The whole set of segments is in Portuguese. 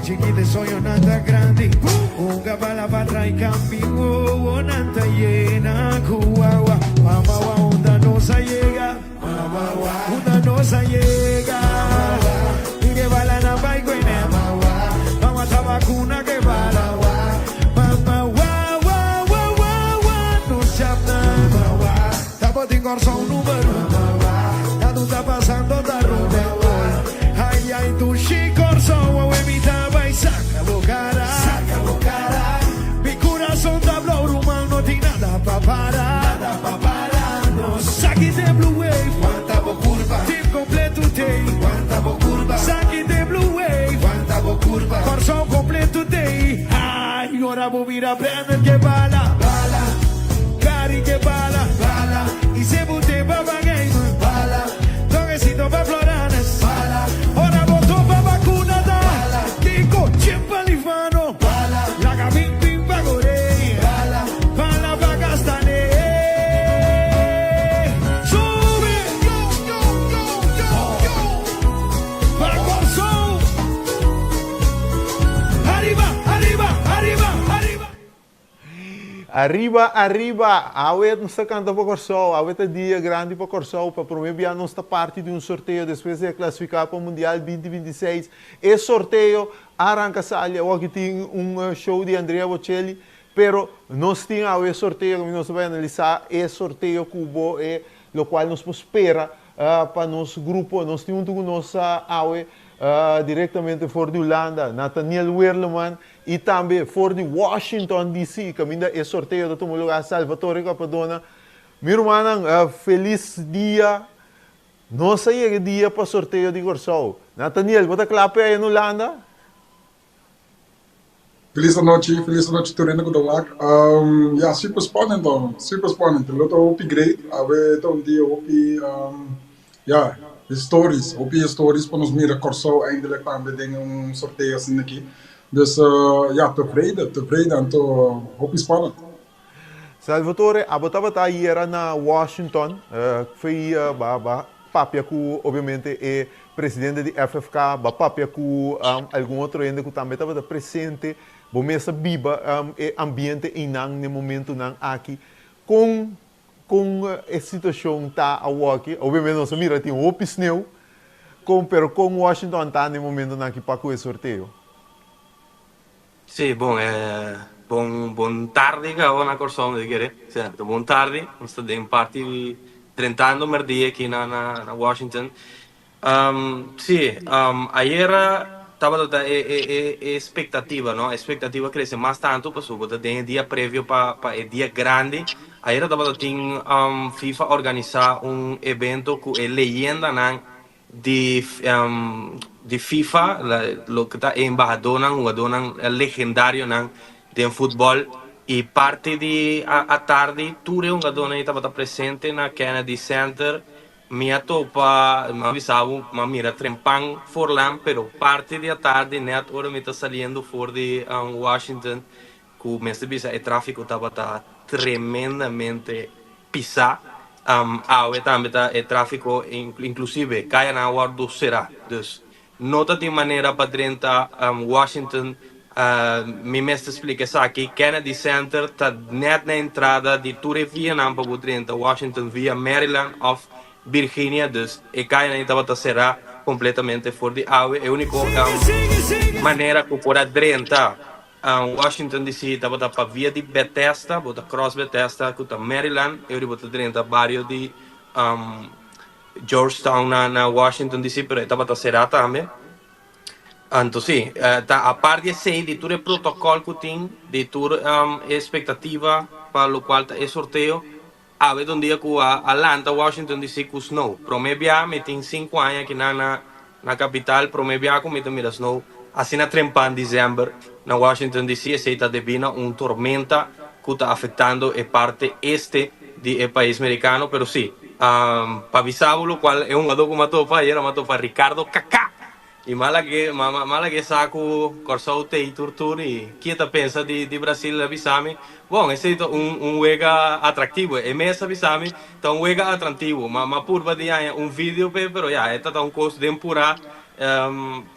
Chiquite sonho nada grande, bala para trás caminho, nanta llena cuawa, mama onda nossa llega, onda nossa llega, y que bala na vai guene, mama ta vacuna que bala, mama no chapna, tá botando corção número, tá tudo tá passando da rua, ai ai tu chicorção, saca o cara, mi corazón te habló rumano, no tiene nada pa' parar, no. Saque de Blue Wave, quanta bo curva, team completo tem, quanta bo curva, saque de Blue Wave, quanta bo curva, coração completo tem, ai, ora vou vir a prender que bala, cari que bala, e se bote pa' bagay, bala, toquecito pa' floranes, ora botou pa' vacuna da, Chimpalifano, la cabin pin pagorei, bala pa castané. Sube, yo, pa Corção. Arriba. Arriba, awet não se canta para Corção, awet é dia grande para Corção, para promover nossa parte de sorteio, depois de classificar para o Mundial 2026. Esse sorteio arranca salha, hoje tem show de Andrea Bocelli, pero nós temos o sorteio, como nós vamos analisar, esse sorteio cubo, o qual nos espera para nosso grupo, nós temos nossa aue, diretamente for de Holanda, Nathaniel Werleman, e também for de Washington, D.C., que ainda é sorteio do teu lugar, Salvatore Capadona. Meu irmão, feliz dia. Não sei que dia para sorteio de Corção. Nathaniel, você clape aí na Holanda? Feliz noite, Turina Gudamak. Ja, super spannend dan, super spannend. We hebben upgrade, we hebben die ja, historisch para nos mira Corção eindelijk aan de dingen sorteio assim aqui. Dus ja, tevreden en hoop spannend. Salvatore, a botava era na Washington, foi papia com, obviamente, é presidente de FFK, papia com algum outro ente que também estava presente, bom mesa biba, ambiente inang no momento nang aqui, com a situação tá a aqui, obviamente nós mira tem um opinião, pero com Washington tá no momento nang aqui para o sorteio. Sì, buon tardi che ho una corsa di dire, certo, buon tardi, sto in parti 30 anni merdi qui na Washington. Sì, ieri stava da aspettativa, no? Aspettativa cresce mais tanto, perché tem dia previo para dia grande. Ieri stava da FIFA organizar evento com a leyenda di FIFA, lo que está embajador, un legendario del fútbol, y parte de a tarde, tuve un gadona que estaba presente en el Kennedy Center, me topa, me avisaba, me mira trempan forlan, pero parte de a tarde, net ahora me está saliendo for de Washington, que me está el tráfico estaba tremendamente pisado. Também o tráfego, inclusive, cai na hora do será. Dus, nota de maneira para dentro Washington, me mestre explica isso aqui, Kennedy Center está net na entrada de tudo via na para dentro Washington via Maryland of Virginia, dus, e cai na entrada será completamente fora de água. É a única maneira que pode dentro Washington DC, bota para via de Bethesda, bota cross Bethesda, kuta Maryland, eu bota dentro da barrio de Georgetown na Washington DC, pero bota será também. Então, sim, a parte de sei de todo o protocolo que tem, de toda expectativa para o qual é sorteio, a ver um dia que Atlanta, Washington DC, com snow. Promebia, me tem 5 anos aqui na capital, promebia com me mira snow. Assim na trempa em dezembro, na Washington DC, está devina tormenta que está afetando a parte este do país americano, pero sim, para avisar-lo, qual é documento para Ricardo Kaká. E mala que saco Corsou e Turtur e que tá pensa de Brasil avisame. Bom, esse é wega atrativo. É mesmo avisame, tá wega atrativo. Mas por badia vídeo, pero já, tá custo de empurrar.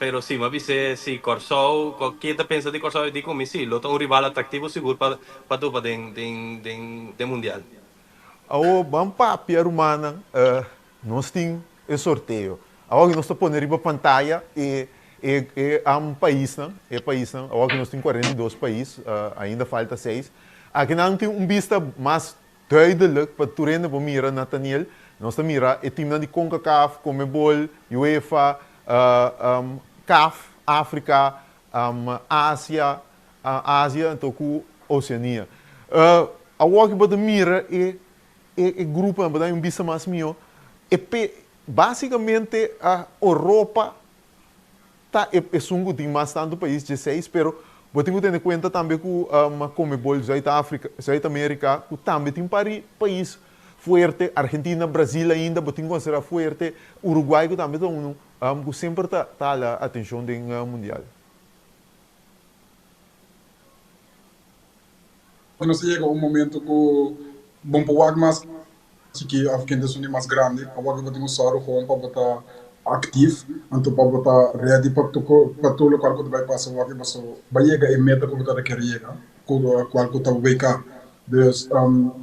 Pero sim, mas se Corsou, que tá pensa de Corsou, eu digo, me sim, lo tá rival atrativo seguro para tu para de mundial. O bom papo humana, nós temos o sorteio. Agora nós estamos pondo riba pantalla e país, não? Agora nós temos 42 países, ainda falta 6. Aqui não tem vista mais duidelijk para tu rende para mirar, Nathaniel. Nós estamos mirar o time de CONCACAF, Comebol, UEFA, CAF, África, Ásia, então com Oceania. Agora que você mira e grupo, para dar vista mais meu, basicamente a Europa tem mais tanto país de 6, pero você tem que ter em conta também que a Comebol, África, América, que também tem país forte, Argentina, Brasil ainda, você tem que considerar forte, Uruguai que também que sempre está a atenção do mundial. Quando chega momento que bom para o mais que a gente é mais grande, agora que temos só o para botar ativo, então para botar ready para tudo o qual que vai passar, agora que você vai chegar e meta que você quer chegar, qual que você vai cá. Dus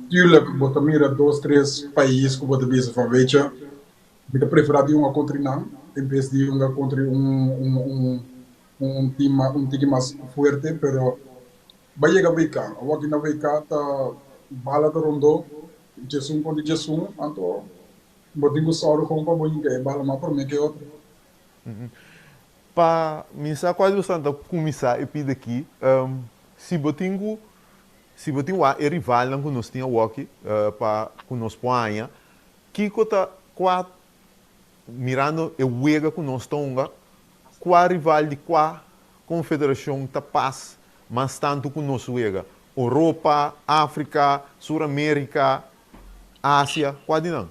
tuurlijk, botar mira 2, 3 países que você visa van weet je, ik preferar de uma country não, em vez de uma country time mais forte, pero vai chegar bem cá, agora que não vai cá tá bala do rondo. Jesus quando Jesus, então, botinho só o como para boinha, bala mais para mim que outro. Para mim, sabe quase bastante começar e pedir aqui, se botinho é rival não que nós tínhamos aqui, para que nós ponha, que está mirando e wega que nós estamos, qual rival de qual confederação está paz, mas tanto que nós wega, Europa, África, Sul-América, Ásia, quase não.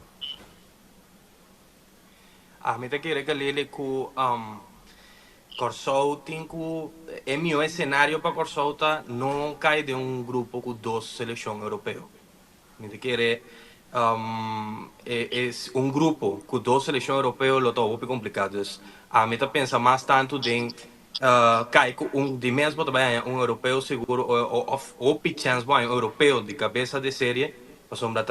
Me te querer que ele que Corsou tem que é meu cenário para Corsou não cai de grupo com 2 seleções europeias. Me te querer é grupo com 2 seleções europeias lo tá muito complicado. Me te pensa mais tanto de cai com de mesmo também europeu seguro ou chance bom europeu de cabeça de série. Sombra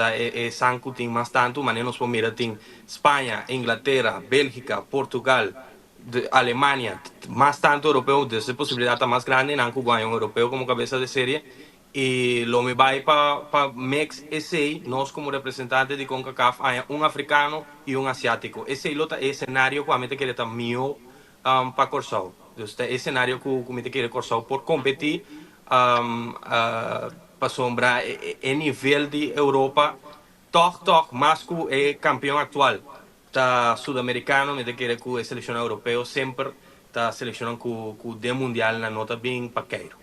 sanku tem mais tanto, mas nós vamos mirar tem Espanha, Inglaterra, Bélgica, Portugal, Alemanha, mais tanto europeu, dessa possibilidade mais grande, não que ganhe europeu como cabeça de série. E lo me vai para Mex esse, nós como representante de CONCACAF, há africano e asiático. Esse é cenário que a gente quer estar melhor para Corsou. Então, é cenário que a gente quer Corsou por competir. Para sombra em nível de Europa, mais que é campeão atual. Tá sul-americano, me quer que a seleção europeia sempre está selecionando com o de mundial na nota bem paqueiro.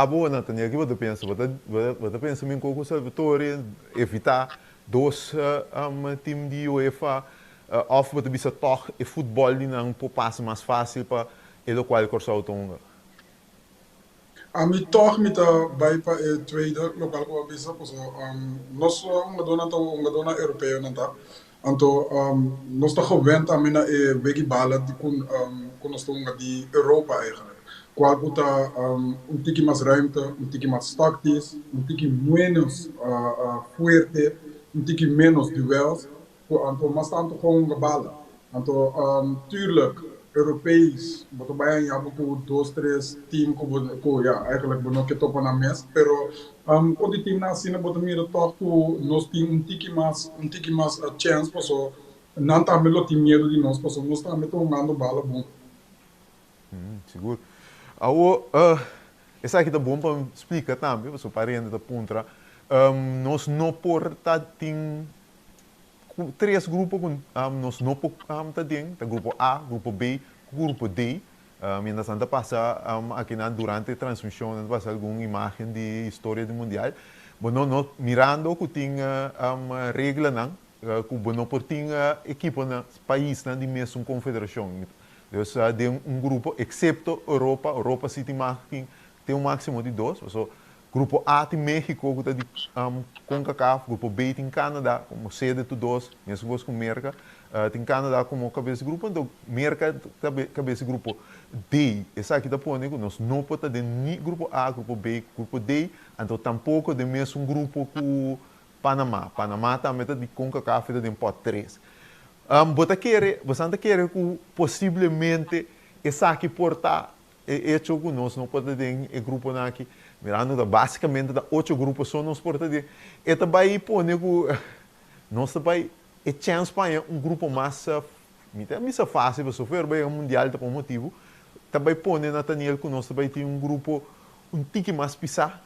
Boa, Nathaniel, o que você pensa? Você pensa em como Salvatore evitar 2 times de UEFA, ou você pensa toch o futebol de não passa mais fácil para ele qual Corsou tonga? A mim toch met bij het tweede lokaal ko bisa puso nós uma dona europeu nanta anto nós está gewend aan mina wegi bala di kun nós tonga di Europa eigenlijk qual puta tiki mais ruimte tiki mais tactisch tiki menos fuerte tiki menos duels anto mas tanto gewoon bala anto tuurlijk europeus, boto bem em com 2, 3 times que ja, eigenlijk we nog toppen na mes, pero quando time na cena boto mira toch que nós tem um tiki mais a chance, passo não tá melhor time medo de nós, passo nós tá tomando bala bom. Seguro. Essa aqui tá bom para explicar também, você parente da ponta. Nós não porta tem 3 grupos, nós não porta tem, grupo A, grupo B, grupo D. Ainda Santa passa aqui durante a transmissão, passa alguma imagem de história do mundial. Bueno, nós mirando que tem regra não, que bueno por tem equipa no país na de mesma confederação. Então, de grupo, excepto Europa se tem máximo de 2. So, grupo A tem México, que está de CONCACAF, grupo B tem Canadá, como sede de 2, mesmo com América, tem Canadá como cabeça de grupo, então América cabeça de grupo D. Essa aqui está pondo que nós não podemos ter nem grupo A, grupo B, grupo D, então tampouco de mesmo grupo com Panamá. Panamá também está de CONCACAF, está de pote 3. Você quer que possivelmente essa aqui porta hecho que nós não podemos ter em grupo aqui, mirando basicamente 8 grupos só nós podemos ter. E também pôr que nós também é chance para grupo mais fácil para sofrer bem o mundial por motivo. Também pôr Nathaniel que nós também tem grupo tique mais pisar.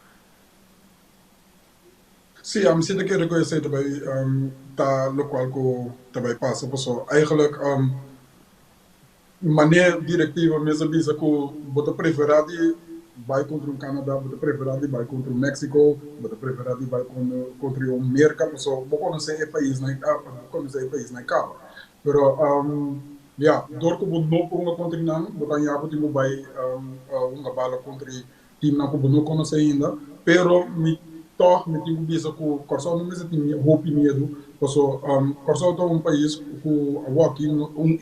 Sim, a missão que eu reconheço também tá local que também passa, porque eigenlijk maneira diretiva mesmo visa que bota preferado vai contra o Canadá, bota preferado vai contra o México, bota preferado vai contra o América, porque vou conhecer o país na capa. Pero ja, door que vou não por uma contra não, botar em abo tipo vai uma bala contra time não que vou não conhecer ainda, pero toch met die bezig com Corsão não mesmo tem roupa medo, porque Corsão é país com aqui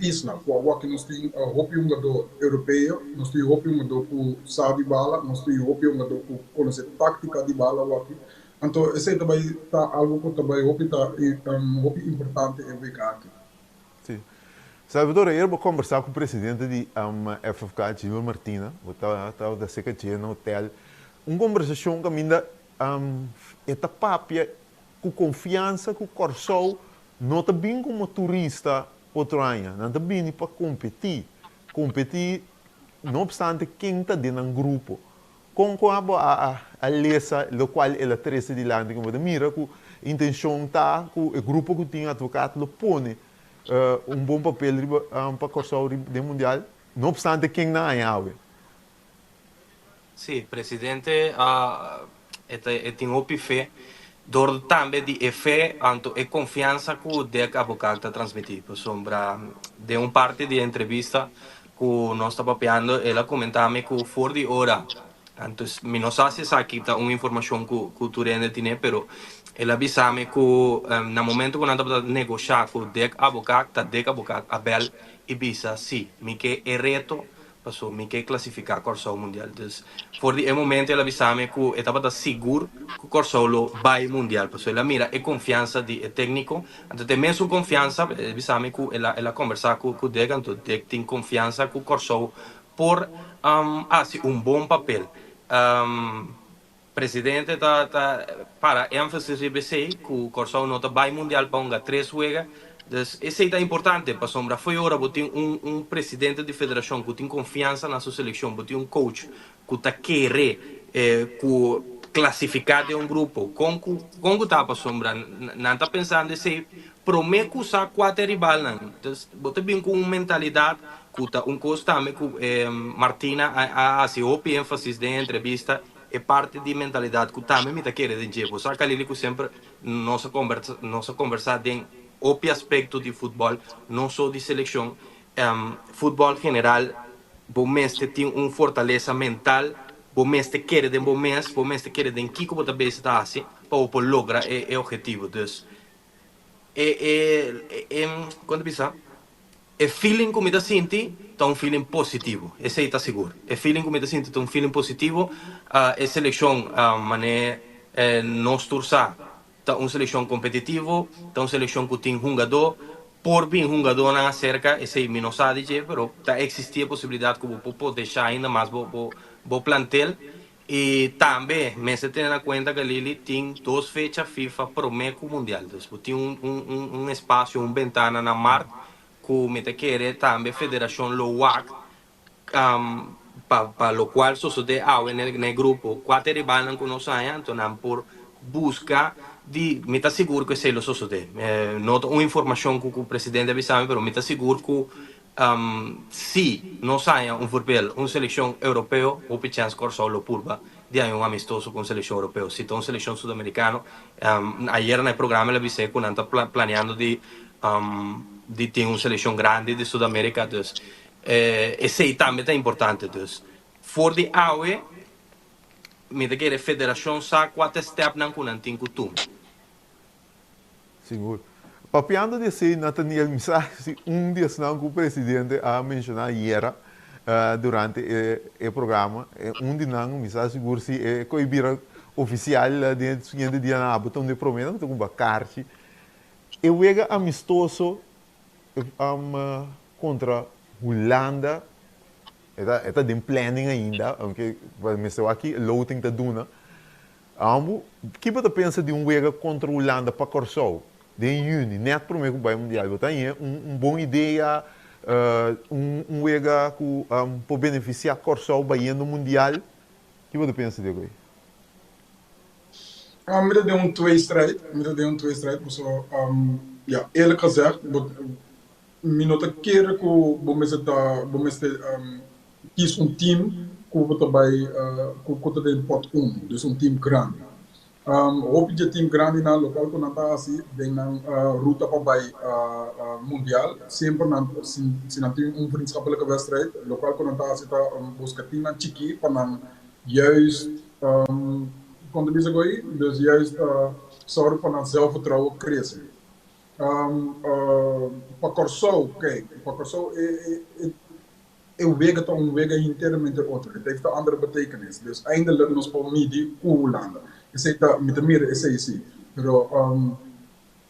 isla, com aqui nós tem roupa do europeu, nós tem roupa do sabe bala, nós tem roupa do conhecer tática de bala aqui. Então esse também tá algo que também roupa roupa importante em aqui. Sim. Salvador, eu vou conversar com o presidente de FFK, Gilberto Martina, estava da secretaria no hotel, uma conversação que ainda esta papia com confiança que o Corsol não está bem como turista outra não está bem para competir não obstante quem está dentro do grupo com a lesa do qual ela trece de lá como da mira que a intenção está que o grupo que tem advogado lo põe bom papel para Corsol do mundial não obstante quem não é Sim, presidente tem opi fé, door também de fé, anto e confiança que o DEC abocado está transmitindo. Sombra de parte de entrevista que nós está papeando, ela comentava que fora de hora, então, não sei se aqui está uma informação que tu rende tem, pero ela avisava que no momento que nós estamos negociar com o DEC abocado, está DEC abocado abel e visa, sim, me que é reto. Passou me que classificar Corsol mundial. Então, por o momento ela avisava que estava seguro que Corsol vai mundial. Passou ela mira e confiança de técnico. Então tem mesmo confiança. Avisava que ela conversar com o Deg, então Deg tem confiança que Corsol por bom papel. Presidente para ênfase CBC que o Corsol não vai mundial para um 3 juega. Isso é importante para sombra. Foi hora de ter presidente de federação que tem confiança na sua seleção, de ter coach que está querendo classificar de grupo. Com que está para sombra, não está pensando se promete usar 4 rivais. Então, você vem com uma mentalidade que está coisa também que Martina a ênfase da entrevista é parte de mentalidade que também me está querendo dizer. Você acredita que sempre nossa conversa de outro aspecto de futebol, não só de seleção, futebol general, o mestre tem uma fortaleza mental, o mestre quer de bom mestre quer de que como também está assim, para lograr o objetivo. Então, quando pensa, o feeling que me está sentindo está feeling positivo, esse está seguro. O feeling que me está sentindo está feeling positivo, a seleção, mané, não esturçar. Está uma seleção competitiva, está uma seleção que tem jogador, por bem um jogador na cerca esse aí não sabe dizer, pero tá existia a possibilidade que vou poder deixar ainda mais bo plantel e também me se tendo em conta que Lili tem 2 fechas FIFA para o meio mundial, então tem um espaço, uma ventana na mar que me te quer também a Federação Loac para lo qual sucede ahora en el grupo quatro ribalan con nosotros entonces por buscar di me está seguro que se lo sucede no una información que el presidente avisaba pero me está seguro que si no haya un papel una selección europea o chance corso lo purba di hay un amistoso con selección europeo si una selección sudamericana ayer en el programa le avisé que anda planeando di tener una selección grande de Sudamérica entonces esse também é importante. Então, for de AUE, me que a federação sabe quanto step não tem costume. Seguro. Papiando de ser Nathaniel Missassi, dia não que o presidente a mencionar ayer durante o programa, dia não Missassi seguro se é coibir oficial de seguinte dia na botão de promessa, então com bacarte. E o amistoso contra Holanda, está de planning ainda, aunque me estou aqui, loading da duna. O que você pensa de jogo contra a Holanda para Corsol, de junho, net para o meio mundial? Você tem boa ideia, jogo que pode beneficiar Corsol para no mundial? O que você pensa de agora? Midden de een tweestrijd, eerlijk gezegd, minuten keren ko bomeste kies een team ko bij ko de pot dus een team grande. Hoop je team grande na local ko nata asi dengan route pa bij mundial sempre na sinanting een vriendschappelijke wedstrijd local ko nata asi ta buscating na chiki panan juist kon de goi dus juist zorg van een zelfvertrouwen creëren. Para Corsol, kijk, para Corsol wega een wega inteiramente outro. Het heeft een andere betekenis. Dus eindelijk nos por midi Holanda. Je zegt dat met de meer is esse. Pero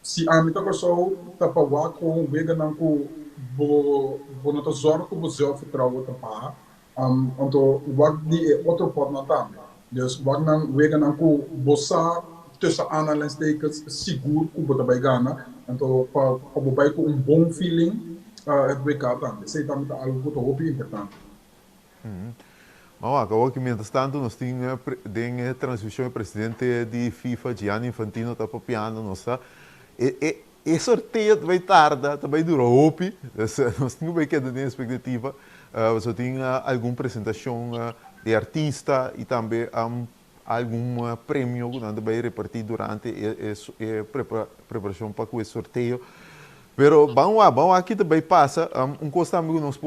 si a mita Corsol tapa wa com wega nan ko bo nota zorg ko zelfvertrouwen tapa. Anto wak die outro pot na tam. Dus wak nan wega nan ko bossa tussen aanhalingstekens seguro que você vai ganhar. Então, para você com bom feeling, het WK dan. Isso também é algo que é importante. Mas agora que, mientras tanto, nós temos a transmissão do presidente de FIFA, Gianni Infantino, está papiando, nós está. E sorteio vai tardar, também durou hopi. Nós temos que ter expectativa. Você tem alguma apresentação de artista e também algum prêmio que vai repartir durante a preparação para o sorteio. Pero vamos aqui também passa coisa que nós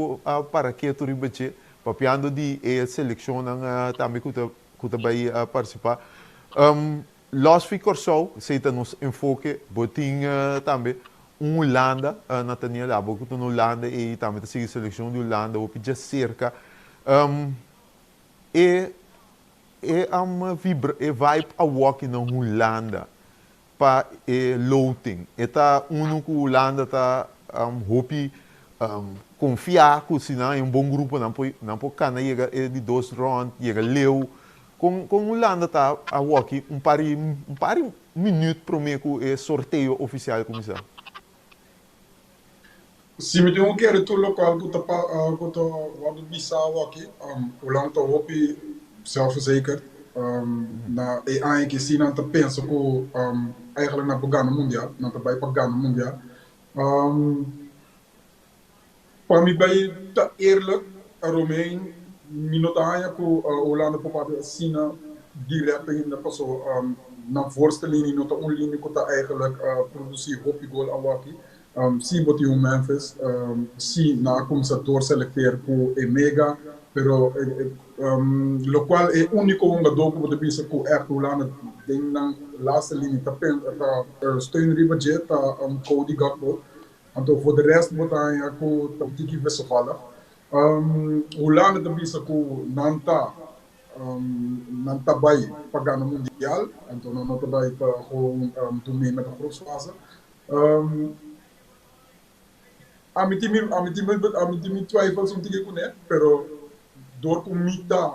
para que tu ribeche papiando de seleção também que vai participar. Los Ficorsou, seita nos enfoque, botin também Holanda, Nathaniel Abo, que na Holanda e também a seleção de Holanda, o pedir cerca. E vibe a walk na Holanda para loading. Eta que Holanda tá hopi confiar que se não é bom grupo não pode cana chega de 2 rounds chega leu com Holanda tá a walk pari minuto para mim que sorteio oficial começar. Se me tem keer toe lokaal que wat Bissau aqui, Holanda hopi zelfverzekerd. Na een keer zien aan te pensen que eigenlijk naar Pagano Mundial, naar bij Pagano Mundial. Para mim bij te eerlijk, Romein, minutanya que Holanda popade Sina direct in de passo na voorstelling nota onlinea que ta eigenlijk produzir hopi goal awaki. Si boti Memphis, si na começar a doorselectear com Mega, pero lo qual é único jogador que você pensa que é Holanda tem na laatste linha tá steun budget tá Cody Gakpo, então voor de rest moet hij ko tá tiki wisselvallig. Holanda tá pensa que nanta vai pagar no mundial, então não tá vai para gewoon doen mee met de groepsfase. a mim twijfels um tige com né, pero door com mita,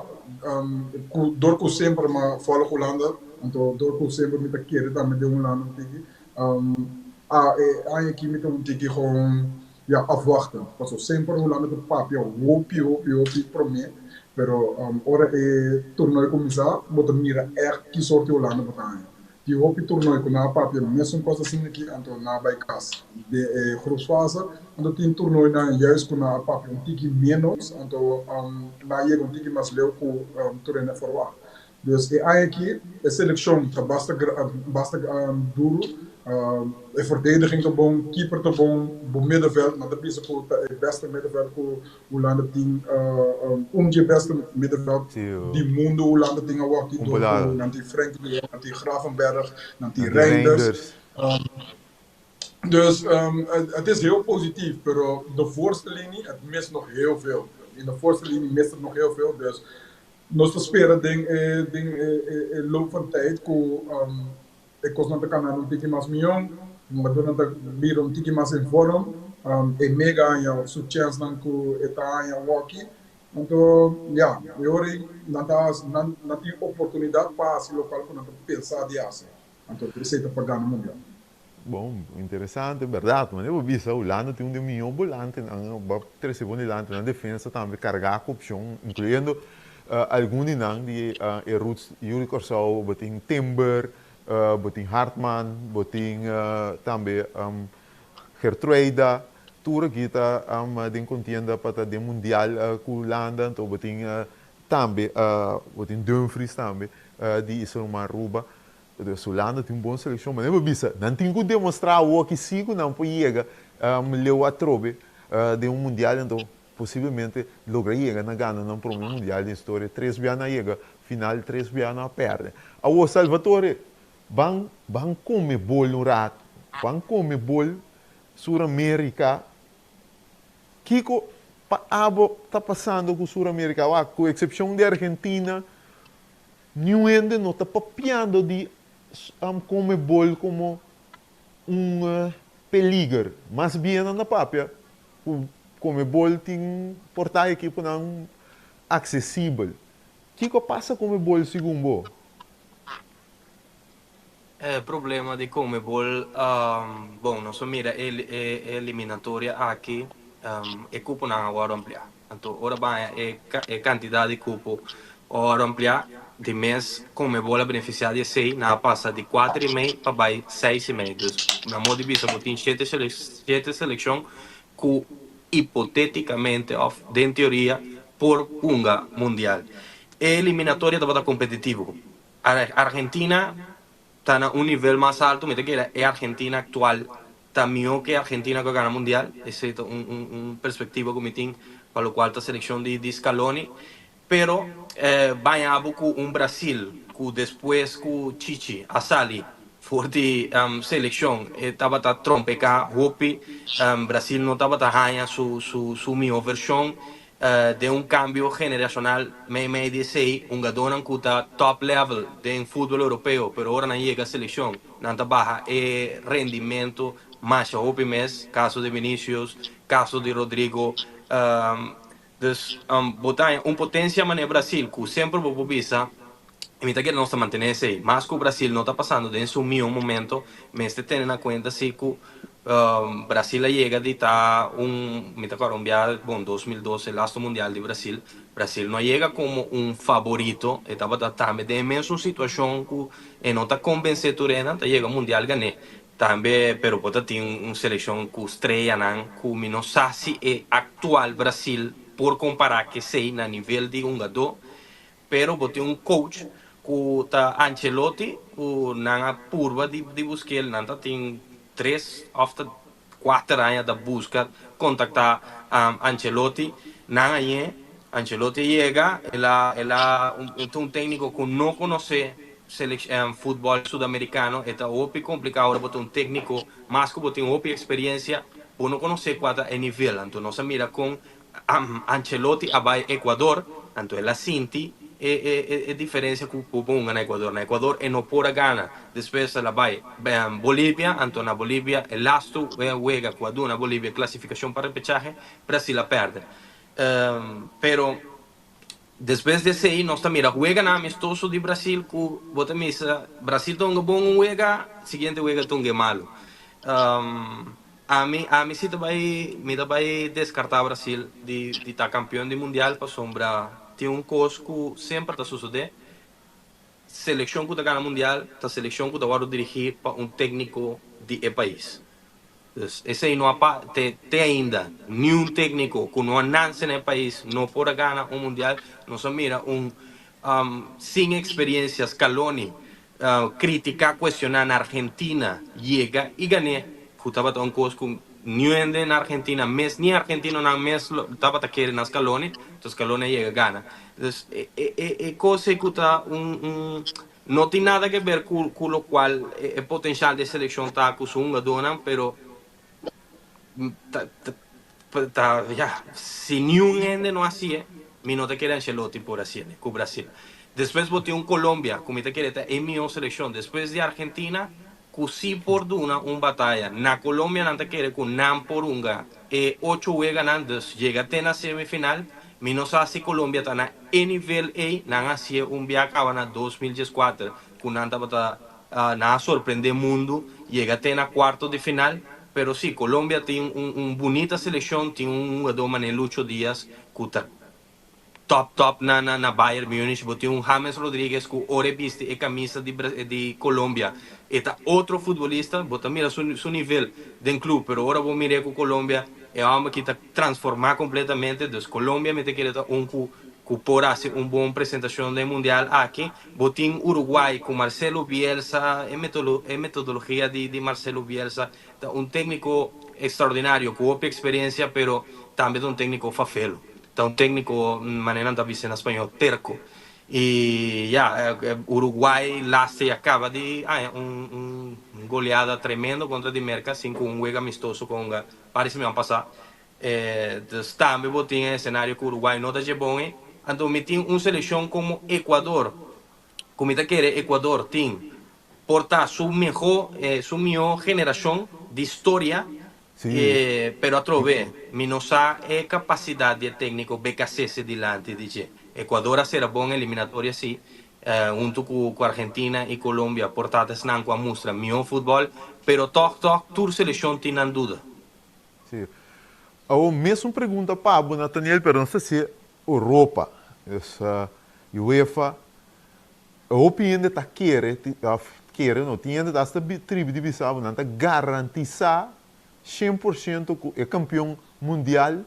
door com sempre maar volg Holanda, então door com sempre met de keren dan met de Holanda tige, aan je kie met een tige gewoon ja afwachten, pas zo sempre Holanda de papia, hopi pro me, pero ora toernooi commissar, moet mira echt die soort Holanda betalen. Die hopi toernooi kon na papia, mesmo coisa assim aqui, então na bij kas, de groepsfase. Então tem toernooi na juist kon na papia um tiki menos, então na je um tiki mais leu com toernooi verwacht. Dus eigenlijk de selectie basta duro, verdediging te bom, keeper te bom middenveld, maar dat is ook het beste middenveld voor Holanda team, je beste middenveld, die mundo Holanda dingen wat die door, dan die Frenkie de Jong, dan die Gravenberg, dan die Reinders. Dus het is heel positief, maar de voorste linie, het mist nog heel veel. In de voorste linie mist het nog heel veel, dus nós esperamos em loop van tijd ik was naar de kanaal een tikje mas miljoen, maar toen dat weer een tikje mas in vorm, mega aan jou succes dan ku eta aan jou walkie, então ja, eu hoor dat die oportunidade para local com dat pensar de asa, então precisa para ganhar mundial. Bom, interessante, verdade, mas eu vi que o Holanda tem um milhão de volantes, três volantes na defesa também carregar a opção, incluindo alguns de Roots, Yuri Corsau, botin Timber, botin Hartman, botin também Gertruida, tudo que está em contienda para o mundial com Holanda, então botin também botin Dumfries também de Israel Maruba. Dus Holanda tem boa seleção, mas eu vi não tem que demonstrar o que sigo não pode chegar leu a trobe de mundial, então possivelmente logra chegar na Gana no primeiro mundial da história, 3 biana chega, final 3 biana perde. A o Salvatore van comer bol no rato, van comer bol sur América. Kiko abo está passando com sur América, com exceção de Argentina, ninguém não está papiando de comer bol como peligro, mas bem na papia. Como bol tem portar equipe não acessível. O que passa com o bol segundo? É problema de Comebol, bom, nós mira eliminatória aqui, é cupo não agora ampliar. Então, ora bem, é quantidade de cupo agora ampliar de mês Comebol a beneficiar de 6, na passa de 4,5 para 6,5. Na modo de vista, tem 7 seleções que hipoteticamente, em teoria, por unga mundial. A eliminatória estava competitivo. A Argentina está a nível mais alto, mas é a Argentina atual, está melhor que a Argentina que ganha mundial. Essa é uma perspectiva que me tem para o qual a seleção de Scaloni. Pero vai haver com Brasil, que depois com Chichi, Asali, for de seleção, estava a trompecar, hopi, Brasil não estava a ganhar sua melhor versão de cambio generacional, meio de sei, jogador que está top level de futebol europeu, pero agora não chega a seleção, não está barra rendimento, mais hopi mês, caso de Vinícius, caso de Rodrigo, dus botar potência mané Brasil, que sempre vou bisa. E que não está mantendo esse, mas que o Brasil não está passando de seu melhor momento, mas tendo na conta se que o Brasil chega de estar bom 2012 last mundial de Brasil não chega como favorito, estava também de mesma situação que não está convencido está chega mundial ganhar também, pero pode ter seleção que estreia que não sabe se é atual Brasil por comparar que sei na nível de jogador, pero pode ter coach que tá Ancelotti, que na curva de buscar, não tem 3 ou 4 anos da busca contactar Ancelotti, não é Ancelotti chega, ela técnico que não conhece futebol sul-americano, é muito complicado agora botar técnico, mas que botar experiência, por não conhecer qual é o nível, então nós mira com Ancelotti a Equador, então ela sente é diferença com o bom na Equador. Na Equador é não por a Gana, depois ela vai Bolívia, então na Bolívia é lasto, juega quando na Bolívia classificação para repechaje, Brasil a perde. Pero depois desse aí, nós também juega na amistoso de Brasil, com bota missa, Brasil tonga bom juega, seguinte juega tonga malo. A mim me vai descartar Brasil de estar campeão do mundial para sombra tem coisa que sempre está sucedendo. Seleção que está ganhando mundial, a seleção que está dirigir para técnico de país. Esse aí não há tem ainda nenhum técnico que não nasce no país, não pode ganhar mundial, não se mira sem experiências, Scaloni, criticar, questionar na Argentina, chega e ganha. Estava tão coisa com ninguém na Argentina, mas nem argentino não mesmo estava a querer na Scaloni, então Scaloni chega ganha. Então é coisa que está não tem nada a ver com o qual o potencial de seleção está com uma dona, pero se ninguém não assim, me não te querem Ancelotti por assim, com o Brasil. Depois botei Colômbia, como te querer é minha seleção. Depois de Argentina così por una batalha. Na Colômbia não te quer com não por unga. E 8 ganando, chega até na semifinal. Menos assim Colômbia está na nível A, não assim viaje na 2014, com não estava na surpreender o mundo, chega até na quarto de final. Pero sim, Colômbia tem bonita seleção, tem jogador Lucho Díaz, que está top na Bayern Munich, tem James Rodríguez que ora viste a camisa de Colômbia. Eta outro futebolista, bota mira su nível de clube, pero agora vou mirar com Colômbia, é uma que está transformar completamente. Então Colômbia me tem que que por fazer uma boa apresentação do mundial aqui. Botim Uruguai com Marcelo Bielsa, a metodologia de Marcelo Bielsa, técnico extraordinário com experiência, pero também técnico fafelo. Técnico, maneira não está em espanhol, terco. E Uruguai lá se acaba de goleada tremendo contra Dinamarca, assim com juego amistoso com parece me vão passar. Também botinha cenário que o Uruguai não está bom. Então me tem seleção como Equador, como te quer Equador tem portar sua melhor geração de história. Pero a trove, menos a capacidade de técnico BKC delante de Equador será bom eliminatória sim, junto com Argentina e Colômbia, portanto não com a mostra melhor futebol, pero toda seleção tem na dúvida. Sim. A mesma pergunta para o Nathaniel, pero não sei se Europa, essa UEFA, a opinião de não tinha esta tribo de Bissau, não garantizar 100% que é campeão mundial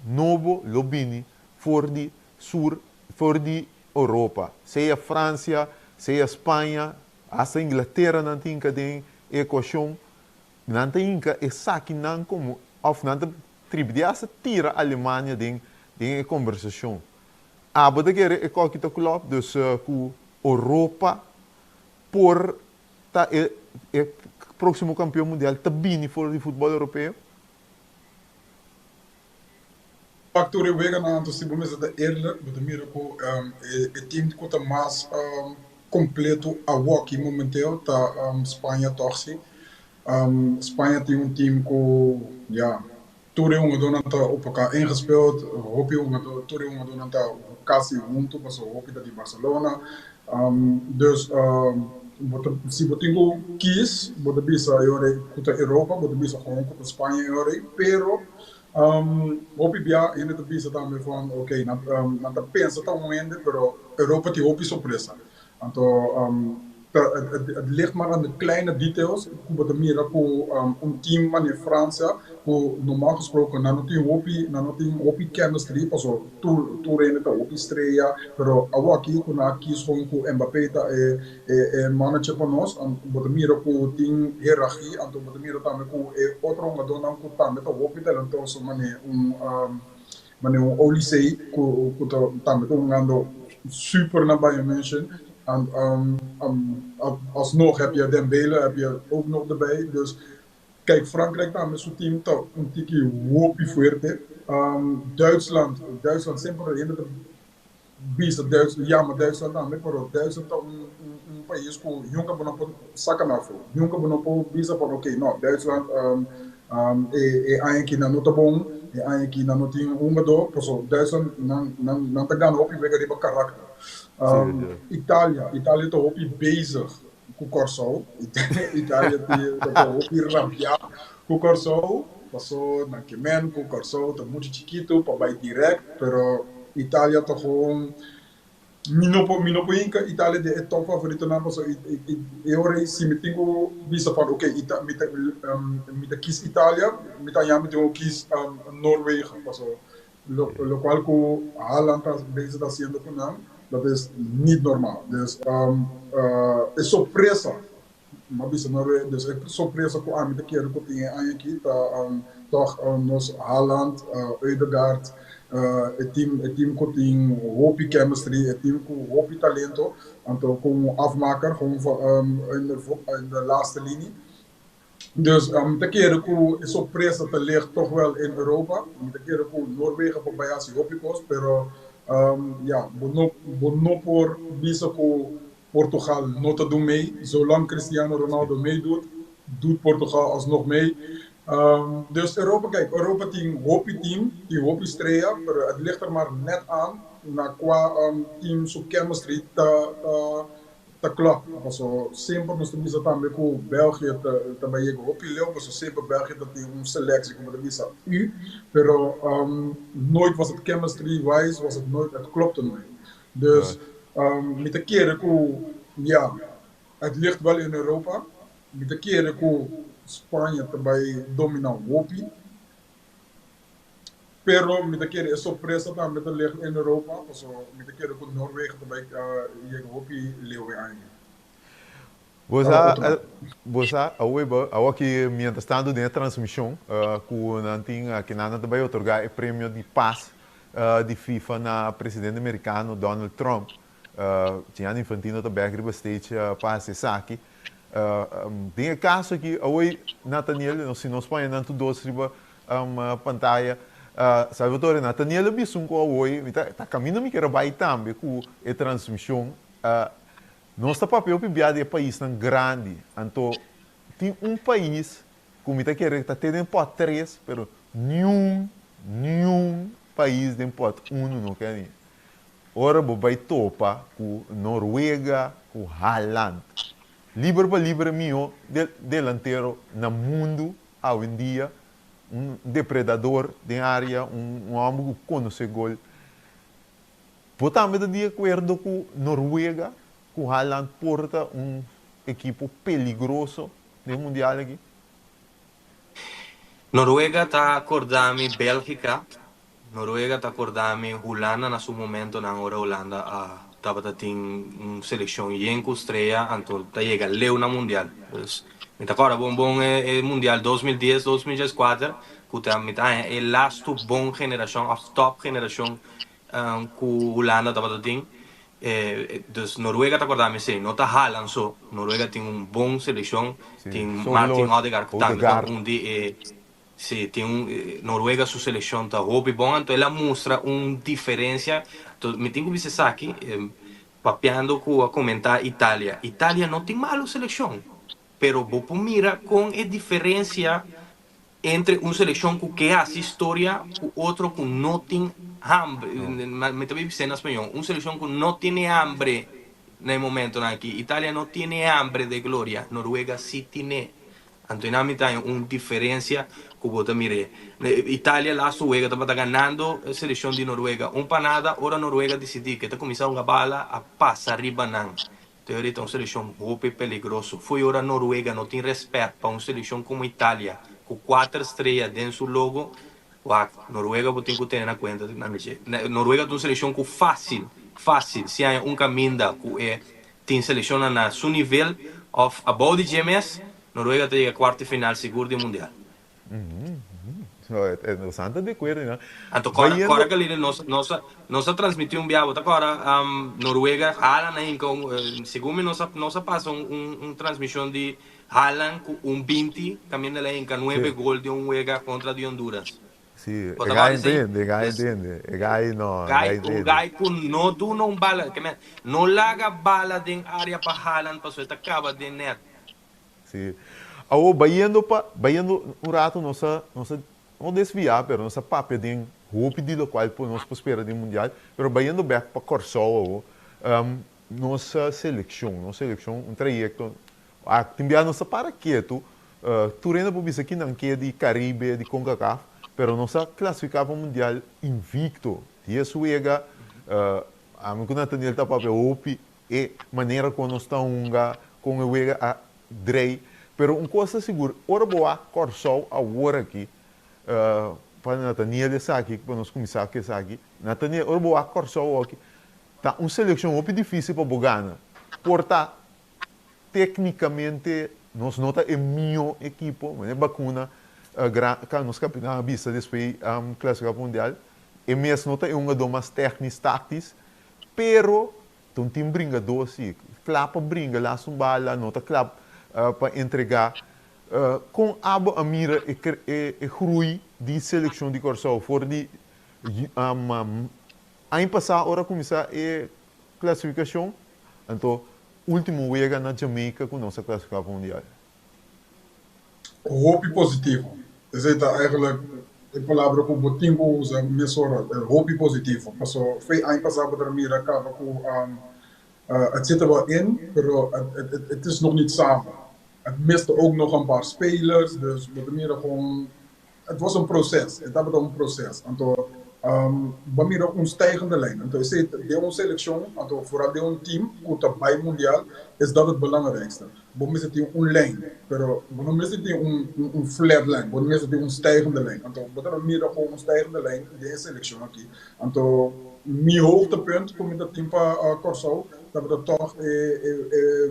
novo Lobini fora de Europa, seja França, seja Espanha, até Inglaterra não tem que equação, não tem que saque não como não tribo de essa tira a Alemanha de conversação. A boda que é qualquer clube dus com Europa por próximo campeão mundial também fora de futebol europeu? Factor wega na anto si bomesa da eerlijk, but mira ko team que está mais completo a walkie momenteel ta Espanha torce. Espanha tem team que Toere jongen doen dat op elkaar ingespeeld. Hoop je jongen Toere jongen doen dat quase junto, mas hoop je dat die Barcelona. Dus se botingo kies, bota bisa yore kuta Europa, bota bisa gewoon kuta Spanje yore, pero hoop je bia in het bisa também van oké, na ta pensa ta momento, pero Europa die hoop je surpresa. Anto het ligt maar aan de kleine details. Como mira com team van in França, que normaal gesproken na não tem hopi chemistry, paso tu reine ta hopi estreia, pero aqui com aqui gewoon com Mbappé ta mannetje para nós, como mira com tem hierarquia, anto como mira também com outro jogador não com também ta hopi talentoso, mane Olysee, que também com jogando super na Bayern München. Alsnog heb je Dembele heb je ook nog erbij. Dus kijk, Frankrijk daar met zo'n team toch een tikkie whoopie fuerte. Duitsland sempre visa Duitsland, ja, maar Duitsland também, pero Duitsland é um país que nunca vou sacar na frente, nunca vou visa para ok, não, Duitsland é aqui na nota bom, é aqui na nota do, porque Duitsland não tá ganhando op vega riba karakter. Itália tá op bezig com Corsol, Itália tá op rampia com Corsol, passou na Kemen com Corsol, tá muito chiquito, para vai direto, pero Itália tá com Minopo Inca, Itália é top favorito na nossa. Eu rei se me tenho visa para ok, me quis Itália, me me tenho quis Noruega, passou. Lo qual com Haaland tá bezig tá sendo com nós, dat is niet normaal. Dus é surpresa. Maar bisa Noruega, dus é surpresa com a me keer com tinha aqui tá toch nos Haaland, Ødegaard. Het team tem hoop chemistry, het team com hoop talento, então com afmaker gewoon in de laatste linie. Dus te keren com é surpresa te ligt toch wel in Europa, te keren com Noorwegen voor Bayasi hopikos, pero ja, bono por bisa com Portugal não te doen mee, zolang Cristiano Ronaldo meedoet, doet Portugal alsnog mee. Dus Europa, kijk, Europa tem hoop strijden, maar het ligt er maar net aan naar qua team zo chemistry te kloppen. Also, sempre nós temos também com België também é hoop leeuw, mas sempre België dat tem selectie como visa pero nooit was het chemistry wise, was het nooit, het klopte nooit. Dus met de keren ja, het ligt wel in Europa, met de keren Spanje também domina o hopi, pero met de keren é surpresa também met de ligt in Europa, also met de keren com Noorwegen também je hopi leeuw eigenlijk. Você, aqui, mientras estando dentro da transmissão, com que nada também otorgar o prêmio de paz de FIFA na presidente americano Donald Trump, Gianni Infantino também agribou state para esse aqui. Tem um caso que hoje Nathaniel, se nós põe nanto dois riba pantalla, Salvatore Nathaniel bisum ko hoje, tá caminho me quero vai também com a transmissão. Nosso papel para o país tão grande, então tem país como está querendo tá tendo pot 3, pero nenhum país tem pot 1 não quer. Ora vai topa com Noruega, com Haaland. Livre mio delantero no mundo hoje em dia, depredador de área, homem que conhece gol. Potamos de acordo com Noruega, com Haaland porta equipo peligroso no mundial aqui. Noruega está acordando Bélgica, Noruega está acordando Holanda na seu momento na hora Holanda estava tem seleção bem estreia, então tá chega leu na mundial. Então agora bom é mundial 2010, 2014, que tá é last bom geração, a top geração que Holanda estava tem. Dus Noruega está acordando sim, não tá Haaland só. Noruega tem bom seleção, tem Martin Odegaard que tá sim, tem Noruega sua seleção tá roupa bom, então ela mostra diferença. Então, me tenho que dizer aqui, papeando a comentar Itália. Itália não tem mal seleção, pero vou mira com a diferença entre uma seleção que faz história e outro que não tem hambre. Me também dizendo em espanhol, uma seleção que não tem hambre no momento aqui. Itália não tem hambre de glória, Noruega sim tem. Então, a tem uma diferença que você mire. Itália lá Noruega estava ganhando a seleção de Noruega. Para nada, ora Noruega decidiu que está começando a bala a passar riba não. Então, é uma seleção muito perigosa. Foi ora Noruega não tem respeito para uma seleção como Itália, com 4 estrelas dentro do logo. Noruega você tem que ter na conta. Noruega é uma seleção que fácil. Se há caminho que tem seleção na seu nível, of above the GMS, Noruega chega a quarta final seguro do mundial. Santa de acordo, né? Então, agora que nós transmitimos biabo, agora Noruega, Haaland, segundo nós passamos transmissão de Haaland com 20, caminhando lá em 9 gols de Noruega contra de Honduras. Sim, Bota é mal gai assim. entende, é gai Yes. entende. É gai não, é Gai, gai o entende. gai ku no do não bala, que men, no laga bala din área para halan pa so acaba de net. Sim. Ao baiando um rato nossa não desviar, pero nossa papel de roupa de local por nós prospera de mundial, pero baiando back para Corsol, nossa seleção, um trajeto, a timbiar nossa para quieto, tu renda por isso aqui não que de Caribe, de CONCACAF, pero nossa classificar para o mundial invicto, dia suega, a mim quando Nathaniel tá papel roupa e maneira como nós estamos com o wega a Drey, pero uma coisa segura, ora boa, Corsol, a hora aqui, para Nathaniel está aqui, para nós começar aqui, está aqui, Nathaniel, ora boa, Corsol aqui, tá uma seleção muito difícil para Bogana, porta, tecnicamente, nós nota é minha equipe, mas é bacana, nós campeonato vista depois classificar para o mundial, e mesmo nota é uma das mais técnicas, táticas, pero, então tem brinca doce, clapa brinca, lá um bala, nota clapa, para entregar com a mira e grui de seleção de Corsol for de ano passado hora começar a classificação então último wega na Jamaica com nossa classificação mundial. Hoop positivo. Is het eigenlijk de palavra que o Botingo usa, mesora, hoop positivo. Paso, foi ano passado para mim acaba com het zit er wel in, pero het is nog niet samen. Het miste ook nog een paar spelers, dus met meer gewoon, het was een proces, het was een proces. Bij meer een stijgende lijn. En toen zei de onze selectie, vooral de ons team, goed bij mondiaal, is dat het belangrijkste. We missen die een lijn, pero we missen die een flat lijn, we missen die een stijgende lijn. En toen we meer gewoon een stijgende lijn in de selectie aqui. En toen mijn hoogtepunt komt in het team van Corsol, dat we dat toch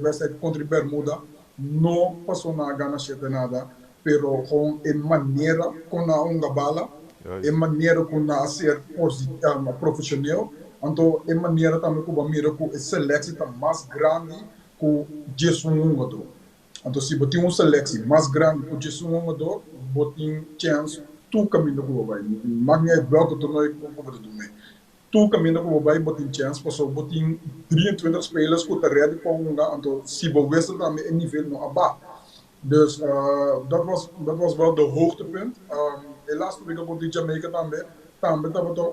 wedstrijd contra Bermuda. No passou na Gana nada, pero com a maneira como na unha bala, a maneira como na ser profissional, então a maneira também como a mira com a seleção tá mais grande que Jesus do. Então se botar uma seleção mais grande que Jesus do, botar chance tu caminho que vai. Magna bloco torneio como do meio. Tu caminho que vai botar chance, passou botar 23 spelers que tá ready para então se você também é nível no abaixo. Dus dat was wel de hoogtepunt. Helaas toen ik op die Jamaica também dat was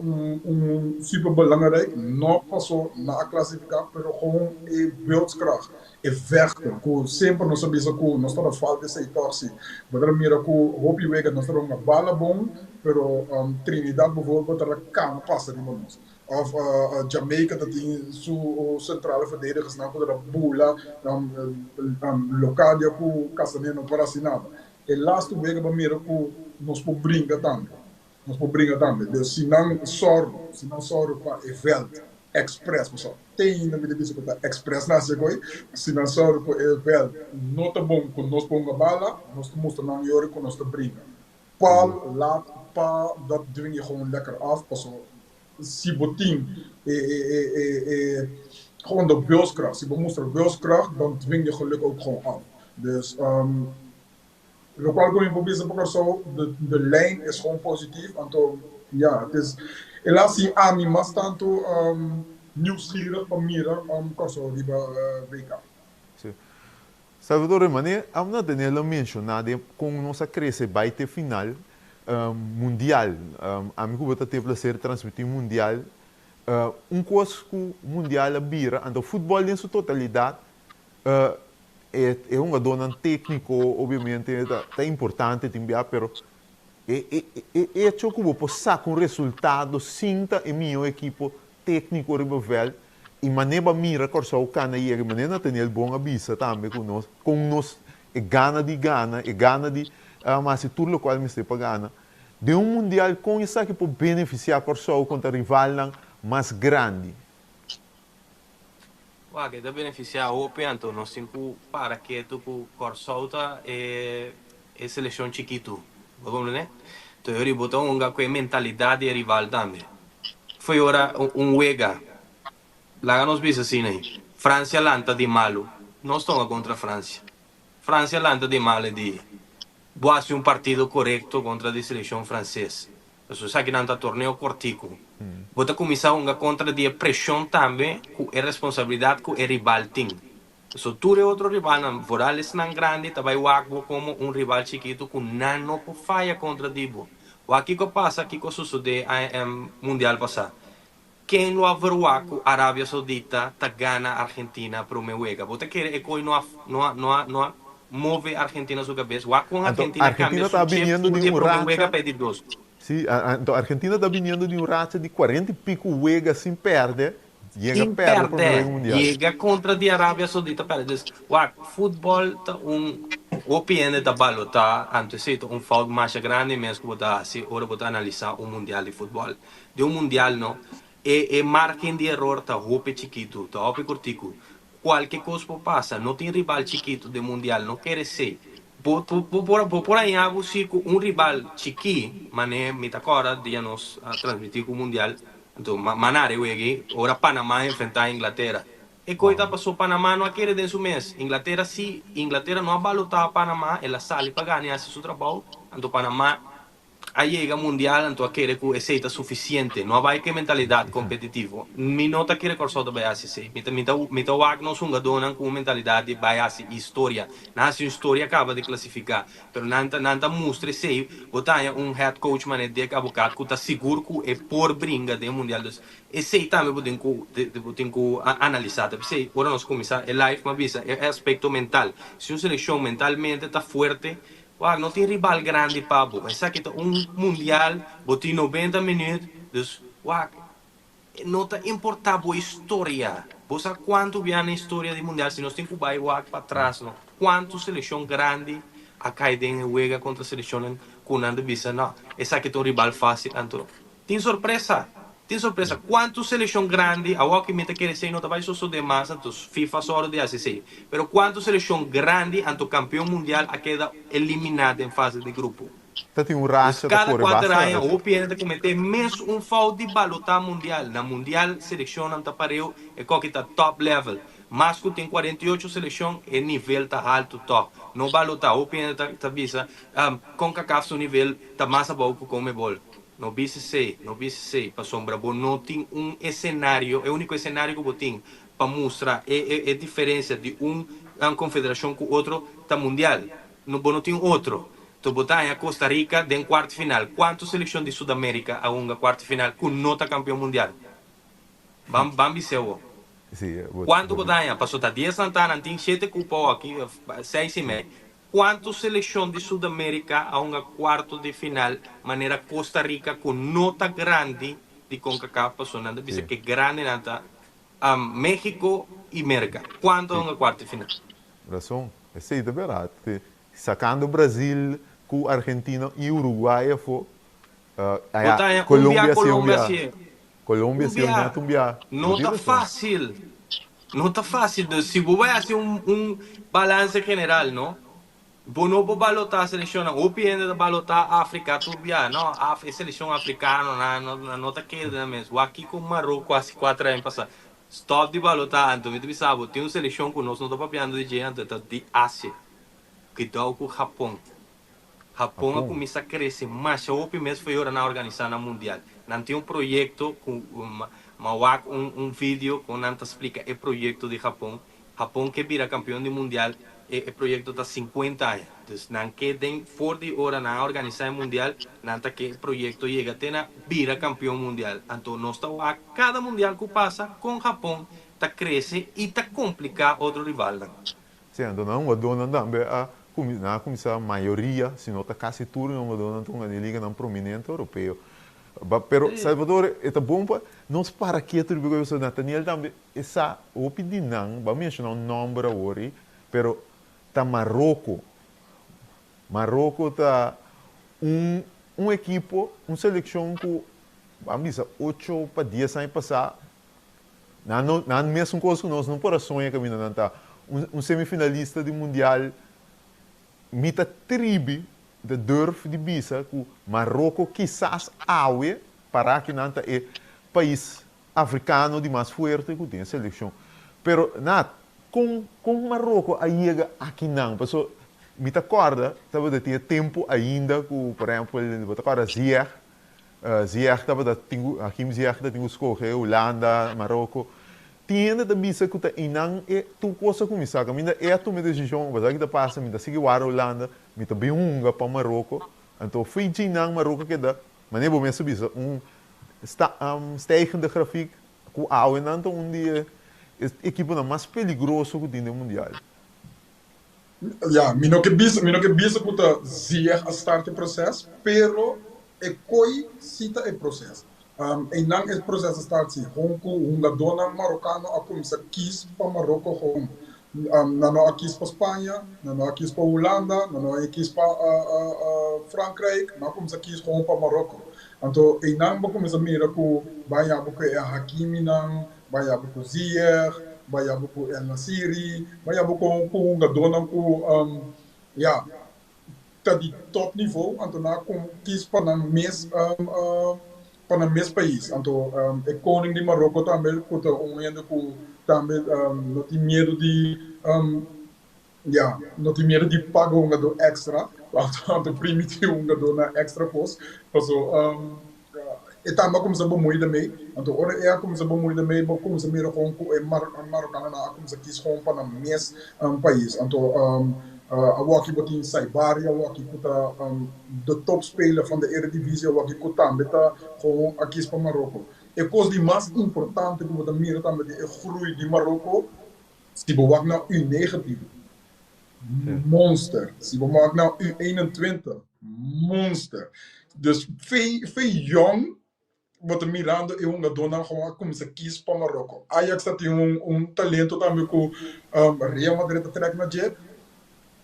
een super belangrijk. Nog pas zo na a classificar, pero gewoon wilskracht. Vechten, que sempre nós sabemos que nós estamos falta de torce. Mas a mira que hopi wega nós estamos uma bala bom, pero Trinidad bijvoorbeeld er kan passen die nós. Of Jamaica dat in zo centrale verdedigers na contra Bula, Locadia ku Castanino para assinada. Helaas toen wega bij mira que nós po brinca também. Nós po brinca também. Dus se não sorro para o veld. Express, pessoal. Tem na minha vista que express na segoi, se não só com o vel, não tá bom com nós ponga bala, nós mostramos na melhor com nós te brinca. Paul laat pa dat dwing je gewoon lekker af, pessoal. Se botin gewoon de wilskracht, se mostrar wilskracht, dan dwing je geluk ook gewoon af. Dus lokaal kom je proberen te zo, de lijn is gewoon positief, en ja, het is helaas zie Ami mas tanto nieuwsgierig van Mira Corso die WK. Salvador Mané, amna Daniela mencionado com nossa cresce baita final mundial. Amigo bota ter prazer transmitir mundial. Coisa que mundial a bira, então futebol em sua totalidade é uma dona técnico, obviamente é importante também, pero é ciò que vou sacar um resultado sinta e minha equipe técnico ribevel e maneira mira corso o cana e a maneira ter bom avisa também com nós e gana de mas se tudo qual me está pagando de mundial com isso que pode beneficiar corso contra rival mais grande. Que da beneficiar o pianto nós temos para que tu corso é seleção chiquito. Vamos né? Então eu botou com a mentalidade de rival também. Foi ora wega. Lá nós vimos assim aí. França lanta de malo. Nós estamos contra a França. França lanta de malo de boa partido correto contra a seleção francesa. Isso sabe que torneio cortico. Bota começar uma contra de pressão também, com a responsabilidade que o rival tem. So, tu é outro rival, não, Vorales não grande, também o Agbo como um rival chiquito, que não pode falhar contra Dibo. O aqui que passa, aqui que sucede no Mundial passado. Quem lo avruaco Arábia Saudita ta gana Argentina para o meu ega. Bota que é coi não move Argentina sua cabeça. O com Argentina Argentina está vindo de um racha. Sim, então a Argentina está vindo de um racha de 40 e pico uega sem perder. Chega Sem perto para o perder, Mundial. chega contra a Arábia Saudita. O futebol tá o PN da balo tá antecito falta mais grande mesmo que botar assim, ora botar analisar o Mundial de futebol. De um Mundial não, margem de erro tá roupa chiquito, tá roupa cortico. Qualquer coisa passa, não tem rival chiquito de Mundial, não quer ser. Por aí, um rival chiqui, mas me tá agora de nós transmitir o Mundial. Então, manare wegi, ora Panamá enfrentar a Inglaterra. E coisa passou Panamá não quer dentro do mês. Inglaterra se Inglaterra não abalutar Panamá, ela sai para ganhar seu trabalho. Então Panamá aí chega mundial, então quer que aceita suficiente. Não vai que mentalidade competitiva. Me nota que recurso da base se. Me tá wag não sunga dona com mentalidade base história. Nasce história acaba de classificar. Pero nanta mostra se botar head coach mané de abocat que tá seguro que é por bringa de mundial. E sei também botem que analisar. Sei, agora nós começar é live, mas visa é aspecto mental. Se uma seleção mentalmente está forte, não tem rival grande para mas sabe que mundial, botem 90 minutos, então, não está importava a história. Você sabe quanto vem na história do mundial, se nós temos que ir para trás, não? Quanto seleção grande a cair em juega contra a seleção com nada visa, não. É sabe que tem um rival fácil, então. Tem surpresa. Tem surpresa. Quanto seleção grande, a que me quer ser, não vai só de massa, então FIFA só de ACC. Pero quanto seleção grande, então campeão mundial, a queda eliminada em fase de grupo. Então tem um racha da Cada cor quatro anos, o PN cometer mesmo falta de balotar mundial. Na mundial, seleção não está pareu, é que está top level. Mas que tem 48 seleções, e nível está alto top. Não balotar, o PN está visa, com CACAF o nível está mais bom que o Comebol. No BCC, para sombra, não tem cenário, é o único cenário que eu tenho para mostrar a diferença de uma confederação com outro tá mundial. Não tem outro. Então, botar a Costa Rica em quarto final. Quantas seleções de Sudamérica a uma quarto final com nota campeão mundial? Vamos ver. Quanto botar? Passou a 10 Santana, tem 7 cupos aqui, 6 e meio. Quantas seleções de Sudamérica a uma quarto de final, maneira Costa Rica com nota grande de CONCACAF, passou nada, diz que grande nada, México e América. Quanto a uma quarto de final? Razão, esse é verdade. Sacando o Brasil com Argentina e Uruguai, foi Colômbia se Tumbia. Não está fácil. Não está fácil. Se você vai fazer balance general, não? Não vou balotar a seleção, ou piende balotar a África, não, a seleção africana, não está querendo mesmo. Aqui com o Marrocos, quase 4 anos passados. Stop de balotar, então, me sabe, tem uma seleção que nós não estamos papiando de gente, de Ásia, que dá com o Japão. Japão começa a crescer, mas o mesmo foi na organizar na mundial. Não tem um projeto, um vídeo, que não explica o projeto de Japão. Japão que vira campeão do mundial. O projeto está 50 anos. Então, não quedem fora de hora na organizar o mundial, não está que o projeto chega até vira campeão mundial. Então, nós estamos a cada mundial que passa com o Japão, está cresce e está complicar outro rival. Sim, então não, a dona também a começar a maioria, se não está quase tudo, não a dona então a liga não prominente europeu. Pero Salvador, é bom para não se para aqui tudo porque o Nathaniel também essa opinião, vamos mencionar um nome agora, pero tá Marrocos tá equipo, uma seleção que vamos dizer 8 para 10 anos passar, não mesmo coisa que nós não podemos sonhar caminho não tá semifinalista do mundial, mita tribe de durf de bisa que Marrocos quizás aue para que não tá é país africano de mais forte que tem seleção, pero com Marrocos aí aqui não, pessoal, me acorda, estava de ter tempo ainda, com, por exemplo, me acorda Ziyech, zegt dat Hakim zegt dat escolher Holanda, Marocco. Tiende da bisa que tá inang tu coisa com isso, que minda tu me decisão, mas aqui da passa minda sigue para Holanda, minda bem para Marocco. Então foi de inang Marocco que dá, mas nem vou me subir stijgende grafiek com a então dia equipe mais perigoso que tem no mundial. Ja, mi no que bisa que tá zier a start o processo, pero é coi cita o processo. E não é processo start si, honku dona marocano a começar quis para Marocco home. Não aqui para Espanha, não aqui para Holanda, não aqui para Frankrijk, não começar quis home para Marocco. Então, e não vou começar a mirar com vai porque é Hakimi não, vai porque Ziyech, vai porque El Nassiri, vai porque dona com tá de top nível, então não quis para mês para o mesmo país. Então, o koning de Marocco também pode também não tem medo de não tem medo de pagar extra, então primitivo na extra cost. Então, e também começa a bombar também. Então, ora começa a bombar também, começa a mirar com o marocano começa a quis com para o mesmo país. Então, a Waki botin Saibari, a Waki kuta de topspeler van de Eredivisie, a Waki kuta beta gewoon akis para Marokko. E coisa de mais importante que we mira também de groei de Marokko, se we wak naar U19, monster. Se we wak naar U21, monster. Dus veel jong wat mirando e dona gewoon como se quis para Marokko. Ajax tem talento também com Real Madrid trek na jet.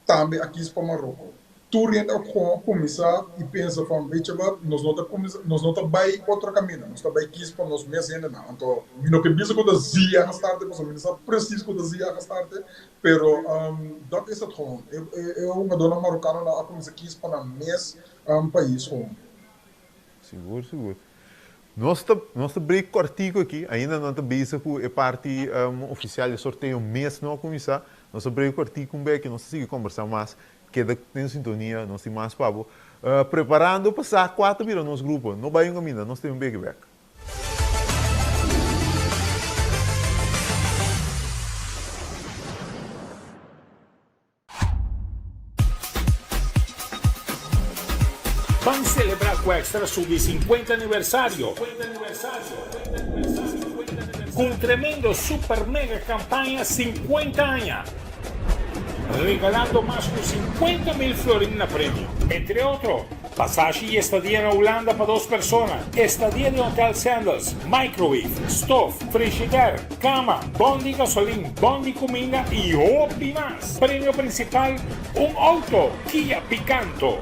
Também aqui para Marocco. Tu rende ook gewoon começar e pensa van, weet je wat, nós não tá bij outro caminho, nós tá bij kies para nós mesmos ainda não. Então, não que bisa quando Zia gaan starten, mas não sabe precies quando Zia gaan starten, pero dat is het gewoon. Eu dona marocano na começar kies para mes país gewoon. Seguro. Nós tá break cortico aqui, ainda não tá bisa com a parte oficial de sorteio mês não começar. Nós abrimos o artigo com o Beck, nós seguimos conversando mais, que tem sintonia, nós temos mais papo. Preparando para passar 4 vira no nosso grupo, não vai caminhar, nós temos um Beck. Vamos celebrar com o Extra Sub 50 aniversário. Com um tremendo super mega campanha 50 anos. Regalando mais de 50.000 florins na prêmio. Entre outros, passagem e estadia na Holanda para 2 pessoas. Estadia de Hotel Sandals, microwave, stove, frigidaire, cama, bom de gasolina, bom de comida e hobby mais. Prêmio principal, auto Kia Picanto.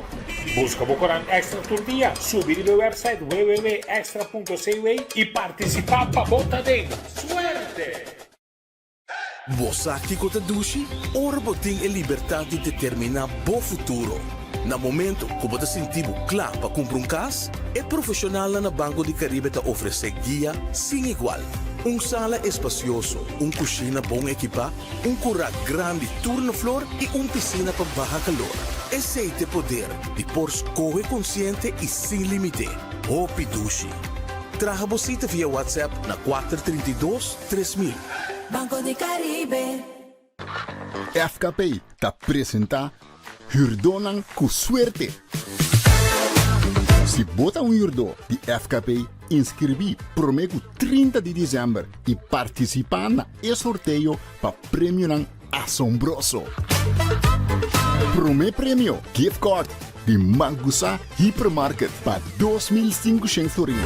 Busca o Corante Extra todo dia, subir no website www.extra.cw e participar para a botadinha. Suerte! Você aqui com a Dushi, ora tem a liberdade de determinar o futuro. No momento que você sentir claro para comprar casa, é profissional na Banco de Caribe te oferece guia sem igual. Sala espacioso, cozinha bom equipa, curral grande turno-flor e piscina para baixar calor. Esse é o poder de por escolha consciente e sem limite. Hopi Dushi. Traga você via WhatsApp na 432-3000. Banco de Caribe. FKP te apresenta Huurdonan com suerte. Se bota huurdo de FKP, inscrevi prometo 30 de dezembro e participar na sorteio para prêmio assombroso. Primeiro prêmio, gift card de Mangusa Hypermarket para 2.500 florins.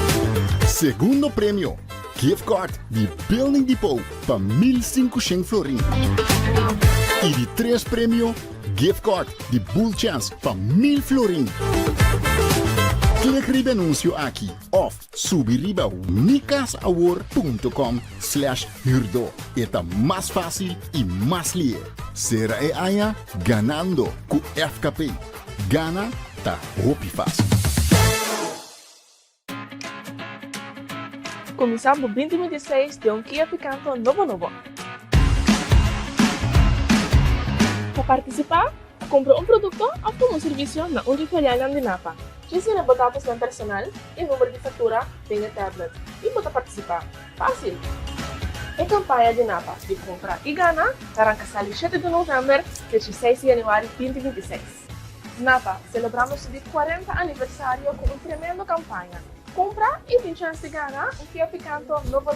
Segundo prêmio, gift card de Building Depot para 1.500 florins. E de 3 prêmio, gift card de Bull Chance para 1.000 florins. Clique riba anúncio aqui ou subiriba micasaward.com/hurdo. Está mais fácil e mais lié. Será aia ganando com FKP. Gana tá hopi fácil. Começamos 2026 de Kia Picanto novo. Para participar, compra produto ou um serviço na Unifilial de Napa. Ensina botar a personal e número de fatura tem a tablet e botar participar. Fácil! A campanha de Napa de compra e gana arranca 7 de novembro a 16 de janeiro de 2026. Napa celebramos o 40 aniversário com uma tremenda campanha. Compra e tem chance de ganhar um Kia Picanto novo.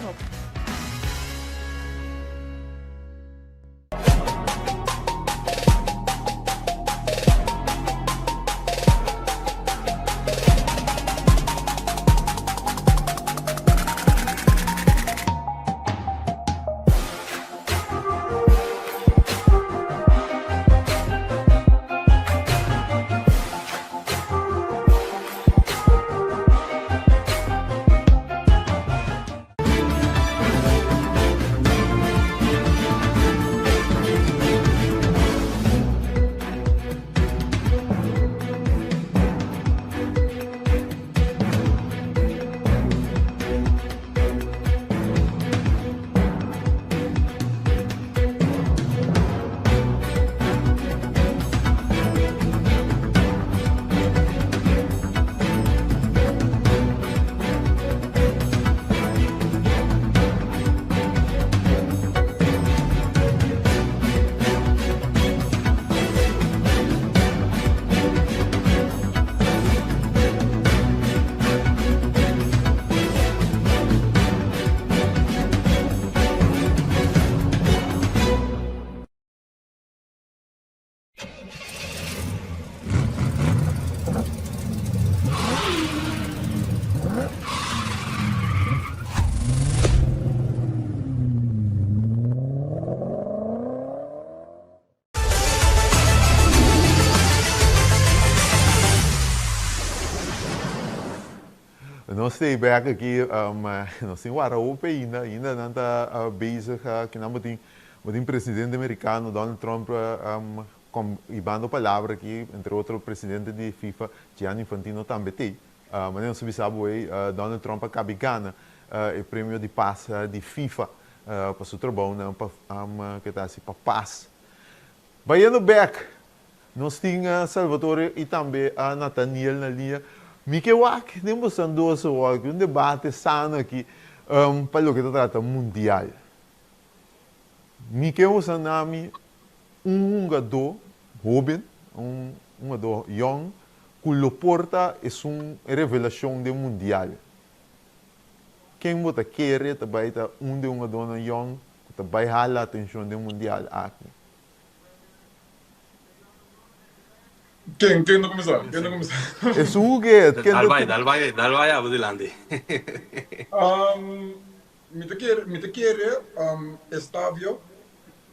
Nós estamos back aqui, nós temos o Europa ainda não está bezig, que não tem presidente americano, Donald Trump, ibando palavra aqui, entre outros, o presidente de FIFA, Gianni Infantino também tem. Mas não se sabe, Donald Trump acaba de ganhar o prêmio de paz de FIFA, para o seu trabalho, para paz. Baiano back, nós temos Salvatore e também a Nathaniel na linha. Mikewak, temos duas horas, um debate sano aqui para o que trata mundial. Mikewak nami jogador jovem, jogador young, cujo porta é uma revelação do mundial. Quem você quer também tá jogador young, também jala a atenção do mundial aqui. Quem não começar? Quem não começar? É suget. Dal vai, Abu Dilandi. Me te quer estável,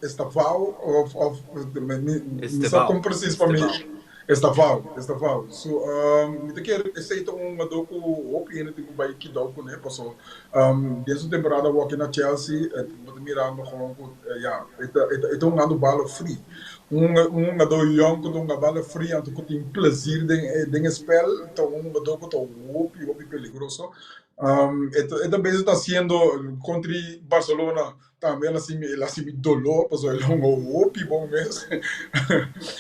estaval, me sabe como preciso para mim. Estaval. So, me te quer aceita jogador com opinião de que vai que dá com né, passou. Desde a temporada eu aqui na Chelsea, eu mirando com é um ano bala free. Jogador young com uma bala free, então que tem prazer de spell, então jogador que tá muito peligroso. Também está sendo contra Barcelona também assim dolor, porque ele é um opi bom mesmo.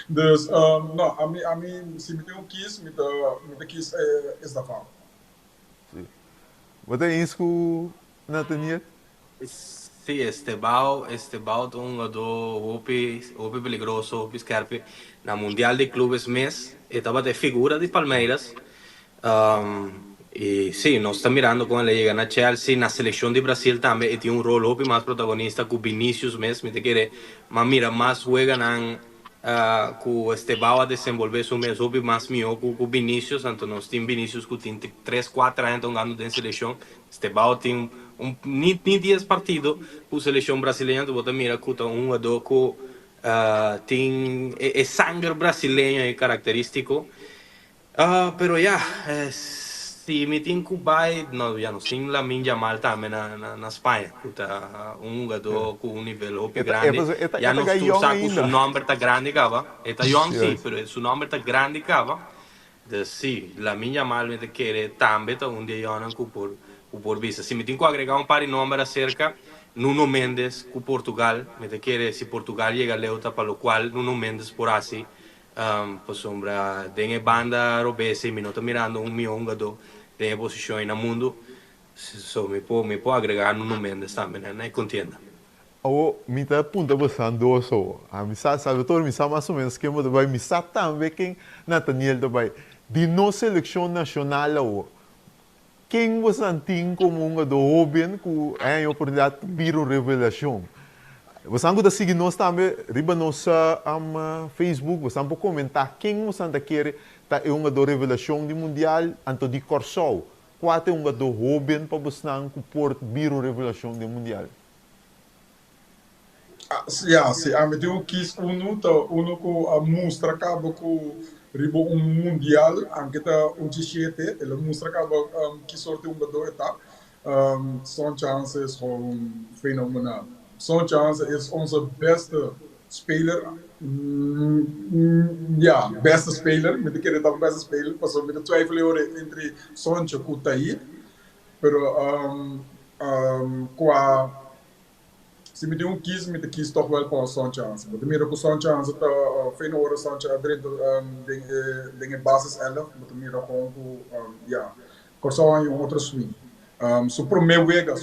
Dus não, a mim se me tem me quis esta forma. Você é isso, Nathaniel? Sim, Estebao é um jogador opi peligroso, opi scarpe. Na Mundial de Clubes mês, estava de figura de Palmeiras. E sim, nós estamos mirando quando ele chega na Chelsea, na seleção de Brasil também, e tem um rol mais protagonista com Vinícius mesmo, mas mira, mais juega com o Estebao a desenvolver seu mesmo mais melhor com Vinícius, então nós temos Vinícius que tem 3-4 anos jogando na seleção, Estebao tem nem 10 partidos com a seleção brasileira, então você mira que um jogador que tem sangue brasileiro e característico, pero se me tem que vai, já não tem Lamine Yamal também na Espanha, um jogador com um nível muito grande, já não estou sabendo que o nome está grande, está young sim, mas o nome está grande, sim, Lamine Yamal me quer também, um dia eu não por vista, se me tem que agregar um par de números acerca, Nuno Mendes com Portugal, me quer se Portugal chega a leuta, para o qual Nuno Mendes por assim, por sombra, tem banda robese, me não tô mirando milhão gado, tem posição no mundo, so me pode agregar no Mendes também, né? Contenda. O me tá punta bastante doso. A missa Salvatore missa mais ou menos que mo vai missa também quem Nathaniel também. De nossa seleção nacional o quem você tem como um do jovem que é a oportunidade de vir uma revelação. Você não pode seguir nós também, riba nossa Facebook, você pode comentar quem você quer tá é uma do revelação do mundial anto de Corsol. Qual é uma do jovem para você não pode vir uma revelação do mundial. Ja, se a medida que uno com a mostra acaba com ribo mundial, anche ta 17, ele mostra acaba que sorte gado etapa, são chances gewoon fenomenaal. São chances é onze beste speler, ja, beste speler, met de keer dat beste speler, pas met de twijfel entre Sonche e Taïd, pero qua se me deu me quis toch wel para Son chance. Maar de meer ook Son chance, fijne horen Son chance, dingen basis 11, maar de meer gewoon ja, corso een outra swing. Su primeira vega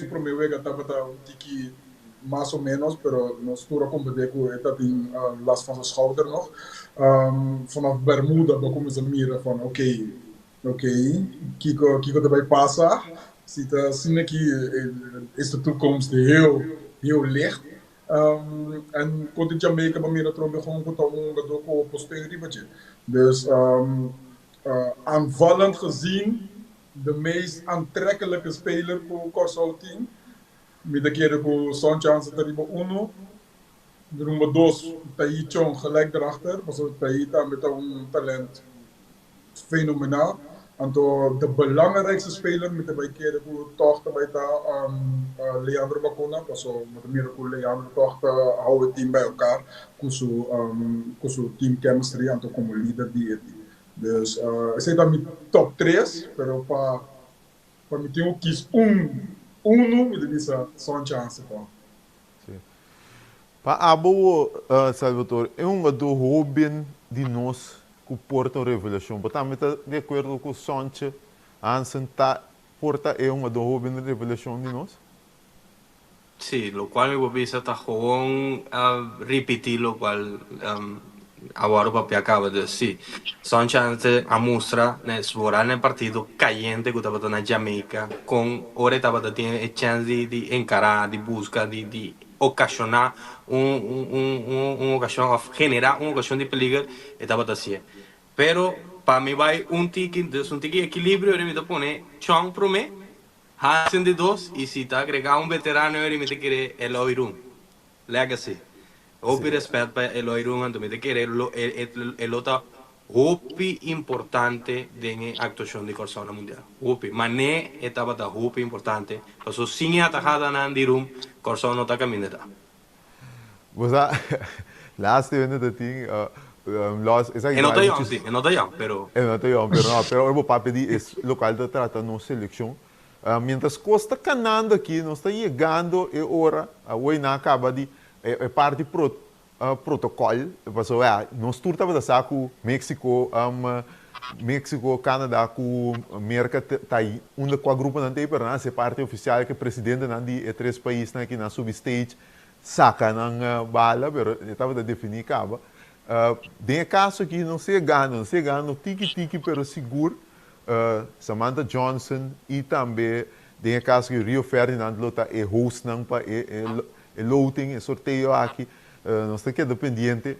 tava tiki mais ou menos, pero nos toera com bedeco eta tem last van zijn schouder nog. Vanaf Bermuda bekomen ze meer van oké, kiko erbij passa. Ziet zien que is de toekomst heel licht. En kon in Jamaica bij mij dat er gewoon goed op een ribetje. Dus aanvallend gezien de meest aantrekkelijke speler voor Corso team. Met de keer voor Son Chance te riba uno. Nummer 2, Taï Chong gelijk erachter. Was het Taï met een talent fenomenaal. En de belangrijkste speler met de bijkeren voor toch bij Leandro Bacuna. Zo met de meer voor Leandro toch houden het team bij elkaar. Kusu team chemistry en toch como leader die het. Dus ik zeg dat met top 3, pero para mim tenho que kies uno met de Son Chance van. Para abo Salvatore, é do Robin de nós que porta revelação. Mas também está de acordo com o Sonche, Hansen porta é do Robin de revelação de nós? Sì, lo quale mi pensa sta gewoon repetir lo qual agora para acaba de sì. Son chance a mostra ne sfora nel partito caliente che stava na Jamaica con ora stava da tiene chance di encarar, di busca, di ocasionar un'occasione, generar un'occasione di peligro e stava da sì. Pero para mí vai un tiki equilibrio e mi da pone Chong pro me, Hansen de 2 e se tá agregar un veterano e mi da querer Eloy Room. Legacy. Hopi respeto per Eloy Room, anto mi da querer lota hopi importante denge actuazione di Corsona Mondiale. Hopi, ma ne etapa da hopi importante. Paso sin atajada na di Room, Corsona non ta caminata. Você, last evento da ting, E não está young, pero... E não está young, pero eu vou pedir esse local de trata na seleção. Mientras Costa canando aqui, nós está chegando e hora, a Uena acaba de parte protocolo, passou nós turta para dar com México, Canadá, com América tá aí, com a grupo não tem para ser parte oficial que o presidente não de 3 países aqui na substage saca na bala, pero estava de definir acaba. Tem caso que não se ganha, tiki pero seguro. Samantha Johnson e também tem caso que Rio Ferdinand lota é host não para loading e sorteio aqui. Nós temos que dependente,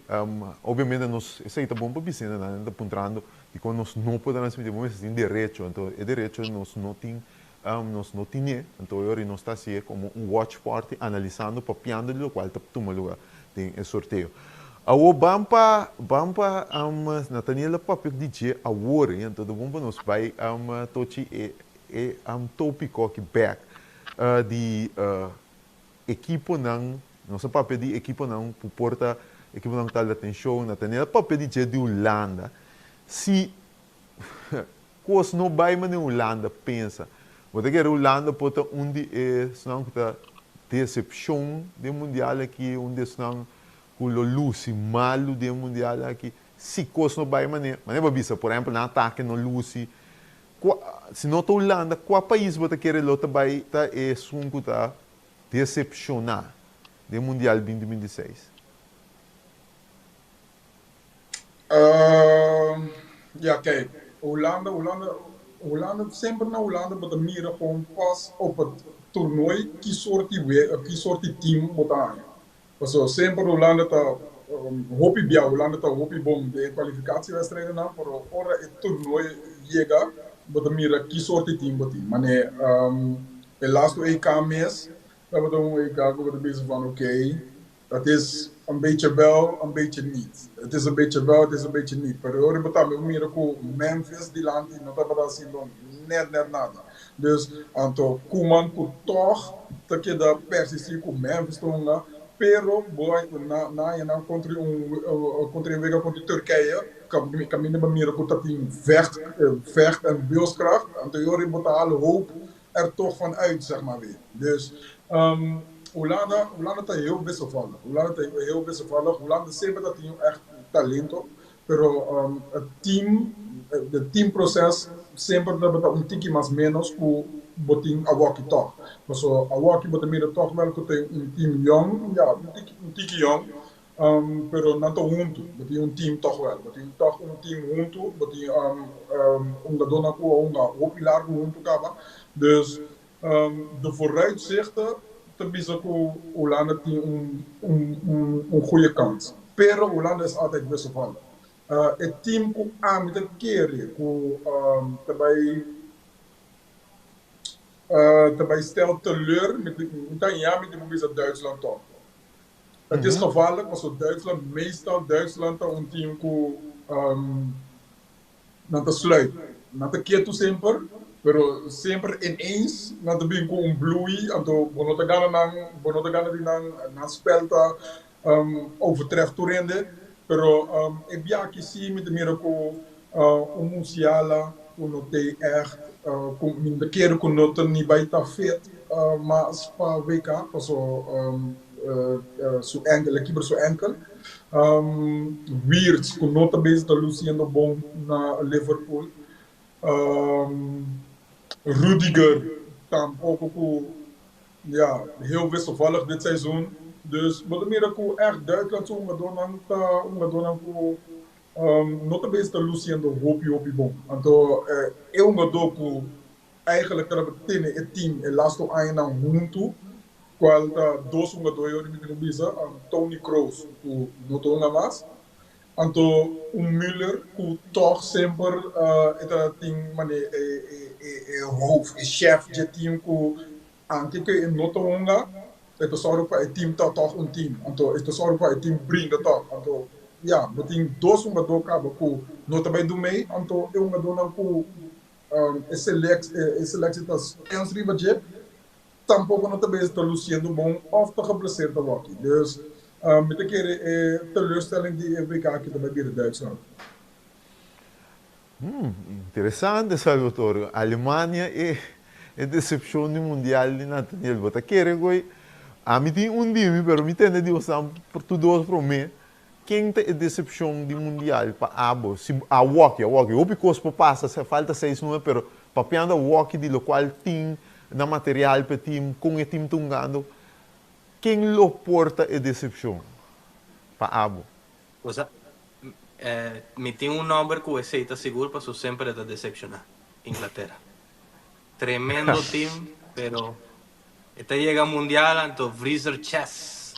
obviamente nós isso está bom para piscina, não está apontando e quando nós não podemos transmitir, mas tem direito, então é direito nós não temos, então eu nós está assim como watch party analisando, papiando o qual está tomando lugar tem sorteio. O bampa Nathaniel papel DJ a war então do bampa nos vai tochi tópico que back de equipo não nosso papel de equipo não porta equipo não tal atenção Nathaniel papel DJ de Holanda se coisa não vai mas na Holanda pensa você quer Holanda pode onde é não que decepção do mundial aqui onde não com o luce malo do mundial aqui se coisa não vai maneira vai bisa por exemplo na ataque no Lucy se não tá Holanda qual país você quer lutar vai tá é sunco tá decepcionar do mundial 2026 ja, kijk, Holanda, sempre na Holanda, maar de mieren gewoon pas op het toernooi, kies soort team moet aan. So, sempre Holanda ta hopi bia, Holanda ta hopi bom de kwalificatiewedstrijden na, maar ora het toernooi llega, maar de mieren kies-soort team moet in. Maar nee, de laatste EK mes, we hebben een EK, we worden bezig van oké, dat is een beetje wel, een beetje niet. Het is een beetje wel, het is een beetje niet. Maar hoor je betalen, meer Memphis, die land, die nota dat zien dan net nada. Dus aantal Koeman kon toch, dat je dat persie kon Memphis tonga, pero boy na je nou contra een wega contra Turkije, kan minder meer kon dat team vecht en wilskracht. Aantal hoor je betalen hoop er toch van uit, zeg maar weer. Dus Holanda está heel wisselvallig. Holanda sempre dat team echt talento, pero het team, de teamproces sempre dat een tikje mais menos ku boting awaki toch. Maar zo awaki boting meer toch wel ku een team jong, ja, een tikje jong, pero nato junto, boting een team toch wel, boting toch een team junto, boting dona ku opilar junto kaba. Dus de vooruitzichten te bieden voor Holanda een goede kans. Pero Holanda is altijd wisselvallig. Het team komt aan met een keer, daarbij stelt teleur met de Duitsland toch. Het is gevaarlijk, maar zo Duitsland, meestal Duitsland een team naar te sluiten. Naar te keer toe sempre. Pero sempre ineens na de binko bloei, anto bonotagana di nang spelta overtreft toerende. Pero ebiaki si met de miracle Musiala kunote echt de keren kunote niet bij ta fit maar spa WK so su enkel keeper su enkel Weird kunote bezig te luciendo bon na Liverpool. Rudiger, tampoco ja, heel wisselvallig dit seizoen. Dus wat meer echt Duitsland zo ongedonan nota base te luciendo hopi bom. Anto doku eigenlijk dat betekent het team el lasto año na junto. Qual dos ongedoyo die bisa Toni Kroos ku notonga mas. Anto Müller ku toch sempre het team mane hoofd, chef je team ku aankijken in notonga. Het is zorg voor het team toch een team. Anto het is zorg voor het team brengen toch. Anto ja, beting dos ongedoka ku nota bij doen mee. Anto ongedonan ku selectie tas ensri budget. Tampoco nota bij te luciendo bon of te geblesseerd te worden. Dus met een keer teleurstelling die WK erbij bij Duitsland. Interessante, Salvatore. Alemanha é decepção no Mundial de Nathaniel Botaquere. A mim tem dia, mas me tem de usar por tudo para mim. Quem tem decepção do Mundial para Abo? Se a walk, o picos para passa, se falta 6 não é, pero papiando a walk de local tem na material para time com o time tungando. Quem lo porta é decepção para Abo? Me tem um número que você está seguro para sempre te decepcionar. Inglaterra. Tremendo time, pero esta llega al mundial, entonces freezer chess.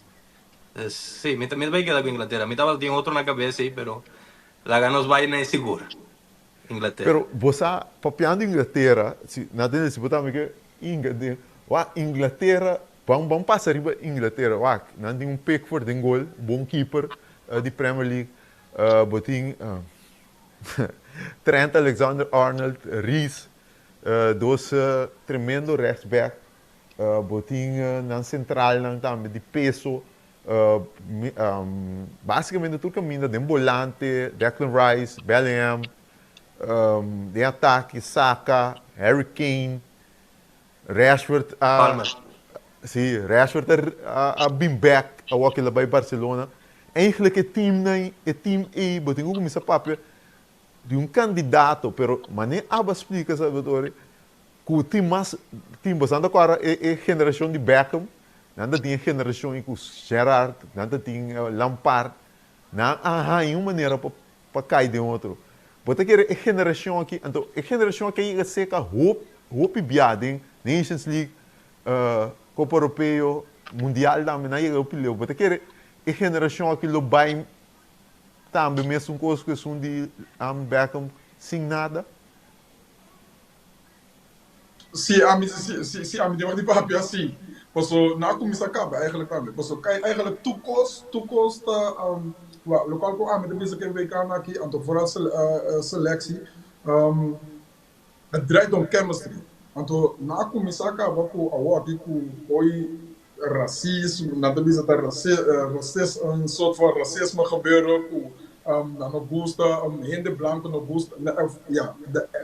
Sí, me voy a quedar con Inglaterra. Me estaba teniendo otro en la cabeza, pero la ganos vaina es segura. Inglaterra. Pero você papiando Inglaterra, se nada se botar que Inglaterra, vamos passar riba Inglaterra, não tem Pickford em gol, bom keeper de Premier League. Boting Trent Alexander-Arnold, Reece, dos tremendo rechtsback, boting na central também de peso, basicamente tudo caminho de volante, Declan Rice, Bellingham, de ataque, Saka, Harry Kane, Rashford, Palmer. Rashford a been back a walk lá by Barcelona. Eigenlijk het team E, botem ook misa papel de candidato, pero mané aba explica, Salvatore, que o team bastante agora é geração de Beckham, nada tinha geração com Gerrard, nada tinha Lampard, há uma maneira para cair de outro. Bota que é geração aqui, então é geração aqui é seca hope biading, Nations League, Copa Europeu, Mundial também, não é o pileu. Bota que é geração aqui lo vai também mesmo coisa que são de Beckham sem nada. Sim, a mim deu de papo assim. Posso na comissão acaba eigenlijk também. Posso cai eigenlijk toekomst lokaal ko aan met de mensen die we gaan aqui, então vooral selectie. Het draait om chemistry. Então na comissão acaba com a outra com oi racismo, na de bisa racismo, een soort van racisme gebeuren com não gosta, gente branca não gosta, ja,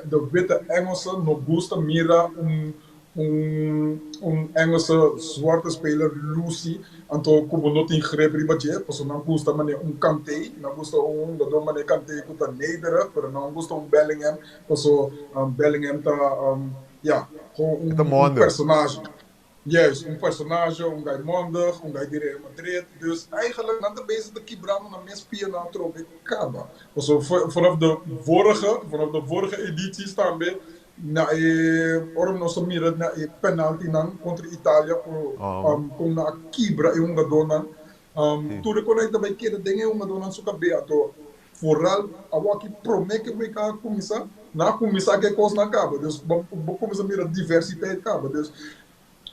de witte Engelsen não gosta mira Engelse zwarte speler Lucy, então como não tem greep ribaje, pois não gosta mané Kanté, não gosta do mané Kanté que tá Nederland, pero não gosta Bellingham, pois Bellingham tá ja, gewoon personagem. Juist, personagem, guy mondig, guy die Real Madrid. Dus eigenlijk na de bezig te kibranden naar meer spieren naar trope kaba. Dus vanaf de vorige editie staan we na orom no somira na penalty nan contra Itália com na kibra e donan. Tu reconhece também que de dinheiro donan suka beato. Vooral awaki promeke we ka commissar, na commissar que coisa na caba. Dus começa a mirar diversiteit caba. Dus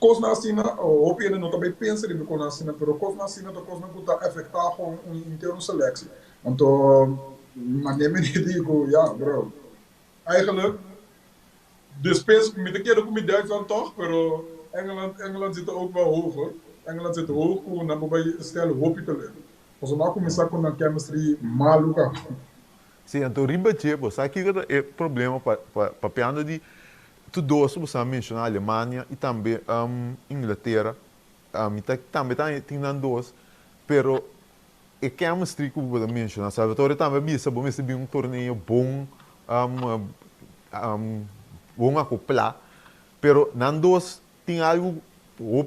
coisa na assina, o PN não também pensa em coisa na assina, pero coisa na assina da coisa não está afetar com inteiro seleção. Então, mas nem me digo, ja, bro. Eigenlijk, despensa comida que era comida van toch, pero Engeland zit ook wel hoog hoor. Engeland zit hoog, na bij stellen hoop te leren. Als we nou começar com a chemistry maluca. Sim, então ribaje, você aqui é problema para piano de tudo isso você menciona Alemanha e também Inglaterra, e também tem dois, pero é chemistry que você menciona, Salvatore também bisa bom receber torneio bom, bom acoplar, pero nan dois tem algo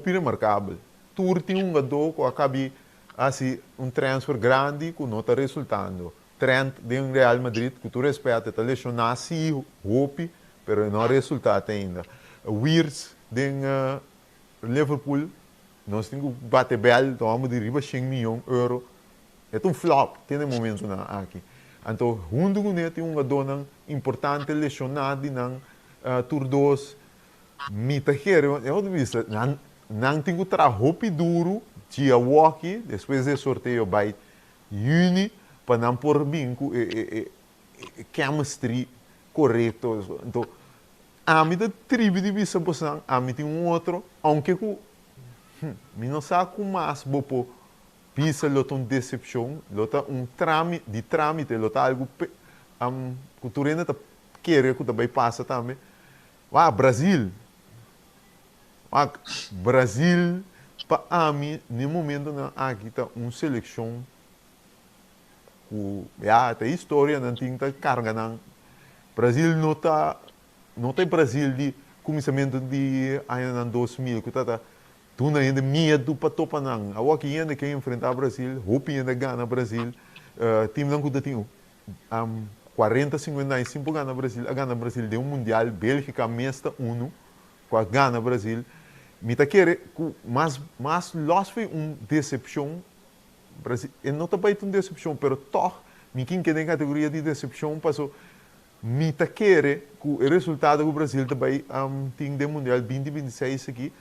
remarcável. Tour tem jogador que acaba assim transfer grande que não está resultando. Trent de Real Madrid que tu respeita, está lesionado sim, hope, pero não resultado ainda. Wirtz de Liverpool, nós temos que bater bem, tomamos de riba 100 milhões de euros. É um flop, tem momento aqui. Então, junto com ele, tem um jogador importante lesionado na Tour 2. Mita quero, eu disse, não tem que trabalhar duro, dia walkie, depois de sorteio by Juni, para não pôr binco chemistry correto. Então, a mim da tribo de vista possam, a mim tem outro, aunque com, não sabe como mais bopo, pisa lota decepção, lota trâmite, lota algo cultura tá querer que também passa também. Brasil, para mim, no momento aqui está uma seleção tem história, não tem carga. Brasil não tem Brasil de começamento de ano 2000, que está tudo ainda medo para topar não. A aqui ainda quem enfrentar Brasil, hope ainda ganha Brasil, time não que tem 40, 55 ganha Brasil de mundial, Bélgica mesta uno, com ganha Brasil. Me tá querendo, mas nós foi decepção. Brasil, não está para uma decepção, pero toch, me quem que tem categoria de decepção passou. Me tá querendo que o resultado do Brasil também tem de mundial 2026 aqui,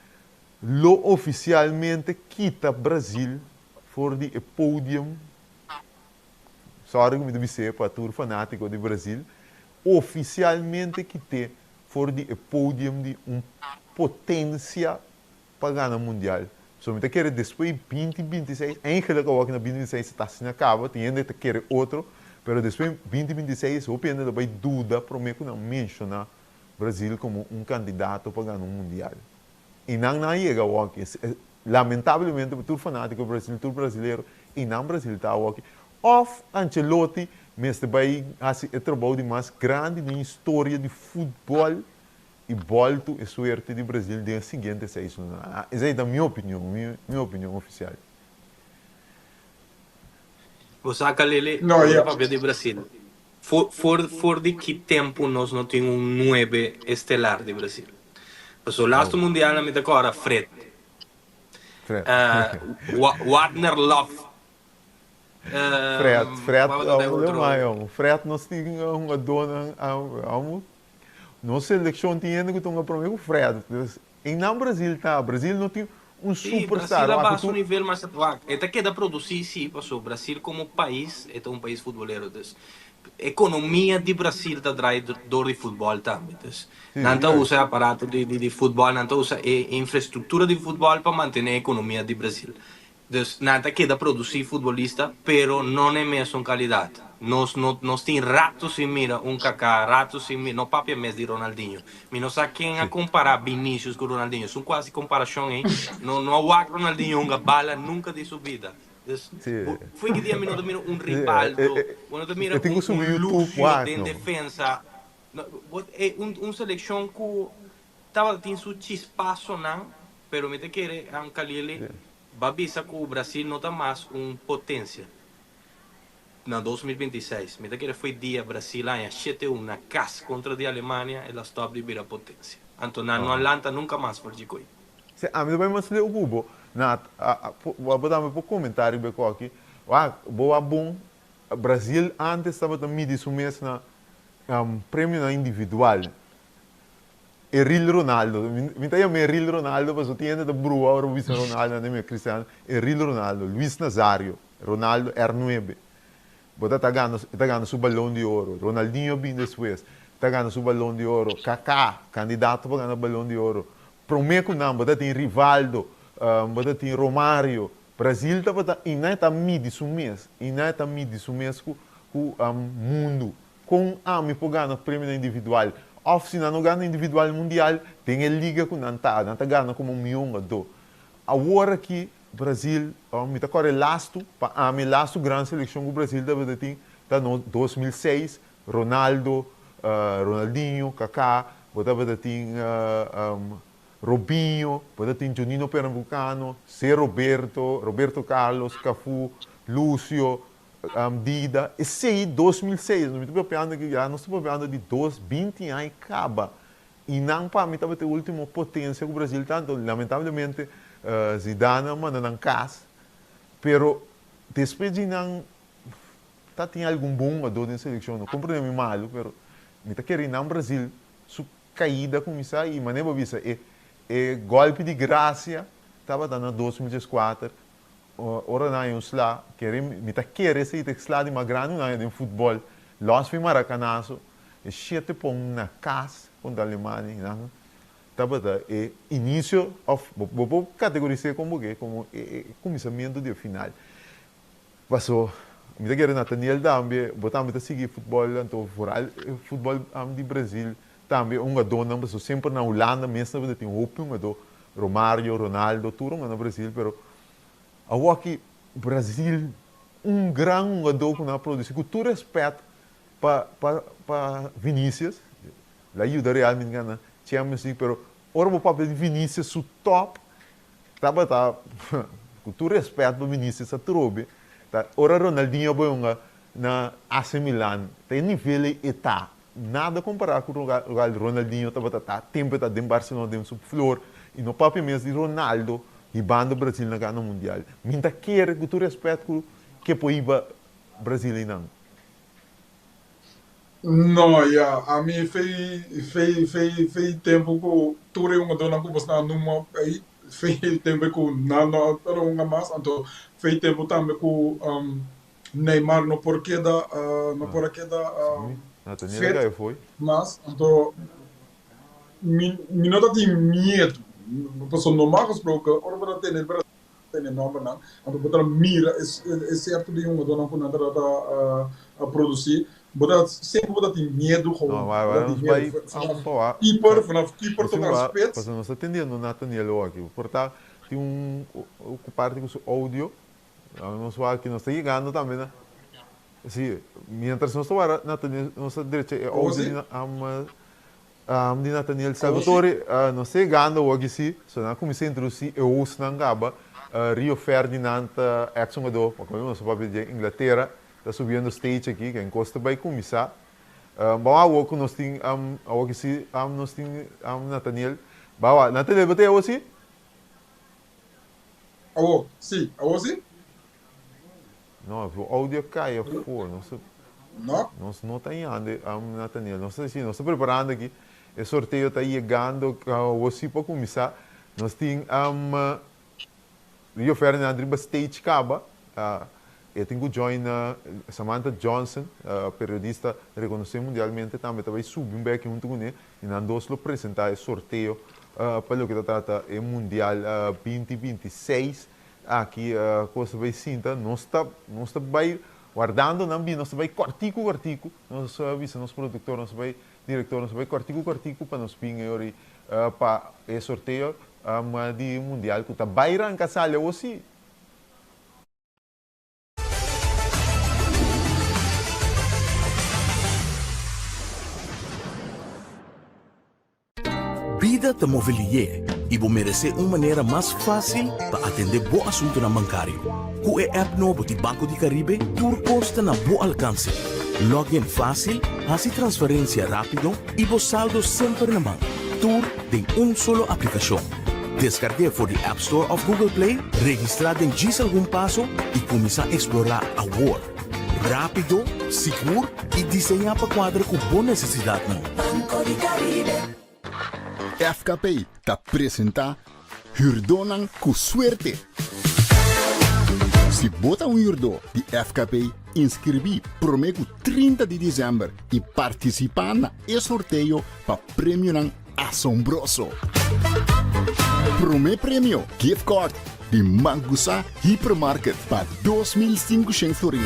lo oficialmente quita Brasil for de pódio. Sorry, me deve para tour fanático de Brasil, oficialmente quita for de pódio de potência para ganhar mundial. So, me quer depois 2026, eigenlijk ook na 2026 está se acaba, tem ainda quer outro, pero depois 2026 eu penso também dúvida para mim que não menciona Brasil como candidato para ganhar mundial. E não chega aqui. Lamentavelmente, o tour fanático brasileiro, tour brasileiro, e não Brasil tá aqui. Of Ancelotti, mas também assim, é trabalho mais grande na história de futebol e volto e suerte de Brasil de seguinte seis. Essa é a minha opinião oficial. Você acalele Não, o yeah. papel de Brasil. For de que tempo nós não temos um 9 estelar de Brasil? Porque o last mundial na minha agora, Fred. Fred. Wagner Love. Fred, nós tínhamos uma dona, nossa seleção tinha que tomar para mim o Fred. E não Brasil tá, Brasil não tem um superstar. Brasil abaixa o nível mais atual. Até que dá produzir, sim, passou. Brasil como país, é um país futbolero. Economia de Brasil está dor de futebol também. Não usa aparato de futebol, não usa infraestrutura de futebol para manter a economia de Brasil. Nada queda produzir futbolista, pero não é mesmo qualidade. Nós temos ratos sem mira Kaká, ratos sem mira, não papi mais de Ronaldinho. Mas não sabe quem a comparar Vinícius com Ronaldinho. São quase comparação, hein? Não há Ronaldinho uma bala nunca de subida. Foi que dia minuto Rivaldo, quando mira Lúcio de defesa. É seleção que estava tendo seu espaço, não, pero me te quer Calile. Babisa que o Brasil não está mais uma potência. Na 2026, me que foi dia brasileiro 7-1 na casa contra a Alemanha, ela está a virar potência. Então, não Atlanta nunca mais por Chico. A mim também me o Cubo. Vou dar um comentário aqui. Boa bom. Brasil antes estava também disso mesmo na prêmio na individual. Eril Ronaldo, minta eu Eril Ronaldo, mas eu tinha da Brua, o Luiz Ronaldo, não é Cristiano, Eril Ronaldo, Luiz Nazário, Ronaldo R9. Bota tá ganhando o balão de ouro, Ronaldinho bem depois, tá ganhando o balão de ouro, Kaká, candidato para ganhar o balão de ouro. Prometo não, bota tem Rivaldo, bota tem Romário, Brasil tá e não tá midi sumes, e não tá midi sumes com o mundo, com me por ganhar o prêmio individual. Se não ganha individual mundial, tem a liga com não ganha como milhão. Agora que Brasil, me está correndo lasto, a minha lasto grande seleção do Brasil deve ter, tá no 2006, Ronaldo, Ronaldinho, Kaká, deve ter Robinho, deve ter Junino Pernambucano, C. Roberto Carlos, Cafu, Lúcio, Dida, e sei 2006, não estou falando que já não estou falando de 20 anos acaba e não para mim estava a última potência que o Brasil tanto lamentavelmente Zidane manda não casa, pero depois de não tá tinha algum bom a dor na seleção, não compreendo mal, pero me tá querendo não Brasil su caída começar e maneira vista é golpe de graça estava dando 2004. Ora não é um slá, me tá querendo esse slá de uma grande não é de futebol, nós fomos maracanazo, e 7 pontos na casa contra a Alemanha, não, tava é início vou categorizar como começamento de final. Passou, me tá querendo Nathaniel também, botamos a seguir futebol, então futebol de Brasil também dona, mas sempre na Holanda mesmo tem Romário, Ronaldo, tudo no Brasil, pero aqui Brasil grande jogador que não produz, com todo respeito para Vinícius, lá ajuda realmente na Champions League, pero ora o papel de Vinícius o top, com todo respeito para Vinícius a trobe, ora Ronaldinho vai na AC Milan, tem nível e tá nada comparado com o lugar de Ronaldinho, tempo tá em Barcelona, dentro do flor, e no papel mesmo de Ronaldo e banda Brasil na Gana Mundial. Minta quer com todo respeito que poiba brasileiro não, a mim fez tempo que tu é uma dona que você não aí fez tempo que não era uma massa, então fez tempo também que Neymar no porquê da Nathaniel foi. Mas então me não tem medo. Pessoal normal que porque ora para ter nome não, então botar mira é certo de uma dona que não a produzir, botar sempre botar tem medo com keeper tocar aspecto. Mas não está entendendo Nathaniel aqui, portanto tem parte com o áudio Não só aqui, nós estamos chegando também, né? Sim, mientras nós estamos na nossa direita, é o de Nathaniel Salvatore, nós estamos chegando hoje, sim, so na comissão introduzir, eu uso na Gaba, Rio Ferdinand, ex-jogador, porque nós estamos de Inglaterra, está subindo o stage aqui, que encosta vai começar. Bawa ko nós temos, hoje sim, nós temos Nathaniel. Bawa, Nathaniel, você hoje? Sim, sim? Não, o áudio cai fora, Não? nós não está indo, Nathaniel, nós estamos preparando aqui, o sorteio está chegando, hoje para começar, nós temos Rio Ferdinand Riba Stage Caba, eu tenho join Samantha Johnson, periodista reconhecida mundialmente, também vai subir um pouco junto com ele, e nós apresentar o sorteio para o que trata o Mundial 2026, aqui coisa vai sinta, nós está vai guardando não vi, nós vai cortico, nós avisa nosso produtor, nós vai diretor, nós vai cortico para nós pingar para o sorteio de Mundial que está vai arrancar salha hoje. Vida te movelie e vou merecer uma maneira mais fácil para atender bom assunto na bancário. Com o app novo de Banco de Caribe, tudo custa na bom alcance. Login fácil, fazer transferência rápido e vos saldo sempre na mão. Tudo tem solo aplicação. Descargue for the App Store of Google Play, registrar em diz algum passo e começar a explorar a world. Rápido, seguro e desenhar para quadro com boa necessidade. Banco de Caribe. FKP te apresenta Hurdonan com suerte. Se bota hurdo de FKP, inscrevi promego 30 de dezembro e participar na sorteio para prêmio assombroso. Primeiro prêmio, gift card de Mangusa Hypermarket para 2.500 florins.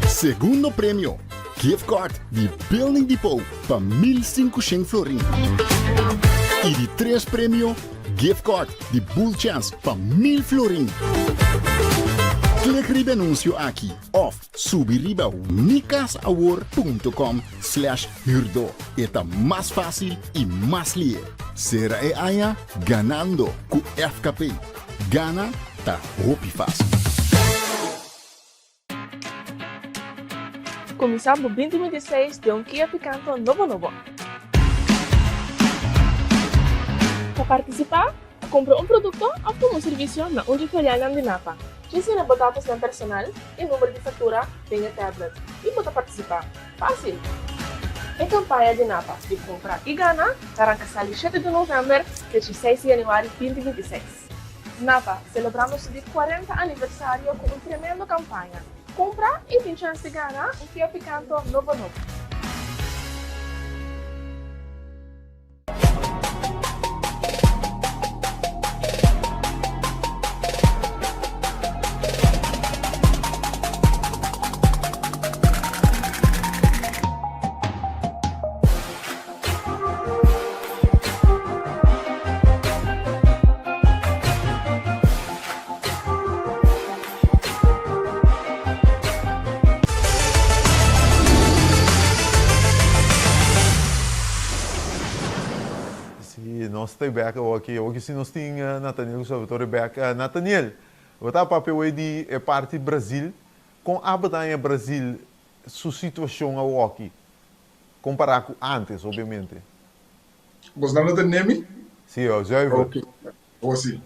Segundo prêmio, gift card de Building Depot para 1.500 florins. E de 3 prêmio, gift card de Bull Chance para 1.000 florins. Clique riba anúncio aqui ou subiriba unicasaward.com/hurdo. Está mais fácil e mais lié. Será e aia ganando com FKP. Gana tá roupi fácil. Começar o 2026 de Kia Picanto novo. Para participar, compra um produto ou um serviço na Unditorial de Napa. Ensina batatas na personal e número de fatura vem a tablet. E pode participar. Fácil! É campanha de Napa de comprar e ganhar arranca 7 de novembro de 6 de janeiro 2026. Napa, celebramos o 40 aniversário com uma tremenda campanha. Compra e tem chance de ganhar um Kia Picanto novo. Nós estamos back aqui. Hoje sim nós temos Nathaniel Salvatore back. Nathaniel, eu estava para papel de parte do Brasil. Com a batalha Brasil, sua situação aqui, comparar com antes, obviamente. Você não tem nome? Sim, eu já vi. Ok. Sim.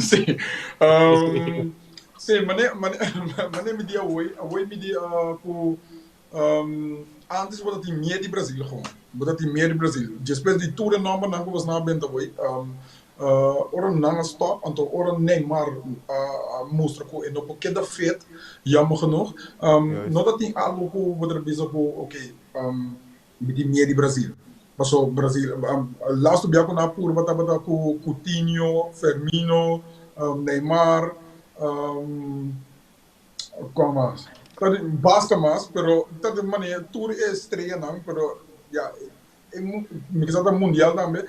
Sim. Sim, mas me dia hoje me dia com antes você tinha medo de Brasil gewoon. Você tinha medo de Brasil. Depois de tudo nova não was na benta hoje. Ora não stop, então ora Neymar mostra que é não porque da feito, jammer genoeg. Não dat tinha algo que você bisa que ok, de medo de Brasil. Mas o Brasil, laatste bij na pur bata com Coutinho, Firmino, Neymar, qual mais? Basta mais, pero de maneira tudo é estreia não, pero ja, me questão mundial também.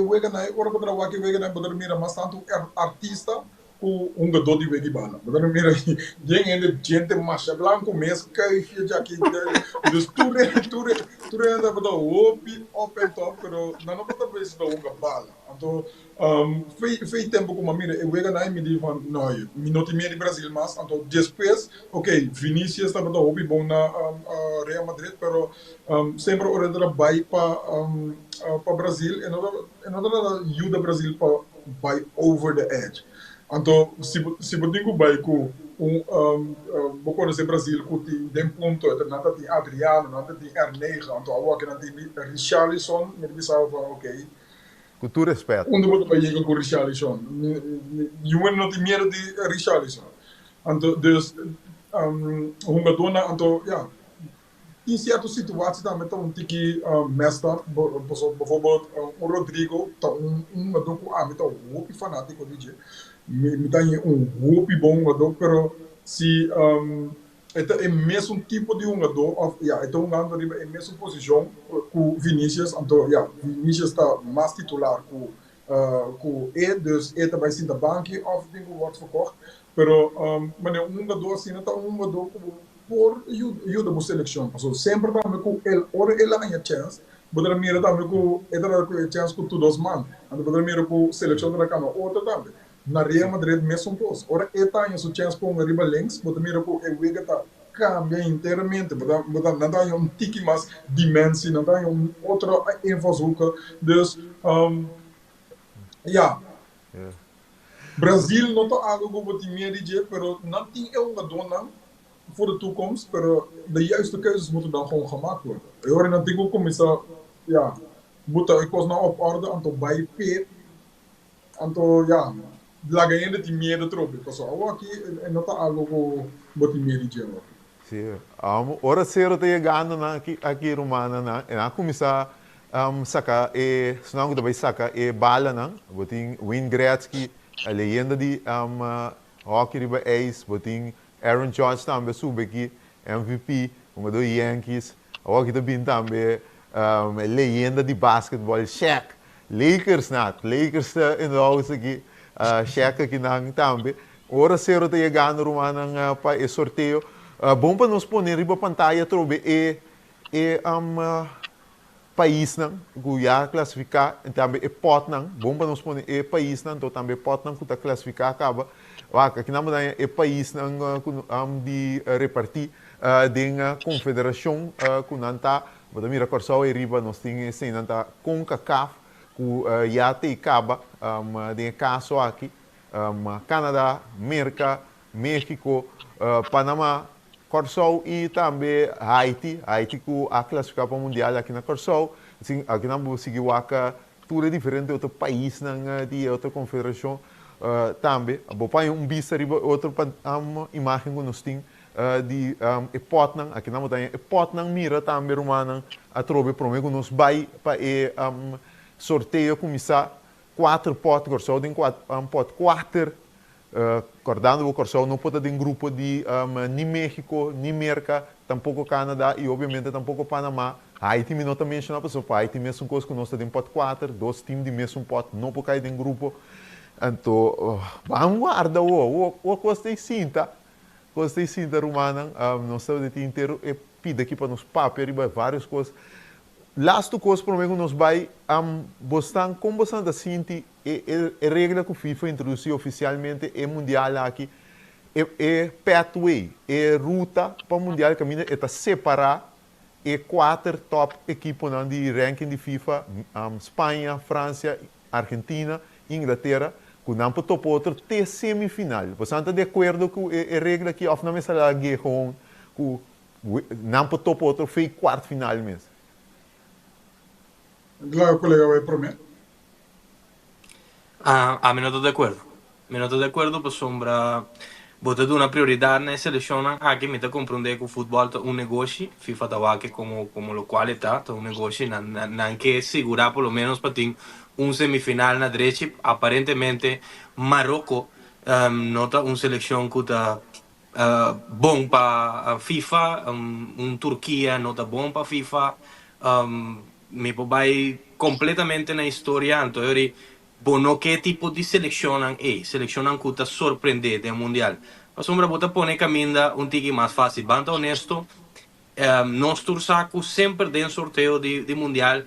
O wega na ora contra o que wega na poder mira mais tanto artista com jogador de vegi bala. Mas mira, gente macha blanco mesmo que já aqui, dus tu ainda para opi up and top, pero não para ver se dá bala. Então, fez tempo como mira, eu vega na me diz não, minuto e meio de Brasil mas, então depois, ok, Vinícius estava da opi bom na Real Madrid, pero sempre ordeira vai para Brasil e não ajuda Brasil para vai over the edge. Então, se você digo vai com vou conhecer Brasil com tem ponto, nada tem Adriano, nada tem Ernega, então agora que não tem Richarlison, me pensava ok. Com todo respeito. Onde você vai chegar com Richarlison? Eu não tenho medo de Richarlison. Então, dus dona, então, ja, em certas situações também está tiki mesta, bijvoorbeeld Rodrigo, está jogador com está hoop fanático DJ. Me dá hoop bom jogador, pero se é o mesmo tipo de jogador, é jogando é a mesma posição com Vinícius, então, Vinícius está mais titular com ele, dus ele vai ser da banca, of dingen wordt verkocht, pero mas jogador assim, está jogador por ajuda para a seleção, porque sempre também com ele, ora ele ganha chance, poder mira também com ele tem chance com todos os man, então poder mira com a seleção da cana, outra também. Na Real Madrid mesmo coisa. Ora, ele tem sua chance para um riba links, poder mira com ele vega tá cambia inteiramente, poder não tem tique mais dimensão, não tem outra invalshoek, dus Brasil não está algo como o meia DJ, pero não tem jogador voor de toekomst, pero de juiste keuzes moeten dan gewoon gemaakt worden. Eu hoor dat ik começar, ik was nou op orde, aantal bij P, aantal, laga ainda de medo trobe, pessoal, aqui não está algo como o meia DJ. Sim, ora zero te chegando aqui Romana na começar sacar senão que vai sacar bala não, botin Wayne Gretzky, a leyenda de hockey riba ace, botin Aaron Judge também sube aqui, MVP, dos Yankees. Agora também também leyenda de basquetebol, Shaq. Lakers Lakers in de house aqui, Shaq aqui também. Ora zero te chegando Romana para o sorteio. Bom para nos pôr riba pantalla trobe país não, que já classificar, também pot não, bom para nos pôr país não, então também pot não que está classificar acaba. Aqui não é país de repartir da confederação que não está, mas mira Corsau e riba nós temos assim não está CONCACAF que já tem acaba de caso aqui Canadá, América, México, Panamá, Corsau e também Haiti que a classificar para o mundial aqui na Corsau, assim aqui não vou seguir tudo é diferente de outro país de outra confederação. Também, vou pôr vista riba outra imagem que nós temos de Potnang, aqui não tem Potnang mira também romana a trobe para mim que nós vai para sorteio começar 4 potes Corsau tem pot 4 acordando o Corsau não pode ter grupo de nem México, nem América, tampouco Canadá e obviamente tampouco Panamá. Haiti me não também mencionar pessoal, Haiti mesmo coisa que nós temos pot 4, 2 times de mesmo pot, não pode cair em grupo. Então, vamos guardar o gostei cinta romana, não sei de inteiro e pide aqui para nos papéis e várias coisas. Last coisa para mim que nos vai bastante como bastante assim a regra que o FIFA introduziu oficialmente é mundial aqui é pathway, é ruta para o mundial que é para separar e 4 top equipes de ranking de FIFA, Espanha, França, Argentina, Inglaterra. Que não pode topar outro até semifinal. Você está de acordo com a regra que of não me será que não pode topar outro foi quarto final mesmo. Claro, colega, vai prometer. A mí no estoy de acuerdo. Me no estoy de acuerdo, pues sombra. Botar una prioridad en la selección aquí me te comprende que el fútbol es un negocio, FIFA está aquí como lo cual está, un negocio, no que asegurar por lo menos para ti un semifinal na derecha. Aparentemente Marruecos no está una selección que está bom para FIFA, Turquía no está bom para FIFA, me vai completamente na história, então Bono que tipo de selecionan selecionan que te sorprende del mundial. A sombra bota pone caminda um tiki mais fácil. Banta honesto, nós tursaco sempre dentro sorteio de mundial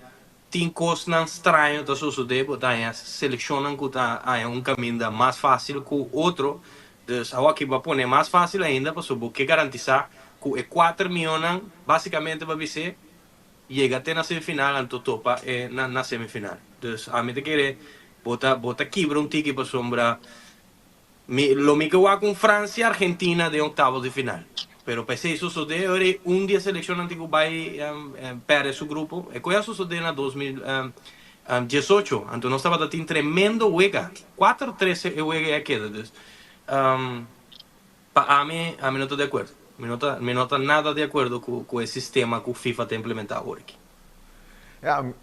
tem coisas não estranhas que suceder, botar selecionam que tá um caminho mais fácil que o outro. Então, aqui vai pôr mais fácil ainda, para saber que garantizar que 4 milhões basicamente vai ser chega até na semifinal, então topa na semifinal. Então, a mim te querer bota quebra um tique para sombra. Lo mismo que com França e Argentina de octavos de final. Pero pese isso sucede, ahora un día seleccionan que vai para su grupo. E coisa sucedeu na 2018. Então nós estava tendo tremendo hueca. 4-3 hueca queda. A mim não estou de acordo. Me não estou nada de acordo com esse sistema que o FIFA tem implementado hoje. A mim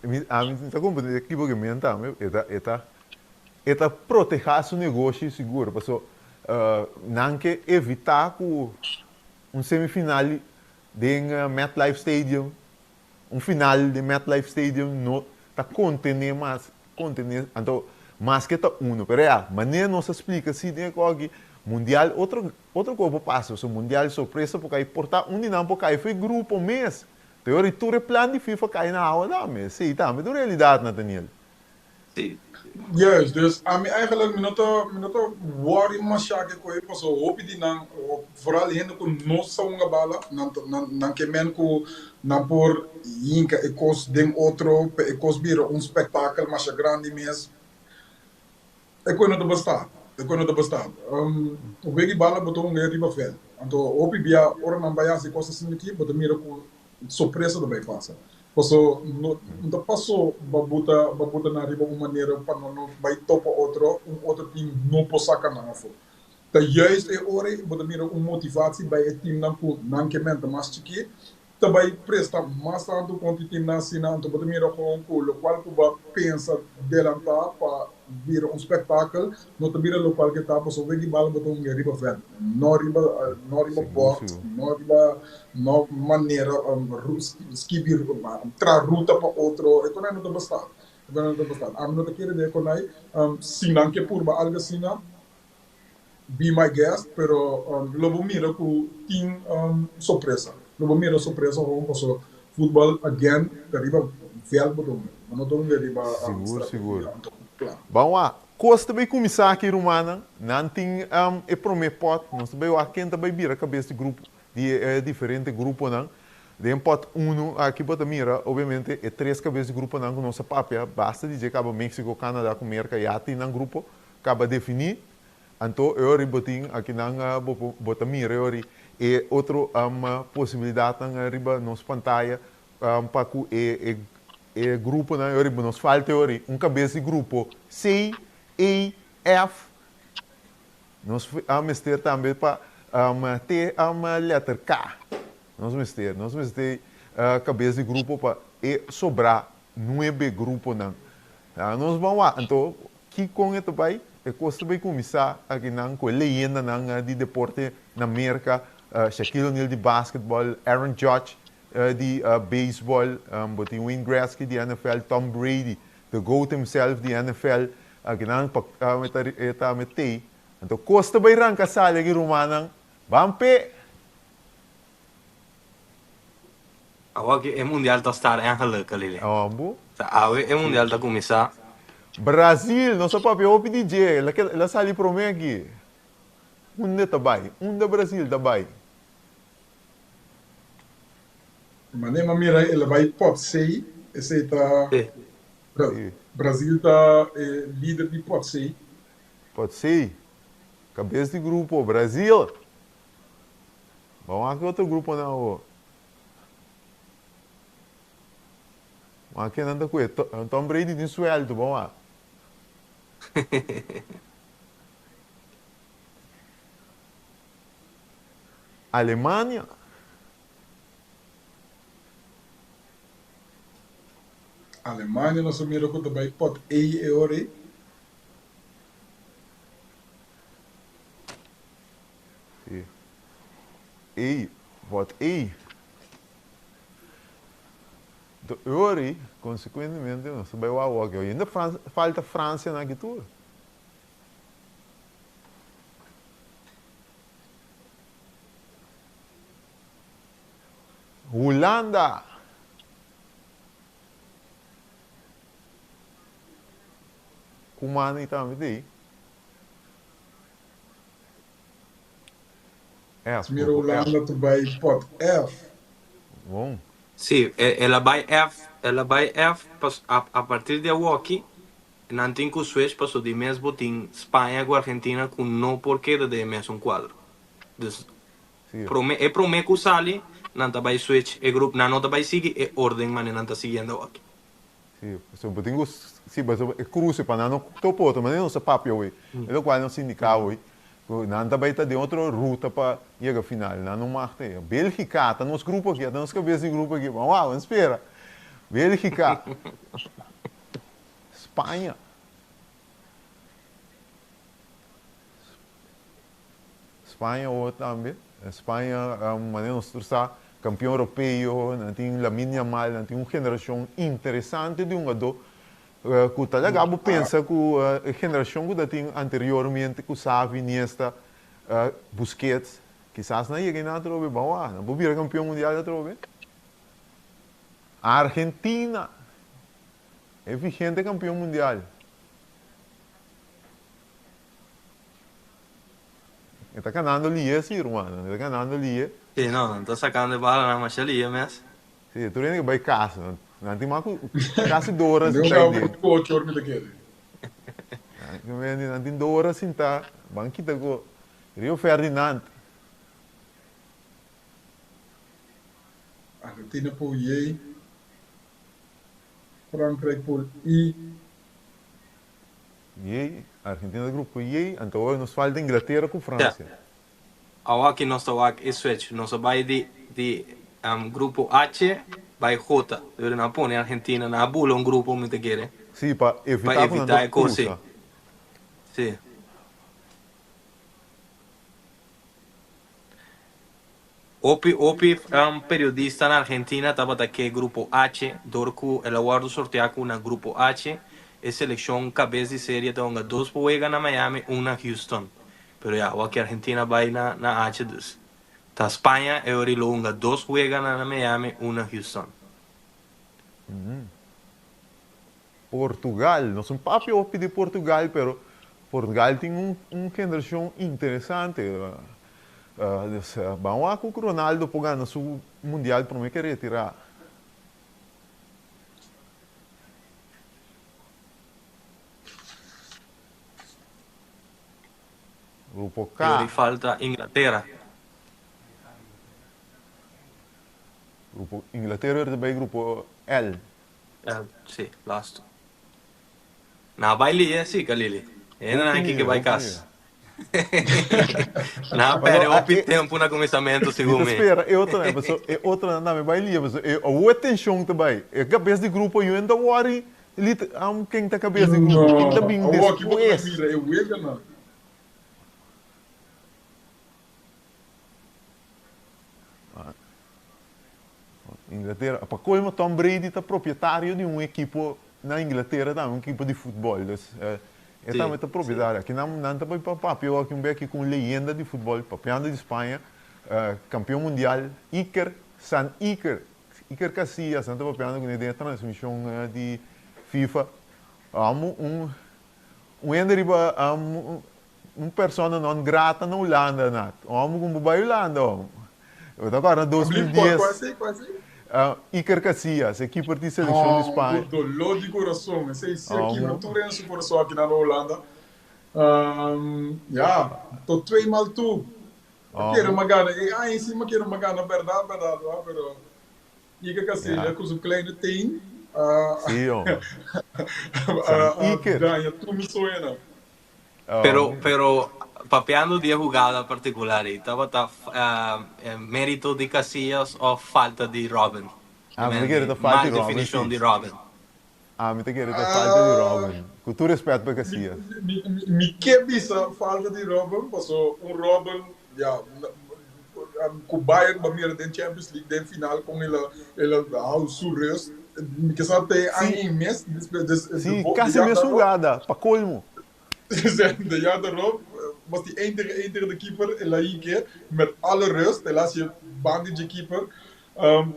está compreendendo aqui porque me entende, é proteger seu negócio seguro, porque não quer evitar que semifinal de MetLife Stadium, final de MetLife Stadium não está contener então mais que uno, pero maneira não se explica assim, né, que mundial outro coisa passa, o mundial surpresa porque aí portar não porque aí foi grupo mês, teoria tudo é plano de FIFA cai na aula da mês, sim, tá, mas na realidade Nathaniel. Sim. Yes, dus aan mij eigenlijk minuto worry machake ko ipo so hopi di nang vooral hende ko no sa unga bala nan ke men ko na por yinka ekos den outro pe ekos biro un spektakel masha grande mes e ko no do basta o begi bala boto un riba fel anto hopi bia ora nan baya se costa siniki boto mira ko surpresa do vai passa. Posso não passou babuta na riba uma maneira para não vai topa outro time não possa sacar não for. Tá juist é hora botar mira motivatie bij het team não que mente mais chique também presta mais tanto quanto o time na cena então botar mira com o qual que vai pensa delantar para vir espetáculo não também o qual que tá posso ver que bala botar riba verde não riba board não maneira skibir tra ruta para outro e quando não basta a não te querer de quando aí sinan que por ba algo sina be my guest pero lobo mira com team surpresa lobo mira surpresa com posso futebol again riba verde botar não tô vendo riba seguro bom Costa vai começar aqui romana, não tem e prometo pot, nós também aqui também vira cabeça de grupo de diferente grupo não, de pot aqui bota mira, obviamente é 3 cabeças de grupo não com nossa papel, basta dizer que acaba México, Canadá com América já tem um grupo, acaba definir, então eu ribotinho aqui não bota mira eu e outro possibilidade não riba nos pantalla para que e grupo não eu nos falta eu cabeça de grupo C E, F, nós vamos ter também para ter a letra K. Nós vamos ter cabeça de grupo para sobrar 9 grupos. Nós vamos lá. Então, que com isso vai, custa vai começar aqui com a leyenda de deporte na América, Shaquille O'Neal de basquetebol, Aaron Judge de baseball, Wayne Gretzky de NFL, Tom Brady, the GOAT himself de NFL, aqui não está metei então costa vai arrancar sala aqui romana vampe Agora é mundial está estar em gelukkig ali. ambo Agora é mundial está começar. Brasil nosso papel o DJ ela sali para mim aqui onde está bem onde Brasil está bem mas nem mira ele vai pode ser esse está Brasil está líder de pode ser. Pode ser. Cabeça de grupo, Brasil. Vamos aqui outro grupo não. Aqui não está com ele. Tom Brady tem sueldo, vamos lá. Alemanha. Alemanha nós mira que também pode euro. E, pode e. De Uri, consequentemente, não se vai o Awak. Ainda falta França na altura. Holanda. Kumani também daí. Mira Holanda te bij pot F. Bom. Sì, ela vai F a partir de aqui, não tem que o Suécia passou de mesmo tem Espanha com Argentina com não porquê de mesmo quadro. Dus, prome que sali, não tá vai Suécia, e grupo não tá vai seguir, e ordem mas não tá seguindo aqui. Sim, so tengo sim, mas é cruze para não topo, mas não se papel hoje. É o qual não sindical hoje. Não também está de outra ruta para chegar ao final, não marca. Bélgica, está nos grupos aqui, está nos cabeças de grupo aqui. Uau, espera. Bélgica. Espanha. Espanha ou também. Espanha, maneira nós está campeão europeu, não tem Lamine Yamal, não tem uma geração interessante de ado. Que tal acabo pensa que a geração que tem anteriormente que Xavi, Iniesta, Busquets, quizás não ia ganhar trobe, bom, não vou vir campeão mundial da trobe. A Argentina é vigente campeão mundial. Está ganhando ali, sim, irmão, está ganhando ali. Sim, não está sacando de bala na machalia, mas. Sim, tu nem vai casa. Não tem mais quase 2 horas. Não dá muito coach or daquele. Não tem 2 horas sem estar. Banquita com Rio Ferdinand. Argentina por J. Frankrijk por I. J. Argentina do grupo J. Então nos falta Inglaterra com França. Aqui nós estamos aqui, Suécia, nós vai de grupo H. Vai J, eu não põe a Argentina na bula grupo muito quer. Sim, para evitar a coisa. Sim. Opi periodista na Argentina estava aqui grupo H, dorco ela guarda sortear com o grupo H, e seleção cabeça de série então 2 juega na Miami, 1 na Houston. Pero já, aqui a Argentina vai na H2. Ta Espanha é orilonga 2 juega na Miami, 1 na Houston. Portugal, não sou papel de Portugal, pero Portugal tem geração interessante. Vamos lá com o Ronaldo para ganhar o Mundial para me querer retirar. Grupo K. E falta Inglaterra. Grupo Inglaterra é também grupo L. Sim, last. Na vai ali, sim, Kalili. Ainda não é aqui que vai casa. Na pera, eu optei tempo no começamento, segundo me. Espera, outra não vai ali, mas a atenção também. É cabeça de grupo, eu ainda worry. Quem está cabeça de grupo, quem está bem depois. Inglaterra, para colmo, Tom Brady está proprietário de uma equipe na Inglaterra, uma equipe de futebol. É também proprietário. Aqui não está para papel, aqui aqui com leyenda de futebol, papiando de Espanha, campeão mundial, Iker Casillas, está papiando com a transmissão de FIFA. Uma pessoa não grata na Holanda, como vai Holanda, agora 2010. Iker Casillas, equipe de seleção de Espanha. Dolor de coração. Esse aqui, não estou vendo esse coração aqui na Holanda. Estou 2 mal tu. Quero uma gana. Em cima quero uma gana, verdade. Pero Iker Casillas, com o kleine tem. Sim, Iker. Ganha, tu me suena. Pero papeando de jogada particular, estava mérito de Casillas ou falta de Robin? Me queria falta de Robin. Definição de Robin. Me queria falta de Robin. Com todo respeito para Casillas. Me que bisa falta de Robin, passou Robin, com o Bayern, para mim, na Champions League, na final, com ele surreal, que só tem aí em mês, Sim, quase a mesma jogada, para colmo. de jaar daarop was die 1 tegen de keeper en Laïke met alle rust. Helaas je bandage keeper.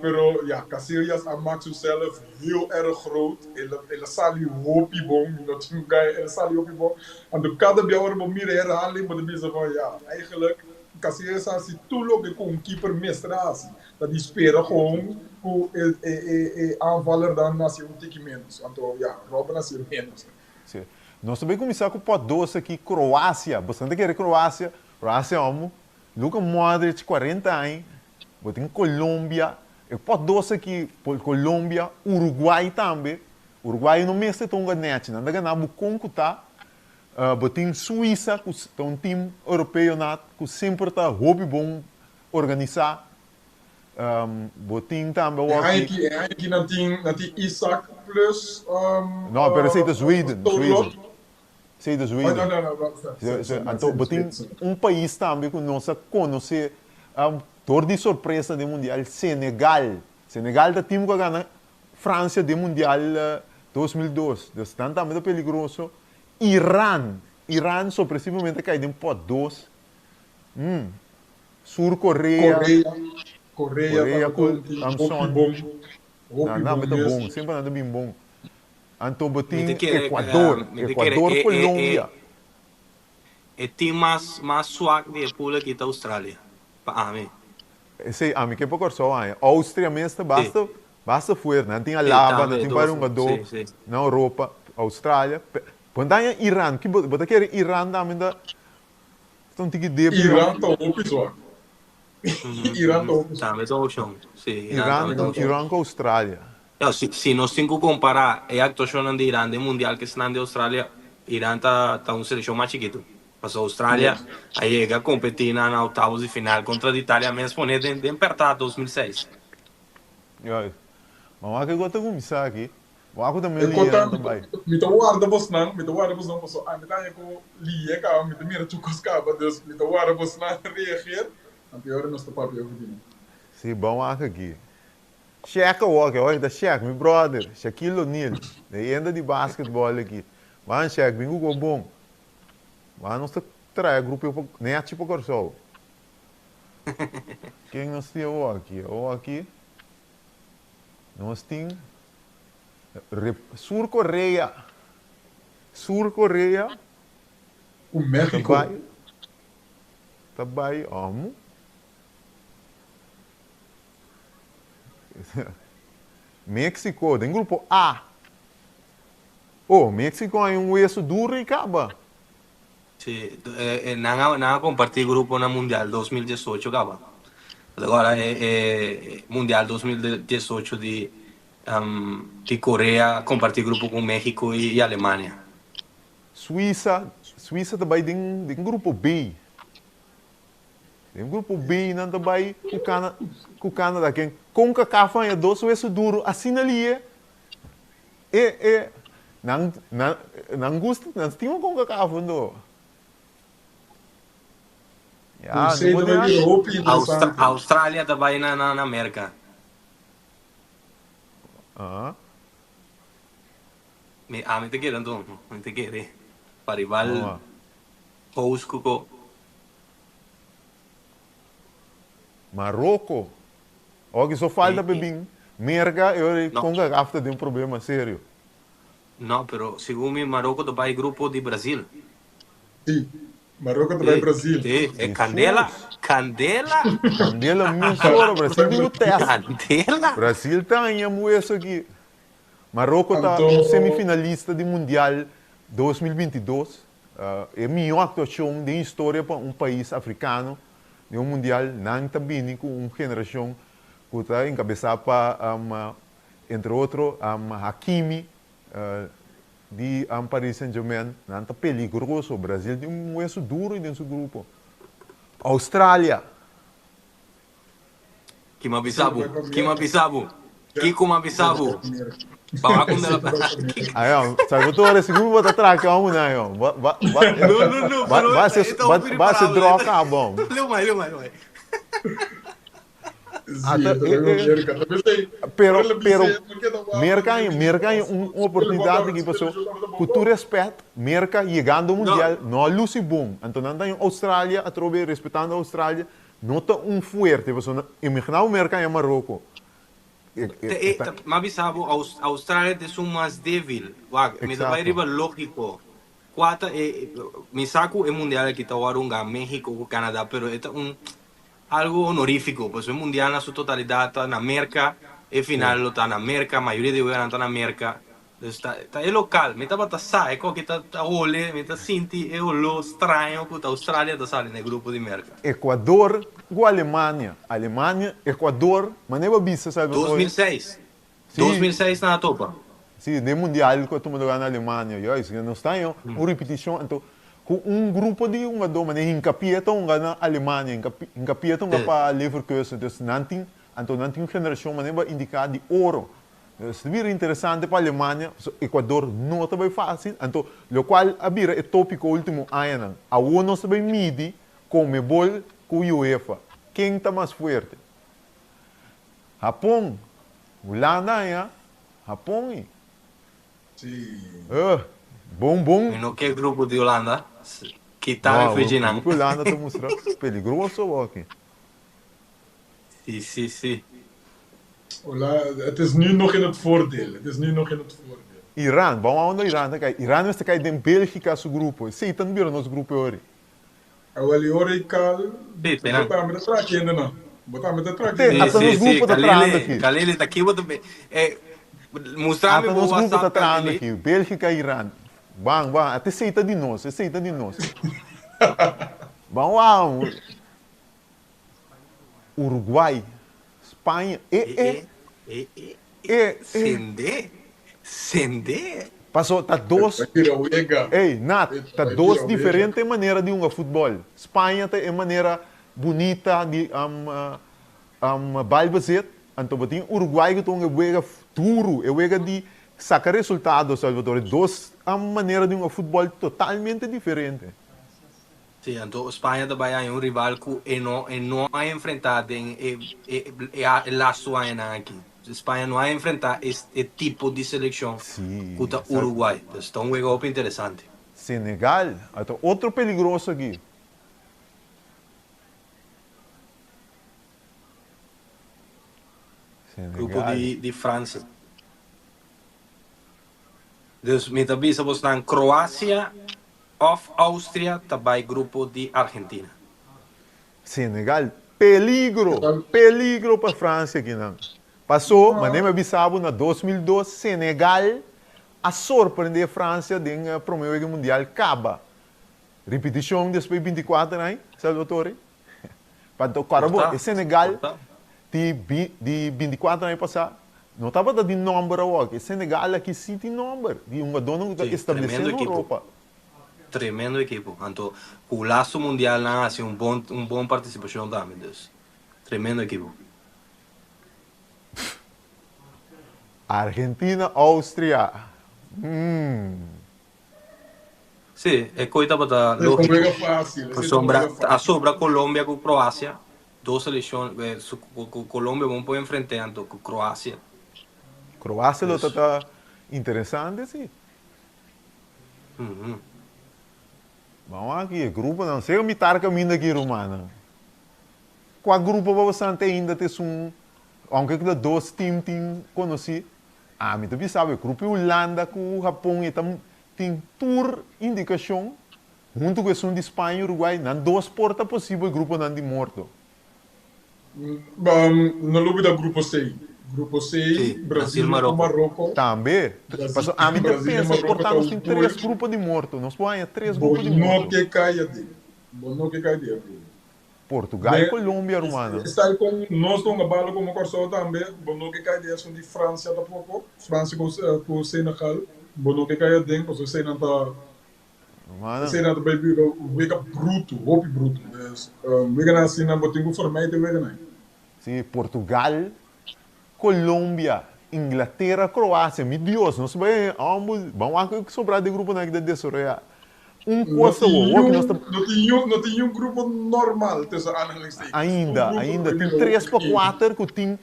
Pero ja, Casillas aan Max zelf heel erg groot. Ele sali hopi bom, dat een guy ele sali hopi bom. En de kade bij ons meer herhaling, maar de mensen van ja, eigenlijk Casillas als hij toeloopt kon een keeper mistratie. Dat die spelen gewoon hoe aanvaller dan als je een tikje menos. Want ja, Robben als je menos. Sim. Nós também começamos com o pot doce aqui, Croácia. Bastante querer Croácia. Croácia, amo. Luka Modric, 40 anos. Botem Colômbia. O pot doce aqui, Colômbia. Uruguai também. Uruguai não me está tão ganhante. Não dá nada com o tá. Botem Suíça, que é um time europeu que sempre está hobby bom organizar. Botem também. Eigenlijk dat die Isaac plus. Não, pero sei de Zweden. Sei de Zweden. Não. Então, botem país também que nós conhecemos door die surpresa do Mundial, Senegal. Senegal é o time que ganha França do Mundial 2002. Então, também é perigoso. Irã, surpresivamente, cai de pot 2. Sul-Coreia. Coreia com Samson. Não, é bom. Sempre anda bem bom. Então, botem Equador. Equador, Colômbia. É o time mais suave de pula aqui da Austrália. Para mim. Sim, a mim que é pouco só. Áustria mesmo, basta fora. Não tem Alaba, não tem Barungador. Na Europa, Austrália. Quando tem Irã, que você quer Irã também da... Então tem que dever... Irã está opção. Irã está opção. Também está opção. Irã com Austrália. Se nós temos que comparar a actuação de Irã do Mundial que está na Austrália, Irã está uma seleção mais chiquita. Mas a Austrália aí chega a competir na oitavos de final contra a Itália mesmo de apertar 2006. Mas o que eu gosto de começar aqui? Aku também Eu lihat conto, também. me tô guarda bosnan, passou. Me tá com lia cá, me mira chucos cá, Deus, me tô guarda bosnan reagir. A pior não está papo eu vi. Sim, bom aqui. Checa o que, olha, checa, meu brother, Shaquille O'Neal, ainda de basquetebol aqui. Vai, checa, bingo go bom. Vai, nós traz grupo nem tipo corso. Quem nós temos aqui? O aqui. Nós temos Sul-Coreia. Sul-Coreia. O México. Também, amo. México, tem grupo A. México é um eixo duro e acaba. Sim, não compartilhar grupo na Mundial 2018, acaba. Agora é Mundial 2018 de Coreia, compartilhar grupo com México e Alemanha. Suíça também tem grupo B. Tem grupo B, não também com o Canadá. Quem com a café é doce, esse duro, assim ali não gosta, não estima com a café, não. A Austrália também na América. Me te querendo, me te quere. Para rival, host kuko. Marrocos. Olha, só falta bebim. Merga, eu com a café tem um problema sério. Não, pero segundo Marrocos também grupo de Brasil. Sim. Marrocos também Brasil. É Candela. Candela minha senhora, Brasil tem o teste. Candela. Brasil tem isso aqui. Marrocos está semifinalista do Mundial 2022. É a melhor actuação de história para um país africano. De um Mundial, não está bem com uma geração que está encabeçada para, entre outros, Hakimi, de Paris Saint-Germain, não está perigoso. O Brasil tem um eixo duro nesse grupo. Austrália. Kima-Bisabu. Kiko-Mabisabu. Bawa dela. Salvatore, segundo vou atrás, calma, não. Vai ser droga, bom. Leu mais. Sim, eu também América. Também sei. Pero, Olha, pero, Vicente, porque não há- merca uma oportunidade que pessoa, com todo respeito, merca chegando ao mundial, não é Lucy Boom. Então, não tem Austrália, a trobe respeitando a Austrália, não tem forte, pessoa, imagina o merca em Marrocos. Mas sabe, a Austrália é um mais débil. Me dá Exato. lógico. Quatro, me saco é mundial que está agora México, Canadá, pero é algo honorífico, pues el mundial en su totalidad está en América, el final lo está en América, la mayoría de jugadores están en América. Está é local, me está para sai, que está olhe, me está sinti, é lo estranho que a Austrália está saindo no grupo de América. Equador com Alemanha. Alemanha, Equador, mas nem vista, sabe? 2006. Sim. 2006 na topa. Sim, no mundial que estamos jogando na Alemanha. Isso não está uma repetição. Então, com grupo de jogadores, mas em Capia estão na Alemanha, em Capia estão para Leverkusen. Então, não tem geração, mas nem vai indicar de ouro. Isso é interessante para a Alemanha. Equador não está bem fácil. Então, o qual é tópico último ano. A ONU está bem midi com o bol com a UEFA. Quem está mais forte? Japão. Holanda, Japão. Sim. Bom. E no que grupo de Holanda, que está em Ferdinand. O Holanda está mostrando perigoso aqui. Sim. Olá, het is nu nog in het voordeel. Het is nu nog in het voordeel. Irã, vamos ao Irã. Irã está caindo em Bélgica, seu grupo. Sim, está no nosso grupo hoje. Awali ore kal. Sim, tem não. Botar me de traque ainda não. Botar me de traque. Tem. Até nos grupos da tranda aqui. Kalele está aqui, mostrar-me Até o nos grupos da WhatsApp tranda ali. aqui. Bélgica e Irã. Vamos, até aceita de nós. Vamos. Uruguai, Espanha. Sende. Passou, tá dois. Tira o ega. Ei, Nat, tá Vai duas tirar o diferentes maneiras de jogar futebol. Espanha tem maneira bonita de balbazet. Então, tem Uruguai que tem uma joga duro, é joga de sacar resultados, Salvador. Duas maneiras de jogar futebol totalmente diferente. Sim, então Espanha também é um rival que não é enfrentado em last one aqui. Espanha não é enfrentar este tipo de seleção contra o Uruguai. Então, é um jogo interessante. Senegal, então, outro perigoso aqui. Grupo de França. Dus met de bisa staan Croácia of Áustria, também grupo de Argentina. Senegal, peligro para a França aqui não. Passou, mas nem me avisava na 2002, Senegal a surpreender a França no primeiro jogo mundial acaba. Repetição depois 24, né, Salvatore? Para o Senegal de 24 anos passado, não estava de número aqui. Senegal aqui sim tem número de uma dona que está estabelecendo na Europa. Tremendo equipo. Então, o laço mundial não é um bom participação também. Tremendo equipo. Argentina, Áustria. Sim, é coisa para Esse lógico. é fácil. A sobra Colômbia com Croácia. Duas seleções. Colômbia vamos por enfrentando com Croácia. Croácia está interessante, sim. Vamos aqui, grupo não sei me tar caminho aqui, Romana. Qual grupo você ainda tem aunque que dois times conheci, me também sabe, o grupo Holanda com o Japão e tem tour indicação, junto com o de Espanha e Uruguai, não duas portas possíveis, o grupo não de morto. No lobby da grupo C. Grupo C, Sim, Brasil, Marrocos. Marrocos. Também, Brasil, a mim Brasil e pensa, Marrocos portanto, estão tem três dois. grupos de morto, nós põe três grupos de Bono morto. que caia de. Bono que caia de. Portugal e Colômbia, Romana. Está aí com nós estamos a bala como corso também. Bono que caia de são de França da pouco. França com Senegal. Bono que caia de, porque Senegal Romana. Senegal vai vir o bruto, roupa bruto. Vega na cena, botinho formato vega na. Sim, Portugal, Colômbia, Inglaterra, Croácia. Meu Deus, nós vamos sobrar de grupo na da Desoroia. coisa ou que nós não tinha um grupo normal, tussen aanhalingstekens. ainda tem 3 para 4 que tem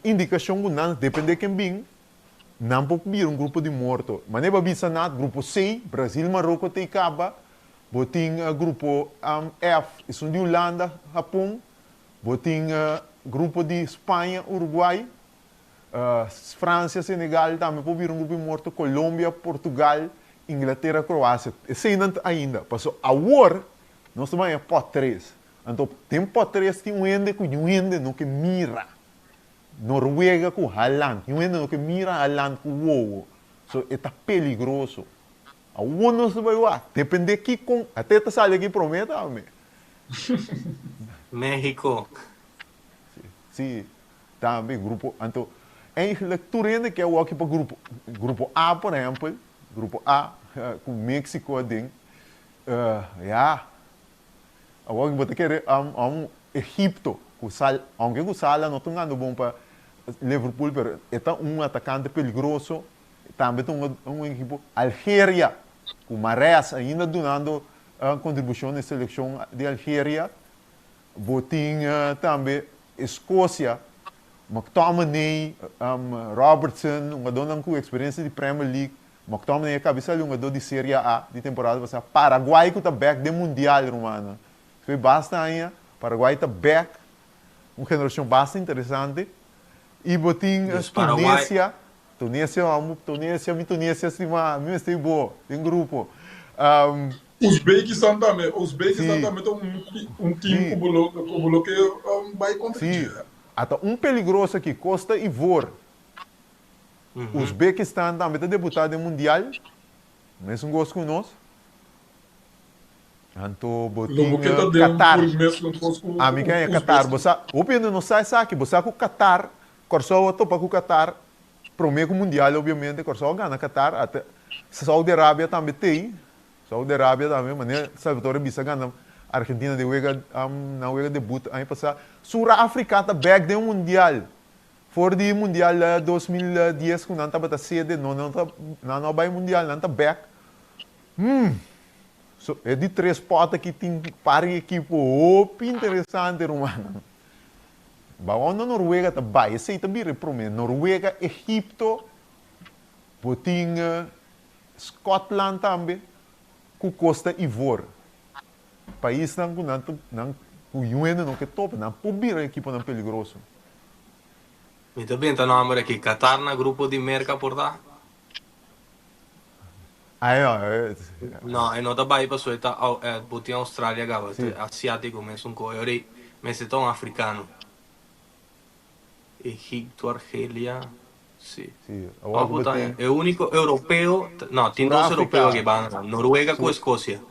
indicação que não depende de quem vem. Não pode vir um grupo de mortos. Mas nem vai ser nada. Grupo C, Brasil, Marrocos, tem Caba. Tem grupo F, isso de Holanda, Japão. Tem grupo de Espanha, Uruguai. França, Senegal, também pode vir um grupo de mortos. Colômbia, Portugal, Inglaterra, Croácia. Esse ainda. Passou a war, nós também é pot 3. Então, tem pot 3, tem um ende não que mira. Noruega com Holland. Eu ainda não que mira Holland com o ovo. So, é peligroso. A uno não se vai lá. Depende aqui com... Até tá saindo aqui prometa, homem. México. Sim. Também grupo... Então, em leitura que é o aqui para grupo A, por exemplo. Grupo A, com México dentro. Agora, vou ter que Egipto. Aunque o Sala não está andando bom para Liverpool, mas é um atacante perigoso. Também tem um equipe Algéria, com Mahrez ainda dando contribuição na seleção de Algéria. Botin também Escócia, McTominay, Robertson, uma dona com experiência de Premier League. McTominay é cabeça de um jogador de Série A de temporada passada. Paraguai que está back de Mundial, romana. Foi bastante. Paraguai está back. Uma geração bastante interessante. E botin Tunísia. Tunísia, sim, boa. Tem grupo. Uzbekistan também. Uzbekistan também tem um time que vai competir. Até peligroso aqui, Costa Ivor. Uzbekistan também está debutado no Mundial. Mesmo gosto com nós. Então, botin Qatar. Amiga é Qatar. Você, opinião não sai aqui. Você com Qatar, Corsou topa com o Qatar, prometo mundial, obviamente, Corsou ganha Qatar, até Saudi Arábia também tem. Saudi Arábia também, mas Salvador Bisa ganha Argentina de Wega, na Wega debut, aí passar. Sul-África está back de mundial. For de mundial 2010, quando não estava sede, não vai mundial, não está back. So, é de 3 potes que tem para equipe interessante, romano. Bom, na Noruega também, esse aí também repromete. Noruega, Egipto, botin Scotland também, com Costa Ivor. País não o UN não que top, não pode vir a equipe não peligroso. E também está no nome aqui, Qatar na grupo de Merca por dar. No, e não está bem para sueta, botin Austrália gava, asiático mesmo com mas é tão africano. Egipto, Argelia, sim. É o único europeu, não, tem 2 europeus que vão, Noruega com Escócia.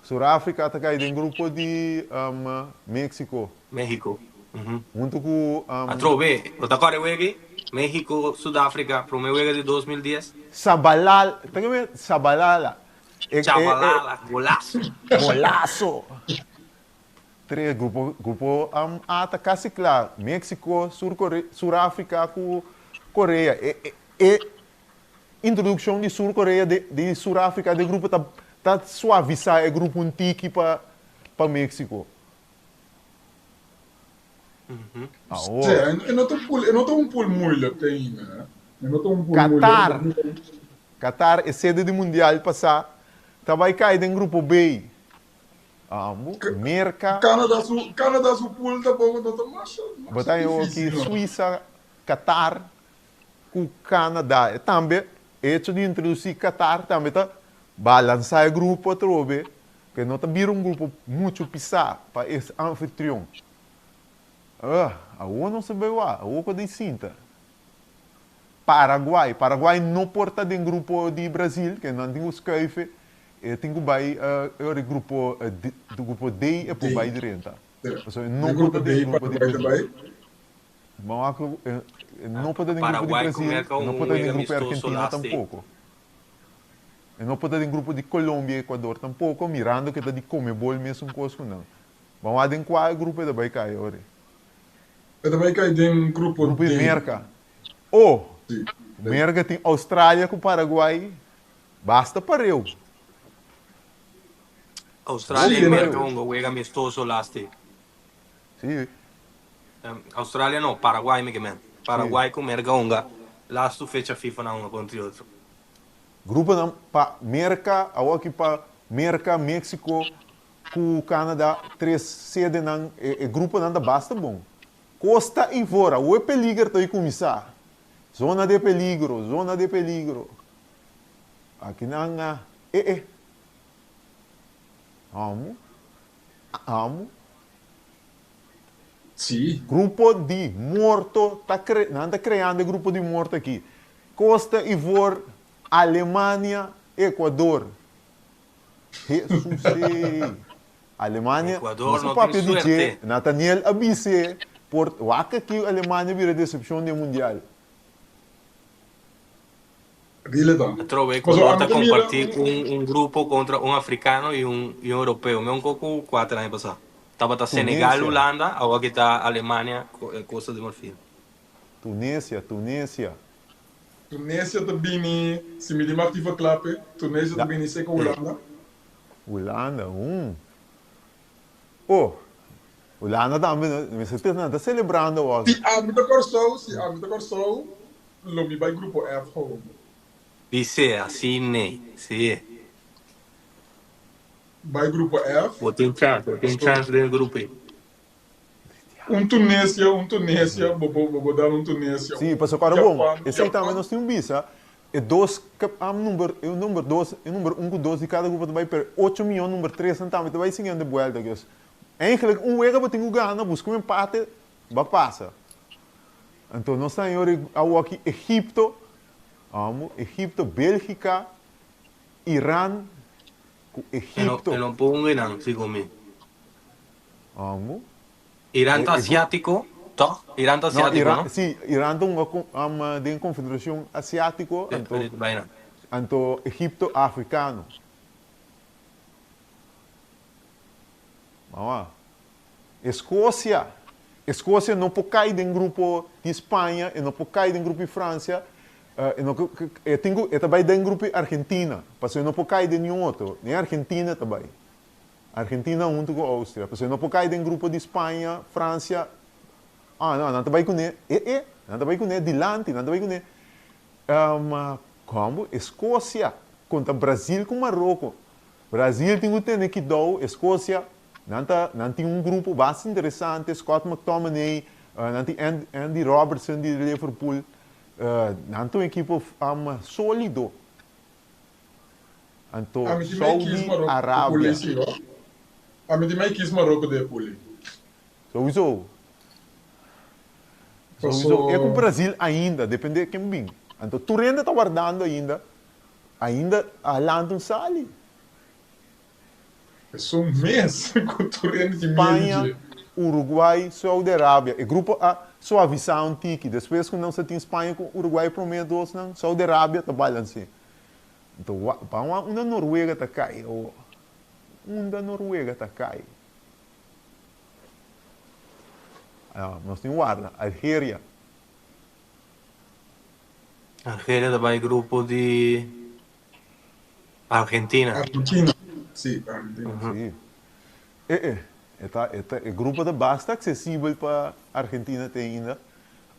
Suráfrica está caído em grupo de México. Junto com... Trove, o Takore Wege, México, Sudáfrica, para o meu Wege de 2010. Sabalala, tem que ver, Sabalala. Golaço. 3 grupo está quase claro. México, Suráfrica com Coreia. Introdução de Sul-Coreia, de Suráfrica, de grupo está suavizar o grupo antigo para México. Eu não estou um pool muito ainda. Qatar é sede do Mundial passar. Também cai em grupo B. Merca. Canadá su pool tá bom, não tá botar eu aqui Suíça, Qatar, com Canadá. Também, hecho de introduzir Qatar, também está balançar o grupo, trobe, que não está vir um grupo muito pisar para esse anfitrião. A ONU não se veio lá, a ONU de cinta. Paraguai não porta de grupo de Brasil, que não tem os cafés. Tem que vai o grupo do grupo D e por vai direita. Não pode ter grupo de Brasil. Não pode ter grupo de Brasil, não pode ter grupo de Argentina tampouco. Não pode ter grupo de Colômbia e Equador tampouco, mirando que está de Comebol mesmo coisa não. Vamos ver qual grupo da vai cair agora. Também cai em grupo de Merca. Merca tem Austrália com Paraguai. Basta para eu. Australia Sim, e né? merca unga juega amistoso lasti. Sim. Australia no, Paraguai me man. Paraguai com merca unga. Lasto fecha FIFA na unga contra outro. Grupo não para Merca, aqui para Merca, México, com Canadá, 3 sede não, grupo não basta bom. Costa e fora, o peligro está aí começar. Zona de peligro, zona de peligro. Aqui não amo. Sim. Grupo de morto, não está criando grupo de morto aqui. Costa e fora, Alemanha, Equador. Jesus, Alemanha, Equador não papel tem de suerte. Nathaniel Abisse, por waka que a Alemanha vira decepção do mundial. Really dan. Trovo Mas, Equador ó, está a Camila- compartir um grupo contra um africano e um europeu. Mesmo com 4 anos passado. Estava Senegal, Tunísia. Holanda, agora que está Alemanha, Costa de Marfim. Tunísia. Tunísia também, se me dimar tiva klappe, Tunísia também nem sei com Holanda. Holanda, Oh, Holanda também, me certeza não está celebrando hoje. Se a me corso, lo mi vai grupo F home. Dice assim, né? Sim. Vai grupo F, Tem chance do grupo aí. Tunísia, vou dar Tunísia. Sim, passou para bom. Japão, Esse aí Japão. também nós temos bisa. É dois, número 2, número 1 com 2 de cada grupo vai per 8 milhões, número 3 também vai seguindo de vuelta. Eigenlijk, wega para ter ganho, busca um empate, vai passa. Então, nós temos aqui Egipto, Egipto, Bélgica, Irã, Egipto. Eu não pongo Irã, sigo comigo. Amo. Irã tá asiático, tá? Irã tá asiático, Irã, não? sim, Irã tem uma confederação asiática, Vai não. então Egipto africano. Vamos lá. Escócia não pode cair em grupo de Espanha, e não pode cair em grupo de França, e também em grupo de Argentina, porque não pode cair de nenhum outro, nem Argentina também. Argentina junto com a Áustria, porque não pode cair em grupo de Espanha, França. Não também com não também com delante, não também com como Escócia contra Brasil com Marrocos. Brasil tem que ter que dar Escócia. Não tem um grupo bastante interessante, Scott McTominay, não tem Andy Robertson de Liverpool, não tem uma equipe sólido. Então, Saudi Arábia. A mim também quis Marrocos de puli. Sowieso. É com o Brasil ainda, depende de quem vem. Então, tu ainda está guardando ainda a London sale. É só um mês com o Turene de Espanha, mídia. Uruguai, Saudi Arábia. E grupo A, só avisar um tique. Depois, quando não se tem Espanha com Uruguai, prometo dois, não. Saudi Arábia trabalha assim. Então, uma Noruega está cai. Uma Noruega está cai. Nós temos guarda. Algéria. Argélia também grupo de Argentina. Argentina. Sim, Argentina. Sim. É grupo de basta acessível para a Argentina tem ainda.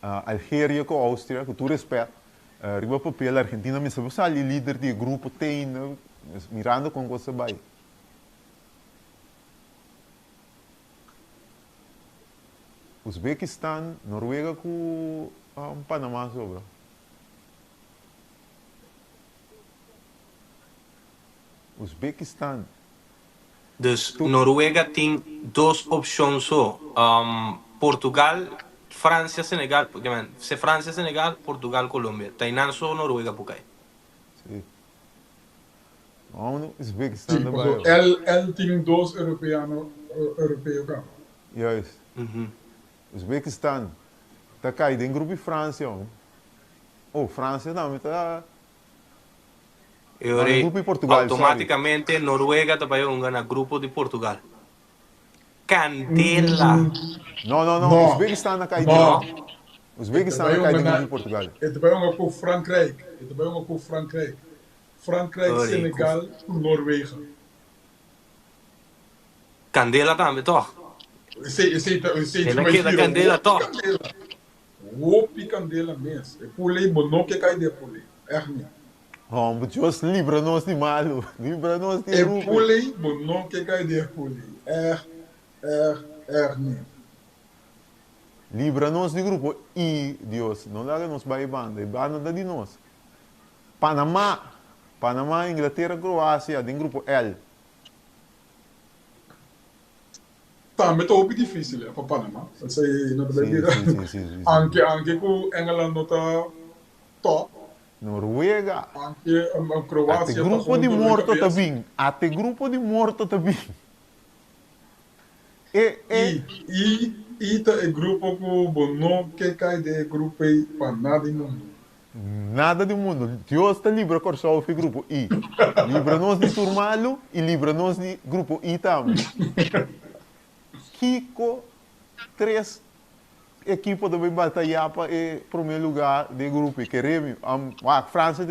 Algéria com a Áustria, com todo respeito. Riba papel, a Argentina me sabe ali líder de grupo tem, mirando com você vai. Uzbequistão, Noruega com Panamá sobre. Uzbequistão. Dus Noruega tem duas opções só. Portugal, França, Senegal. Se França, Senegal, Portugal, Colômbia. Tem não só Noruega por aí. Sim. Vamos no Uzbequistão Sim, também. porque ele tem dois europeus cá. Yes. Uzbequistão. Está caído em grupo de França. França não, está... Eu Ah, grupo de Portugal, automaticamente Noruega também ganha grupo de Portugal. Candela. Não. Uzbequistão está caído. Não. Uzbequistão está caído em grupo de Portugal. E também com Frankrijk. Frankrijk, Olha, Senegal, Noruega. Candela também, toch? Esse Ela queda candela, toch? Roupa candela mesmo. É pulei, mas não que cai de pulei. É minha. Oh, mas Deus livra-nos de malo. Livra-nos de É grupo. pulei, mas não que cai de pulei. Minha. Livra-nos de grupo I, Deus. Não larga-nos para a banda. A banda de nós. Panamá, Inglaterra, Croácia, tem grupo L. Também está muito difícil para Panamá. Isso aí não deve virar. Sim. Anche com England não está top. Noruega. Anche a Até Croácia. grupo de morto também. Até grupo de morto também. E é grupo que não que cai de grupo aí para nada do mundo. Nada do mundo. Deus está livre com o grupo I. Livra-nos de turmalo e livra-nos de grupo I também. Kiko, 3 equipos também batalhar para o primeiro lugar do grupo. Queremos. A França é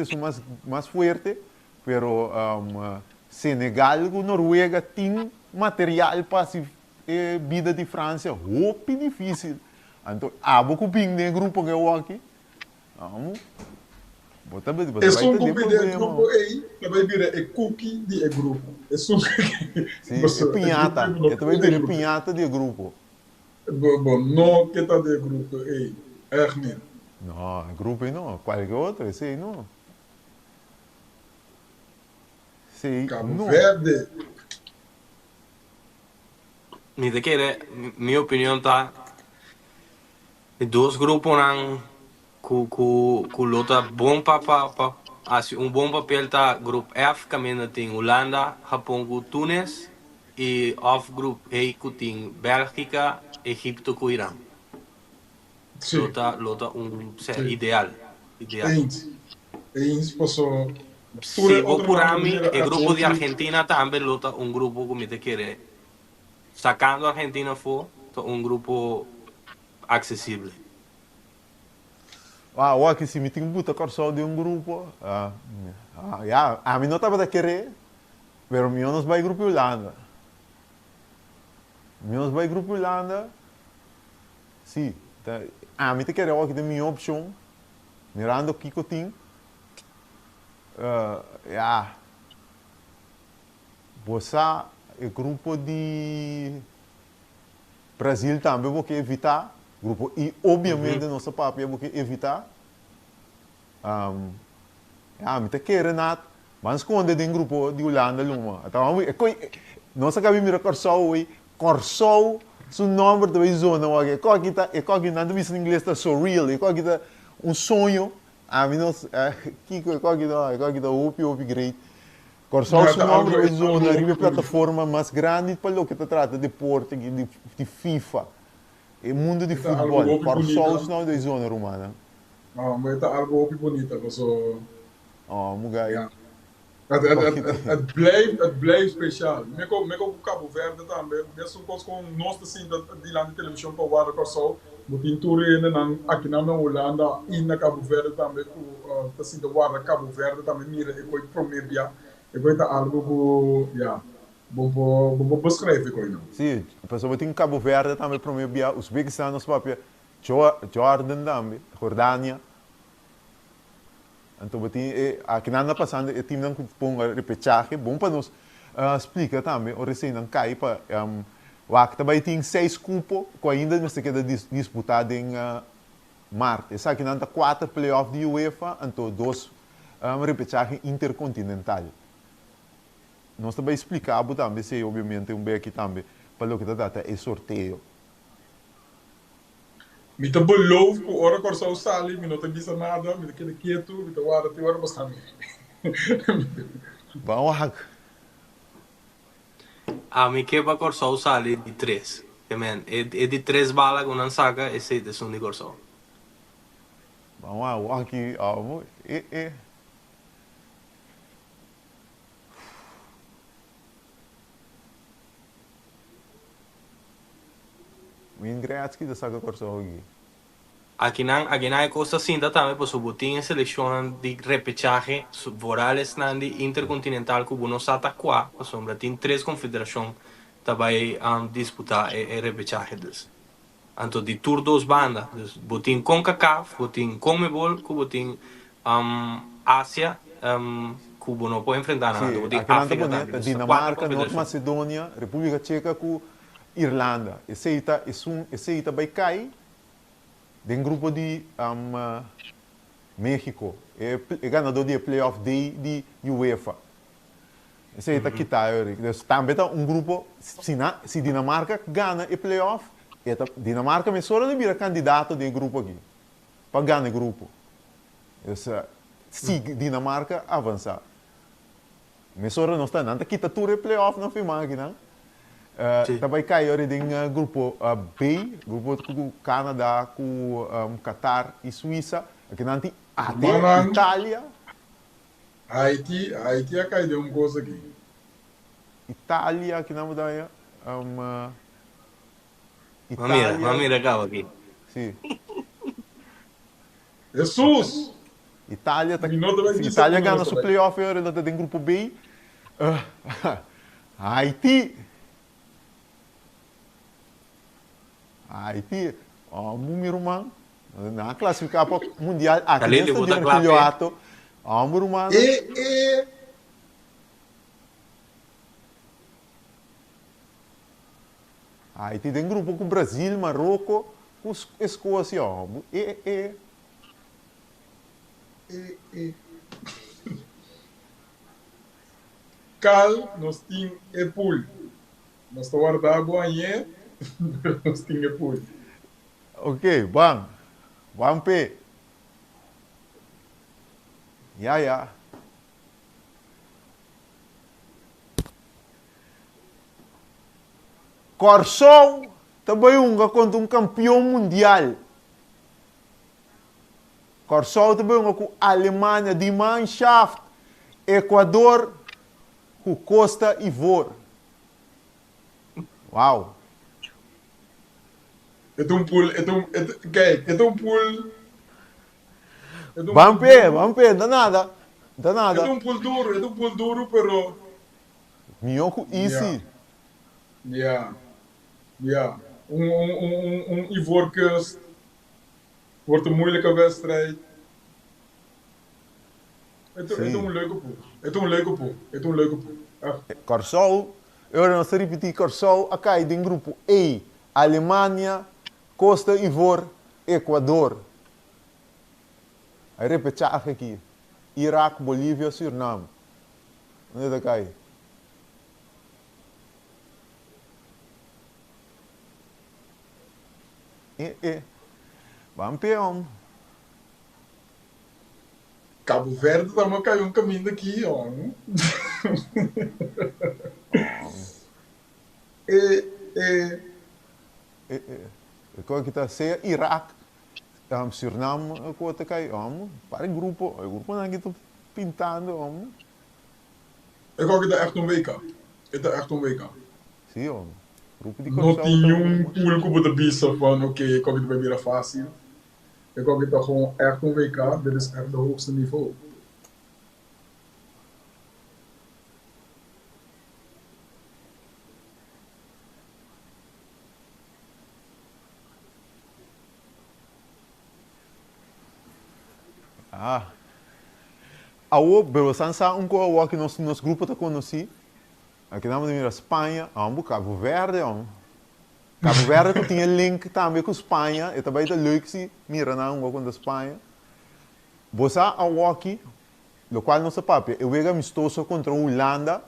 mais forte, mas Senegal e Noruega têm material para a vida de França. Roupa difícil. Então, vou cupim no grupo que eu aqui. Vamos. É só um grupo de grupo aí, também vira é cookie de grupo. É só é pinhata. Eu também vira pinhata de grupo. Bom, não que está de grupo aí. É minha. Não, grupo não. Qualquer outro, esse aí não. Cabo Verde. Minha opinião tá. Dois grupos não. Que luta bom bom papel tá grupo F caminho tem Holanda, Japão com Tunis e off grupo E que tem Bélgica, Egipto com Irã. Luta ideal. Posso. Se vou por mim, o grupo de Argentina também luta grupo que me te quer. Sacando a Argentina fora, grupo acessível. Aqui se me tem muita corção de grupo. A mim não estava a querer, mas o meu não vai grupo Holanda. Menos vai grupo Holanda. Sim. A mim te querer aqui da minha opção. Mirando o que eu tenho. Você, o grupo de Brasil também vou evitar. Grupo I, obviamente, nossa papel vou evitar. Me te querer nada. Mas quando tem grupo de Holanda, então, nós acabamos de ver Corsou, seu nome da zona, é que não em inglês está surreal, é que sonho. Mim não, Kiko, é que upgrade. Corsou, seu nome da zona, a plataforma mais grande para o que trata de deporte, de FIFA. É mundo de futebol. Corsou, seu nome da zona romana. Mas está algo bonito, você. Mugai. Het blijft speciaal. Ik ook Cabo Verde também. Mesmo com nós assim de lá de televisão para o Corsou, muito inturene na aqui na Holanda e na Cabo Verde também com assim de guarda Cabo Verde também mira e coi prometia e coi tá algo bom escrever coi não. Sim, a pessoa tem Cabo Verde também prometia Uzbequistão nos papel Jordan também, Jordânia. Então, aqui não passando, o time não põe repechaje, bom para nos explicar também, o recém não cai para o acta também tem 6 cupos que ainda não se queda disputado em Marte. Essa aqui não está 4 playoffs de UEFA, então 2 repechaje intercontinental. Nós também explicamos também, se obviamente um aqui também, para o que está é sorteio. Me te beloof que ora Corsou sali, me não te diz nada, me te quede quieto, me te guarda te ora bastante. Vamos A mim que para Corsou sali de 3. É de 3 balas que não saca, esse é de Corsou. Vamos aqui, vamos. Ingresso da saga Corsou aqui. Aqui não é coisa assim também, pois o botinho selecionam de repechaje vorales de intercontinental que não está qua, pois sombra tem 3 confederações também disputar e repechaje dus. Então, de tour dos bandas, dus, botin CONCACAF, botin CONMEBOL, botin Ásia, Cuba não pode enfrentar nada, botin aqui na África bonita, também. Dinamarca, Norte Macedônia, República Tcheca com Irlanda. Esse aí vai cair dentro grupo de México. É ganador de playoff de UEFA. Esse aí está quitado. Também está grupo, se Dinamarca ganha o playoff, Dinamarca me só não vira candidato de grupo aqui. Para ganhar o grupo. Se Dinamarca avançar. Me só não está, não está quitado o playoff na firma aqui, não? Também caiu em grupo B, grupo com Canadá, com Qatar e Suíça. Aqui não tem até Itália. Haiti a caído coisa aqui. Itália, aqui não dá Itália. Mamira acaba aqui. Sim. Jesus! Itália tá, Minuto vai Itália dizer ganha o playoff agora em grupo B. Haiti, meu irmão, na classificar para o mundial, aqui dentro de filhoto, meu irmão. Haiti tem grupo com Brasil, Marrocos, com Escócia, Cal, nós temos pool. Nós estamos guardando banheiro, nós temos pool. Ok, vamos pé. Ya. Corsol também contra um campeão mundial. Corsol também com Alemanha de Mannschaft, Equador com Costa d'Ivoire. Uau! É um pool. Vamos ver, danada. É um pool duro, pero. Melhor que easy. Yeah. Ivoorkust. Wordt een moeilijke wedstrijd. Het is een leuke pool. Corsol, eu não sei repetir, Corsol, acá em grupo E, Alemanha, Costa d'Ivoire, Equador. Aí repetir aqui, Iraque, Bolívia, Suriname. Onde é que cai? Vamos peão. Cabo Verde também caiu caminho daqui, ó. Qual que está ser Iraque, Suriname, qual que cai, para o grupo não está pintando, Ik hoor dat echt een WK. Sim, grupo de Não tinha pool que você pensa van, oké, ik hoor dat bij weer fácil. Ik hoor dat gewoon echt een WK, dit is echt het hoogste niveau. Pero sansa que nos grupo tá conheci. Aqui na mira Espanha, Cabo Verde, Cabo Verde que tinha link também com Espanha, e também tá leuk se mira na com da Espanha. Você aqui, o qual não se papi, eu vejo amistoso contra a Holanda.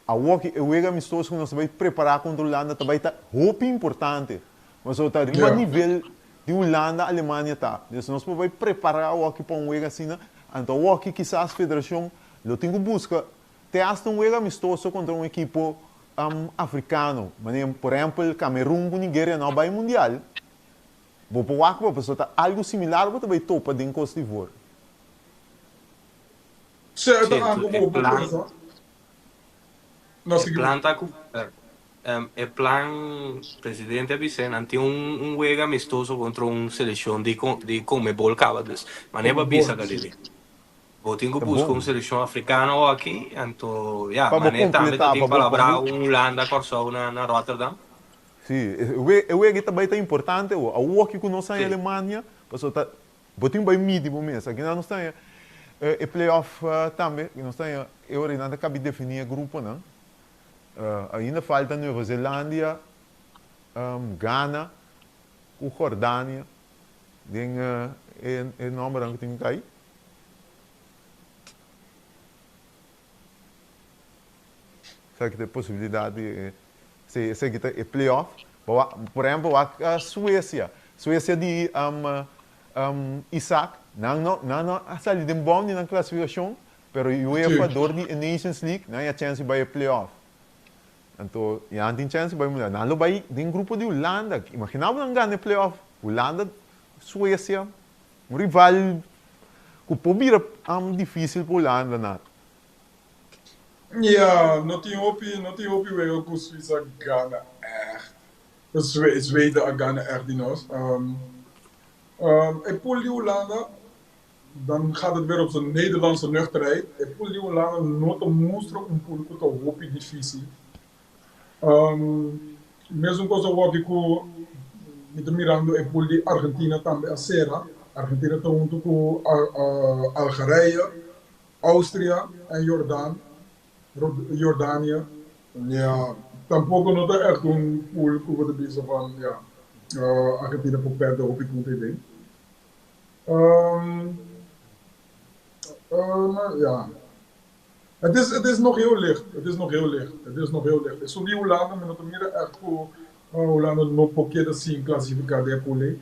Aqui eu vejo amistoso que nós vai preparar contra a Holanda, também tá muito importante. Mas o tá no nível de Holanda, Alemanha tá. Então nós vai preparar aqui para jogo assim, né? Então aqui quizás a federação lo tem que buscar ter hasta jogo amistoso contra equipo africano. Por exemplo, Camerún com Nigéria não vai mundial. Vou para o aqui, para algo similar, você vai topar de Costa d'Ivoire. Certo, el plan presidente Vicente ante un juego amistoso contra una selección de CONMEBOL cabas, mas nem para bisa galili. Botinho Tá busca bom. uma seleção africana aqui, então, yeah, Para mas também completar, tem que para falar Holanda, Corsou na Rotterdam. Sim, eu acho que também é importante, o que nós em Sim. Alemanha, pessoal tá, botinho bem mínimo mesmo, aqui nós temos playoff também, que nós temos, eu ainda acabei de definir grupo, não? Ainda falta Nova Zelândia, Ghana, o Jordânia, tem o nome que tem que cair. Será que tem possibilidade de ser que é playoff? Por exemplo, a Suécia. Suécia de Isaac, não saiu de bom na classificação, mas o UEFA dor de Nations League, não é a chance para playoff. Então, já tem chance para mulher. Não vai de grupo de Holanda. Imaginava não ganhar playoff. Holanda, Suécia, um rival que pode vir difícil para Holanda, não. Ja, not die hoopie weer ook als Suisse Ghana echt. Zweden a Ghana echt die nos. En Poel die Hollanda, dan gaat het weer op zijn Nederlandse nuchterheid. En Poel die Hollanda nooit een monster om Poel te hoopie divisie. Mesmo coisa wat ik met mirando en Poel die Argentina também a Serra. Argentina está junto com Algerije, Áustria en Jordanië. Ja, tampoco no está echt een pool voor de bezig van ja, Argentina voor perder op ik moet idee. Maar ja, het is nog heel licht. Het is nog heel licht. Zo die Hollanda, maar dat meer echt voor Hollanda nog poquito assim classificar de pool.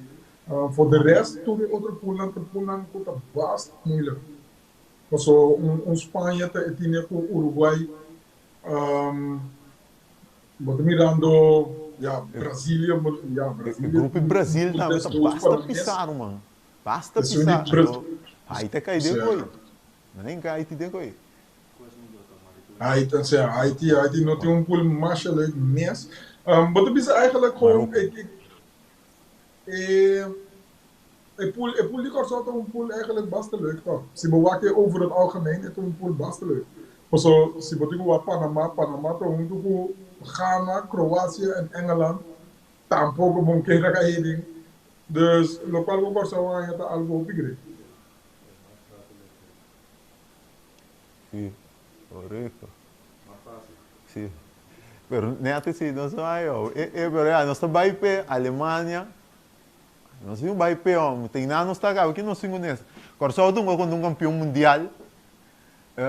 Voor de rest, toen de andere poolen komt het vast moeilijk. So, Spanje tinha com Uruguai, mirando, Brasília, O grupo Brasil não, basta pisar, mano. Basta pisar. Aí te cai de coi. Nem cai te de coi. Haiti não tem pool mais leuk mes. Wat het is eigenlijk gewoon, een pool die kost altijd een pool eigenlijk best leuk toch? Ze bewaken over het algemeen is een pool best leuk. Zo, ze bedoelen Panama toch een Ghana, Kroatië en Engeland. Tampoco bon kera kahiling. Dus lokaal ko kost aan het algo bigre. Sí, correcto. Sí. Pero neto sí, no sei eu. Pero nós estamos para Alemanha. Nós vimos vai peão, tem nada nos tagar, que nós temos nessa. Corso do contra um campeão mundial,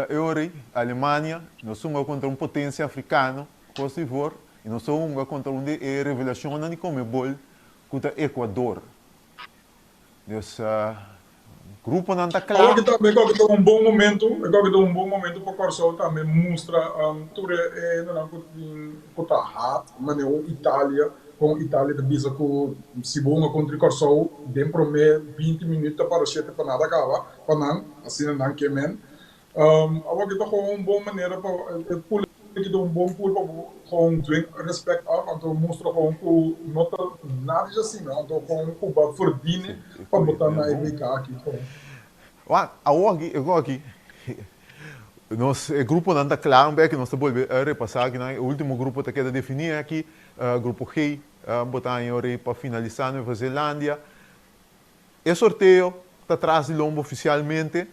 Euri, Alemanha, nós somos contra uma potência africana, Kosovo, e nós somos contra uma revelação na Comebol contra Equador. Dus grupo não está claro. Eu acho que é um bom momento para o Corso também mostrar tudo não tá hard, mas Itália com Itália de bisa com se bom contra o Corso, dem promete 20 minutos para o sete para nada acaba, para não assim não que men. Eu acho que é uma boa maneira para pool que um bom pool para com respect af, então mostra com nota nada assim, então com para verdienen para botar na EBK aqui. Eu aqui. O grupo não está claro, que nós estamos a repassar aqui, o último grupo está querendo definir aqui, grupo G, botar em hora para finalizar Nova Zelândia. O sorteio está atrás de lombo oficialmente.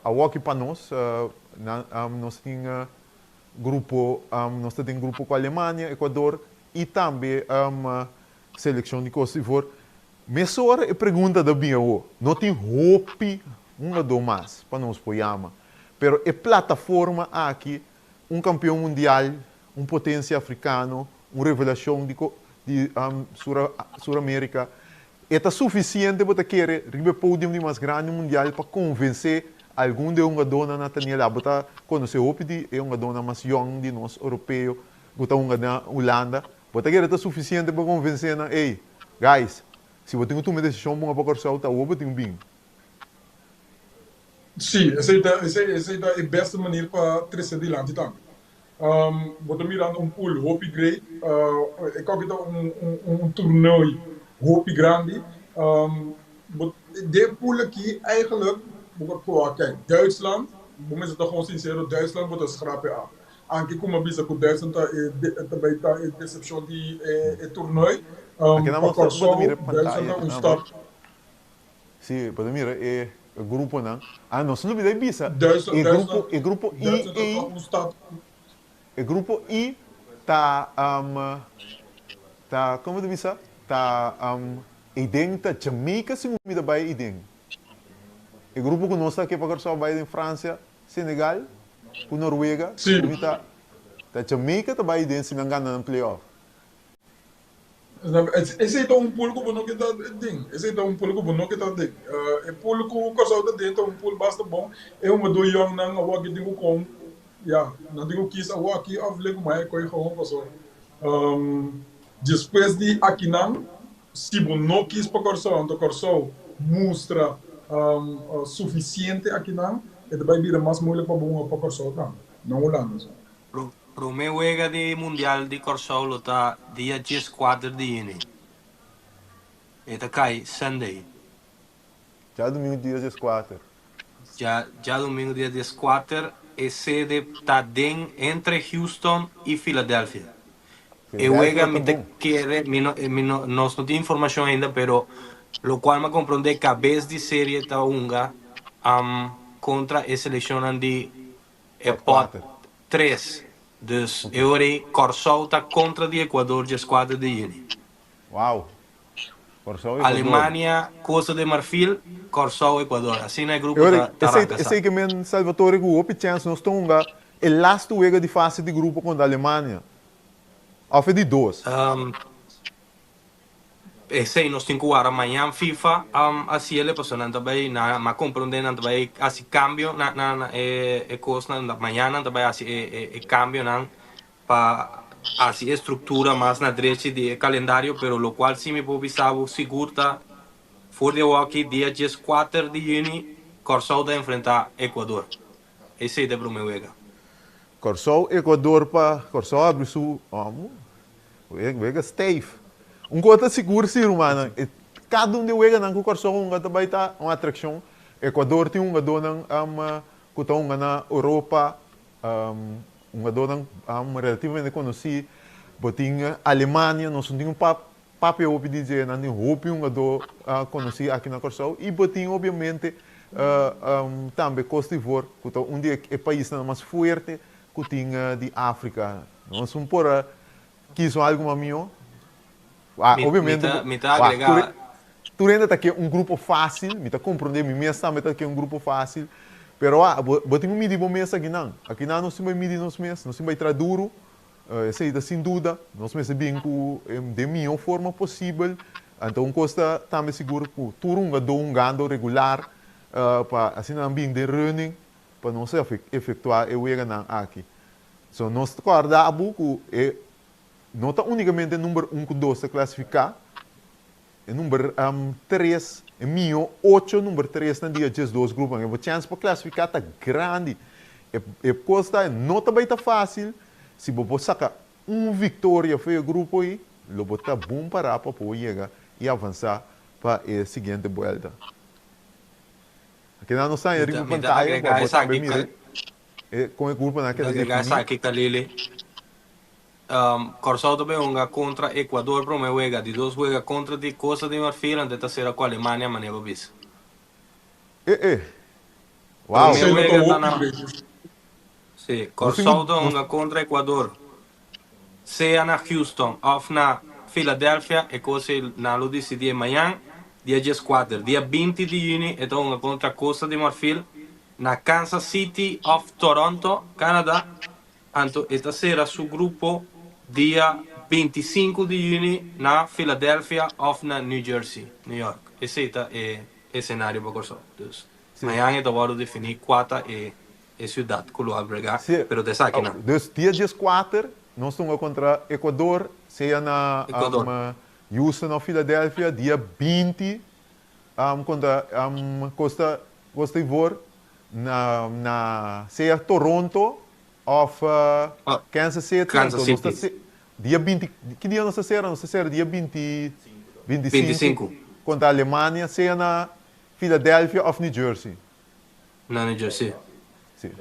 Aqui para nós, nós temos grupo com a Alemanha, Equador e também a seleção de Kosovo. Mas agora a pergunta da minha não tem hope do mais para nós apoiarmos. Mas a plataforma aqui, campeão mundial, potência africano, revelação de Sul-América, é suficiente para querer o pódio de mais grande mundial para convencer algum de uma dona na Taniela, para conhecer o hope é uma dona mais jovem de nós, europeu, para uma na Holanda, para querer suficiente para convencer, ei, guys, se você tem uma decisão para o Corso, tá o tem bem. Sim, essa é a besta maneira para trazer adiante também. Bota mirando pool hoop great. Ik ook een toernooi hoop grande. De pool aqui eigenlijk kijk, Duitsland, moet je toch gewoon sincero, Duitsland wordt een schrapen af. Anche come bisa con Duitsland è deception di toernooi. Aqui na mão Corso, pode mirar Duitsland pantalla. un start. Sim, pode mirar o grupo não. Ah, não se não me bisa. Duitsland, E grupo Duitsland I, un start. o grupo I tá tá como bisa? Tá idem tá Jamaica se me dá vai idem. O grupo que nós aqui para só vai em França, Senegal, com Noruega, Sim. tá Jamaica tá vai idem se não ganha no playoff. Esse é um pulo que não quer ding. Esse é um pulo que não quer ding. É pulo que o casal da dentro um pulo basta bom. É uma do young nang a wag dingo com. Ja, não digo que isso a wag aqui afleg mais coi gewoon passo. Depois de aqui não, se você não quis para o corso mostra suficiente aqui não, vai vir mais moeilijk para o corso não. Não olhamos. Pro meu wega de mundial de Corsol lota dia 14 de junho. Eta cai Sunday. Já domingo dia 14. Já domingo dia 14 e sede tá den entre Houston e Filadélfia. E wega me te quere, nós não tem informação ainda, pero lo qual me compreende cabeça de série tá unga contra a seleção de pot 3. Dus Euri Corsol está contra de Equador de 4 de junho. Uau! Corsol Alemanha, Costa de Marfil, Corsol, Equador. Assim é o grupo da Eu sei que men Salvatore Guopi chance nós estamos o last wega de fase de grupo contra a Alemanha. Ou foi de 2? Sei, nós temos que jogar amanhã FIFA, assim ele passou também, mas compreendendo também, assim, cambio, coisa, amanhã também, assim, cambio, para, assim, estrutura mais na direita de calendário, pero lo qual, se me pode saber, seguro, for de hockey, dia 14 de junho, Corsol vai enfrentar Equador. Esse é o meu wega. Corsol, Equador, Corsol abre sua, wega Steve. Coisa seguro, sim, humana. Cada de wega não Corsol, também tá uma atração. Equador tem jogador na Europa, jogador relativamente conhecido. Botinha Alemanha, nós temos um papel para dizer, não tem roupa jogador conhecido aqui na Corsol. E botinha, obviamente, também Costa d'Ivoire, que é o país mais forte que tem de África. Nós somos por aqui, são algo melhor. Obviamente, tu ainda está aqui grupo fácil, me está compreendendo, me mesmo está aqui grupo fácil, pero botinho medir bom mês aqui não nós temos medir nós mesmos, nós temos entrar duro, isso aí sem dúvida, nós mesmos bem de melhor forma possível, então costa também seguro que tu gando regular, para assim não bem de running, para não se efetuar o wega aqui. So nós acordamos que não está unicamente o número 1 que 2 a classificar, o número 3, o meu 8, número 3 na dia 2 grupos, a chance para classificar está grande. E coisa não está bem fácil, se você sacar vitória para o grupo aí, você está bom para poder chegar e avançar para a seguinte volta. Aqui não está em a pantalla, para você também mirar com o grupo naquela definição. Corsol também joga contra Equador, para o wega de 2 wega contra de Costa de Marfil, antes de ser com a Alemanha, mas não é bis. Uau! Sim, Corsol joga contra Equador, seja na Houston ou na Filadélfia, e coisa na lo decidir amanhã, dia 14, dia 20 de junho, e joga contra Costa de Marfil, na Kansas City of Toronto, Canadá. Então, esta será seu grupo dia 25 de junho na Filadélfia ou na New Jersey, New York. Esse é o cenário para Corsol. Amanhã é hora de definir qual é a cidade que vai abrigar, mas dessa aqui não. Dia 14, nós estamos contra Equador, seja na Houston ou Filadélfia, dia 20 contra Costa d'Ivoire, seja Toronto ou Kansas City. Dia 20, que dia nós será? Nós será dia 25 contra a Alemanha, seja na Filadélfia ou New Jersey. não é Jersey. Sim.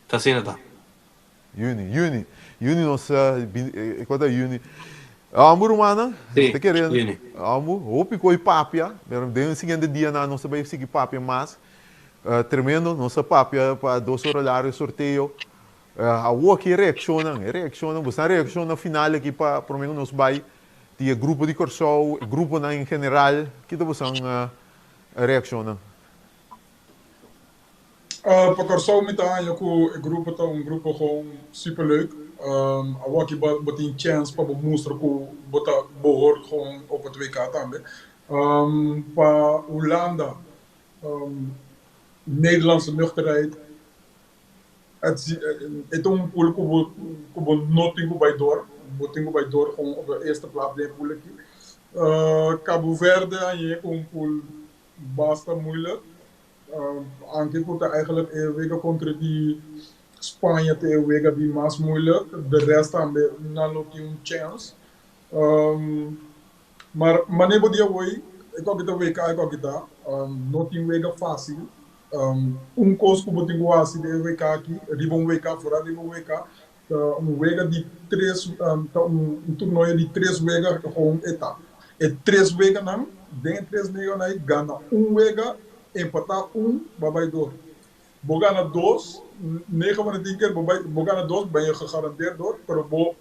Tá sendo, tá? Juni nossa, quando é Juni. Amor humana, Sim, tá querendo? Juni. Amor, hopi coi papia, deu um seguinte dia na nossa vai seguir papia mais. Tremendo, nossa papia para 2 horários sorteio. A o que reacciona, você reacciona final aqui para por menos nos vai tinha grupo de corso, grupo na em geral, que você reacciona. Para Corsou met aan, o grupo tá um grupo gewoon superleuk. A Waki botin chance para mostrar que bota behoort gewoon op het WK também. Para Holanda, Nederlandse nuchterheid. Het is een pool que notingo bij door, botingo bij door gewoon op de eerste plaats de pool aqui. Cabo Verde, je een pool basta moeilijk. Anche porque eigenlijk wegen contra die Spanje te wegen die mas moeilijk. De rest também não loopt een chance. Maar maneiro dia hoje, ik ook het WK, ik ook het não tem wegen fácil. Coisa que eu tenho assim de WK aqui, riba WK fora riba WK, wega de 3, torneio de 3 wega gewoon etapa. E 3 wega não, dentro 3 wega não, gana wega, empatar babai 2. Bo gana 2, 9 van de 10 keer, bo gana 2, ben je gegarandeerd door, pero bo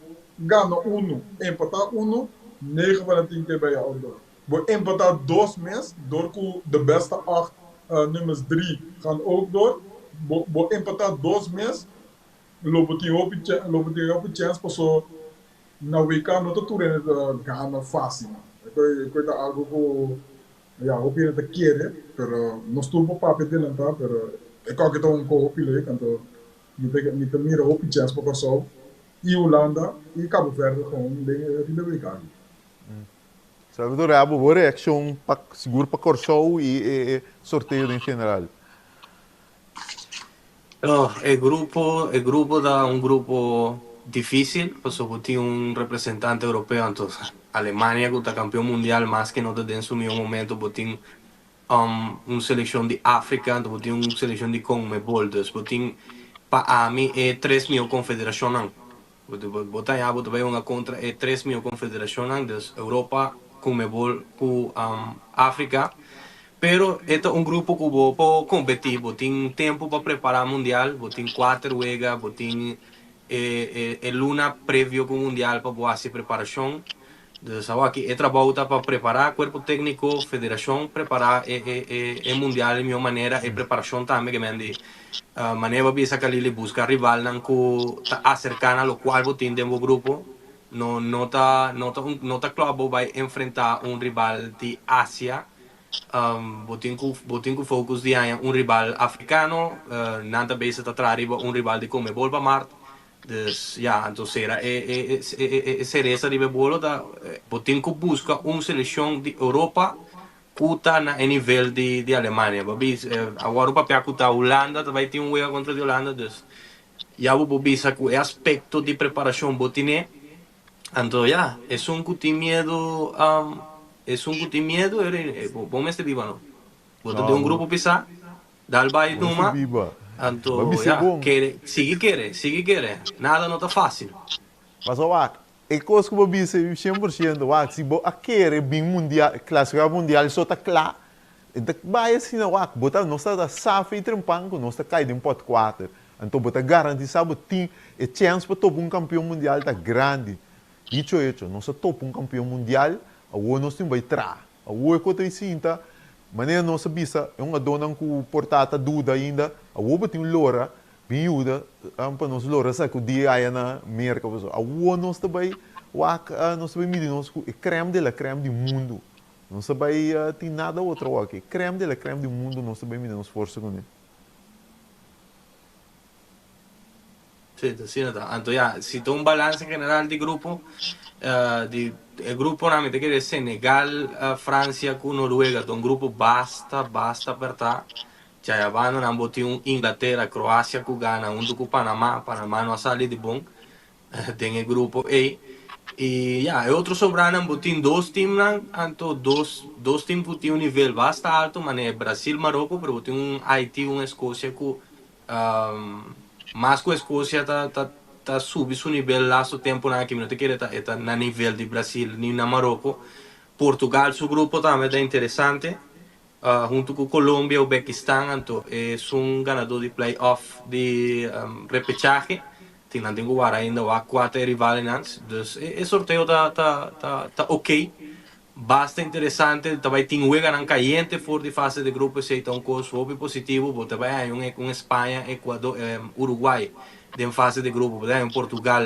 gana 1, empatar 1, 9 van de 10 keer ben je ook door. Bo empatar 2 mes, door de beste 8 nummers 3 gaan ook door. Bo empatar 2 mes, lopen die op een chance, passo na WK não está tudo ganhando fácil. Eu coisa algo que ja, hoop je te keren, pero não estou para papel dele tá, pero eu acho que estou copo leuk, então niet te meer hoop chance para Corsou e Holanda e Cabo Verde gewoon de WK. Sabe do rabo, boa reação seguro para Corsou e sorteio em geral. No, el grupo da un grupo difícil, pues tiene un representante europeo, entonces Alemania, que está campeón mundial, más que no te den su mejor momento, pues tiene una selección de África, entonces tiene una selección de Conmebol, entonces tiene para mí 3 mil confederaciones, botar ya, botar una contra 3 mil confederaciones, entonces Europa, Conmebol, África. Pero este es un grupo que puede competir, tiene tiempo para preparar el mundial, tiene 4 juegas, tiene el luna previo con el mundial para hacer preparación. Entonces, aquí he trabajado para preparar el cuerpo técnico, federación, preparar el mundial de mi manera, y preparación también, que me han dicho. Manera de sacar y buscar rival que está cercana a lo cual tiene un grupo. No está claro va a enfrentar un rival de Asia. Botin com focus de um rival africano, nada bem atrás um rival de Conmebol para Marte. Dus ja, então será essa de bolo da botin com busca seleção de Europa que está na nível de Alemanha. Agora o papel que está Holanda, vai ter jogo contra a Holanda, dus já vou bisa que é aspecto de preparação botiné. Então já, é que tem medo. Es un que tiene miedo, vos me viva, ¿no? Vos de un grupo pisar, dar baile numa, entonces, ya, sigue, nada no está fácil. Mas, ó, é coisa que eu vi 100%, ó, se você quer bem mundial, classificar mundial, só está claro. Então, vai assim, ó, botar nossa da safa e trempanco, nossa cai de um pote 4. Então, botar garantir, sabe, tem a chance para top um campeão mundial tá grande. Isso, nossa top um campeão mundial, a o nós temos vai tra, a o é coisa cinta, maneira nossa bisa é uma dona com portata dúvida ainda, a o tem lora, biuda, para nós lora sabe que o dia aí na merca, a o nós também, o nós também medir nós é creme do mundo, não sabe tem nada outro aqui, creme do mundo, nós também medir nós força com ele. Sí, entonces ya, si todo un balance general de grupo, el grupo realmente quiere Senegal, Francia, con Noruega, un grupo basta apertar. Ya van a botar Inglaterra, Croácia, que gana, un con Panamá no ha salido de bom, en el grupo A. E ja, outro sobrano botin dois times, anto dois times botin nível bastante alto, mas é Brasil, Marrocos, pero botin Haiti, Escócia que mais que a Escócia tá subi seu nível lá seu tempo na que não te quer tá na nível de Brasil nem na Marrocos. Portugal seu grupo também é interessante. Junto com Colômbia e Uzbequistão, então é ganador de playoff de repechaje. Não tenho ainda o quatro rivais antes, então o sorteio tá ok, bastante interessante. Também tem o Egan caliente fora de fase de grupo, se então com o positivo, mas também há com Espanha, Equador, Uruguai em fase de grupo, em Portugal,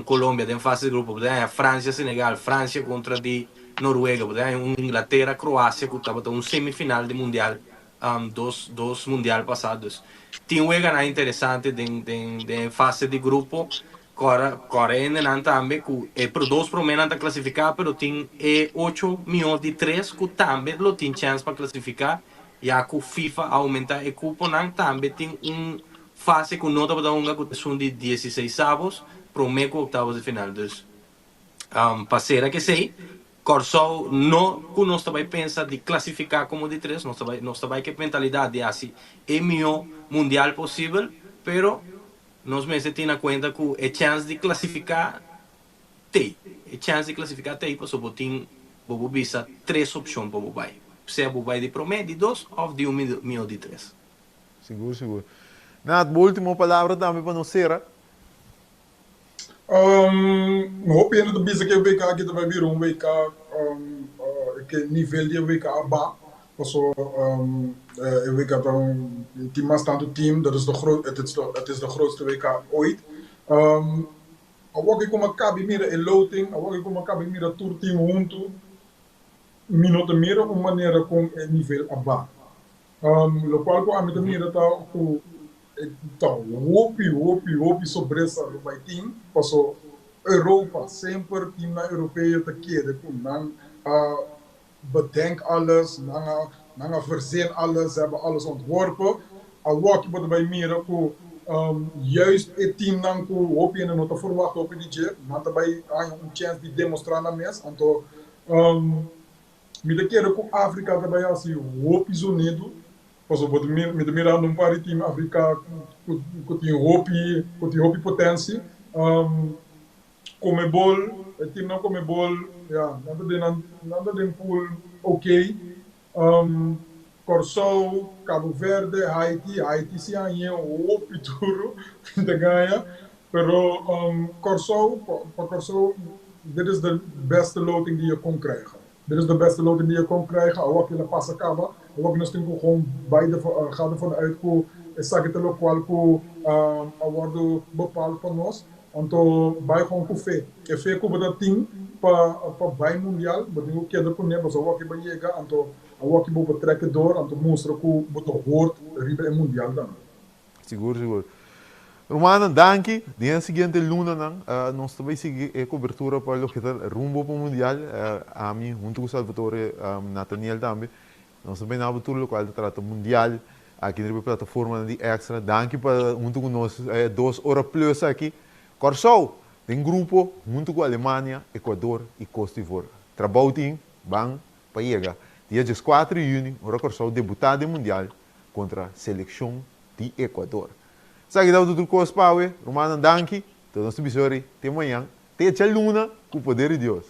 Colômbia em fase de grupo, França, Senegal, França contra de Noruega, Inglaterra, Croácia, que estava semifinal de mundial, dos mundial passados. Tem um jogo interessante de fase de grupo, Coreia também, que por dois promenos a classificar, mas tem 8 milhões de 3 que também tem chance para classificar, e a FIFA aumenta o cupo, também tem fase que não está dando que são de 16 avos, prometo oitavos de final. Então, para que sei, Corsol não que nós também pensa de classificar como de 3, nós também que mentalidade de assim é melhor mundial possível, pero nós mesmos temos em conta que é chance de classificar tem, pois eu vou visa 3 opções para o vai, seja o vai de promedio de 2 ou de 1 milhão de 3. Seguro. Nada, última palavra também para nós, Sera. Hoop je de bisa que o WK que vai vir WK que nível de WK abaixo, also o WK tem mais tanto time, dat is het is de grootste WK ooit. Agora que como acaba mira e loting, agora como acaba mira tour team junto, minuto mira uma maneira com o nível abaixo. Lo qual com a mira tá hopi sobre essa vai team, passou Europa sempre team na europeia te keren kun dan bedenk alles, dan verzin alles, ze hebben alles ontworpen. Al wat je bij meer ku juist het team dan ku hopi en nota verwachten op die jeep, dan daarbij aan een chance die demonstreren na mes, anto mi de keren ku Afrika daarbij als je hopi zo nedo. Pas op met de midden een paar team Afrika kuti hopi potentie. Comebol, het team na Comebol, ja, nada den pool oké. Curaçao, Cabo Verde, Haiti sia een hopi tour de ganha. Pero Curaçao, dit is de beste loting die je kon krijgen. Dit is de beste loting die je kon krijgen. Al wat je pas acaba. Ook nog steeds gewoon beide gaat ervan uit dat het lokaal worden bepaald van ons. Want bij gewoon koffie. Koffie komt dat team para bij mundial, maar die ook keer kunnen hebben. Zo wat je bij je gaat, en wat je moet betrekken door, en te mosteren hoe het hoort ribe in mundial dan. Seguro. Romano, danke. Dia seguinte luna nós também seguimos a cobertura para o que é rumbo para o mundial. A mim, junto com o Salvatore, Nathaniel também. Nós também na abertura local de trato mundial aqui na plataforma de extra. Danke para junto com nós 2 horas plus aqui. Curaçao tem grupo junto com a Alemanha, Equador e Costa d'Ivoire. Trabalho tem bang para chegar. Dia 4 de junho, o Curaçao debutar no mundial contra a seleção de Equador. Sabe que tudo com os Romano, danke. Todos os bisori. Até amanhã. Até a luna com o poder de Deus.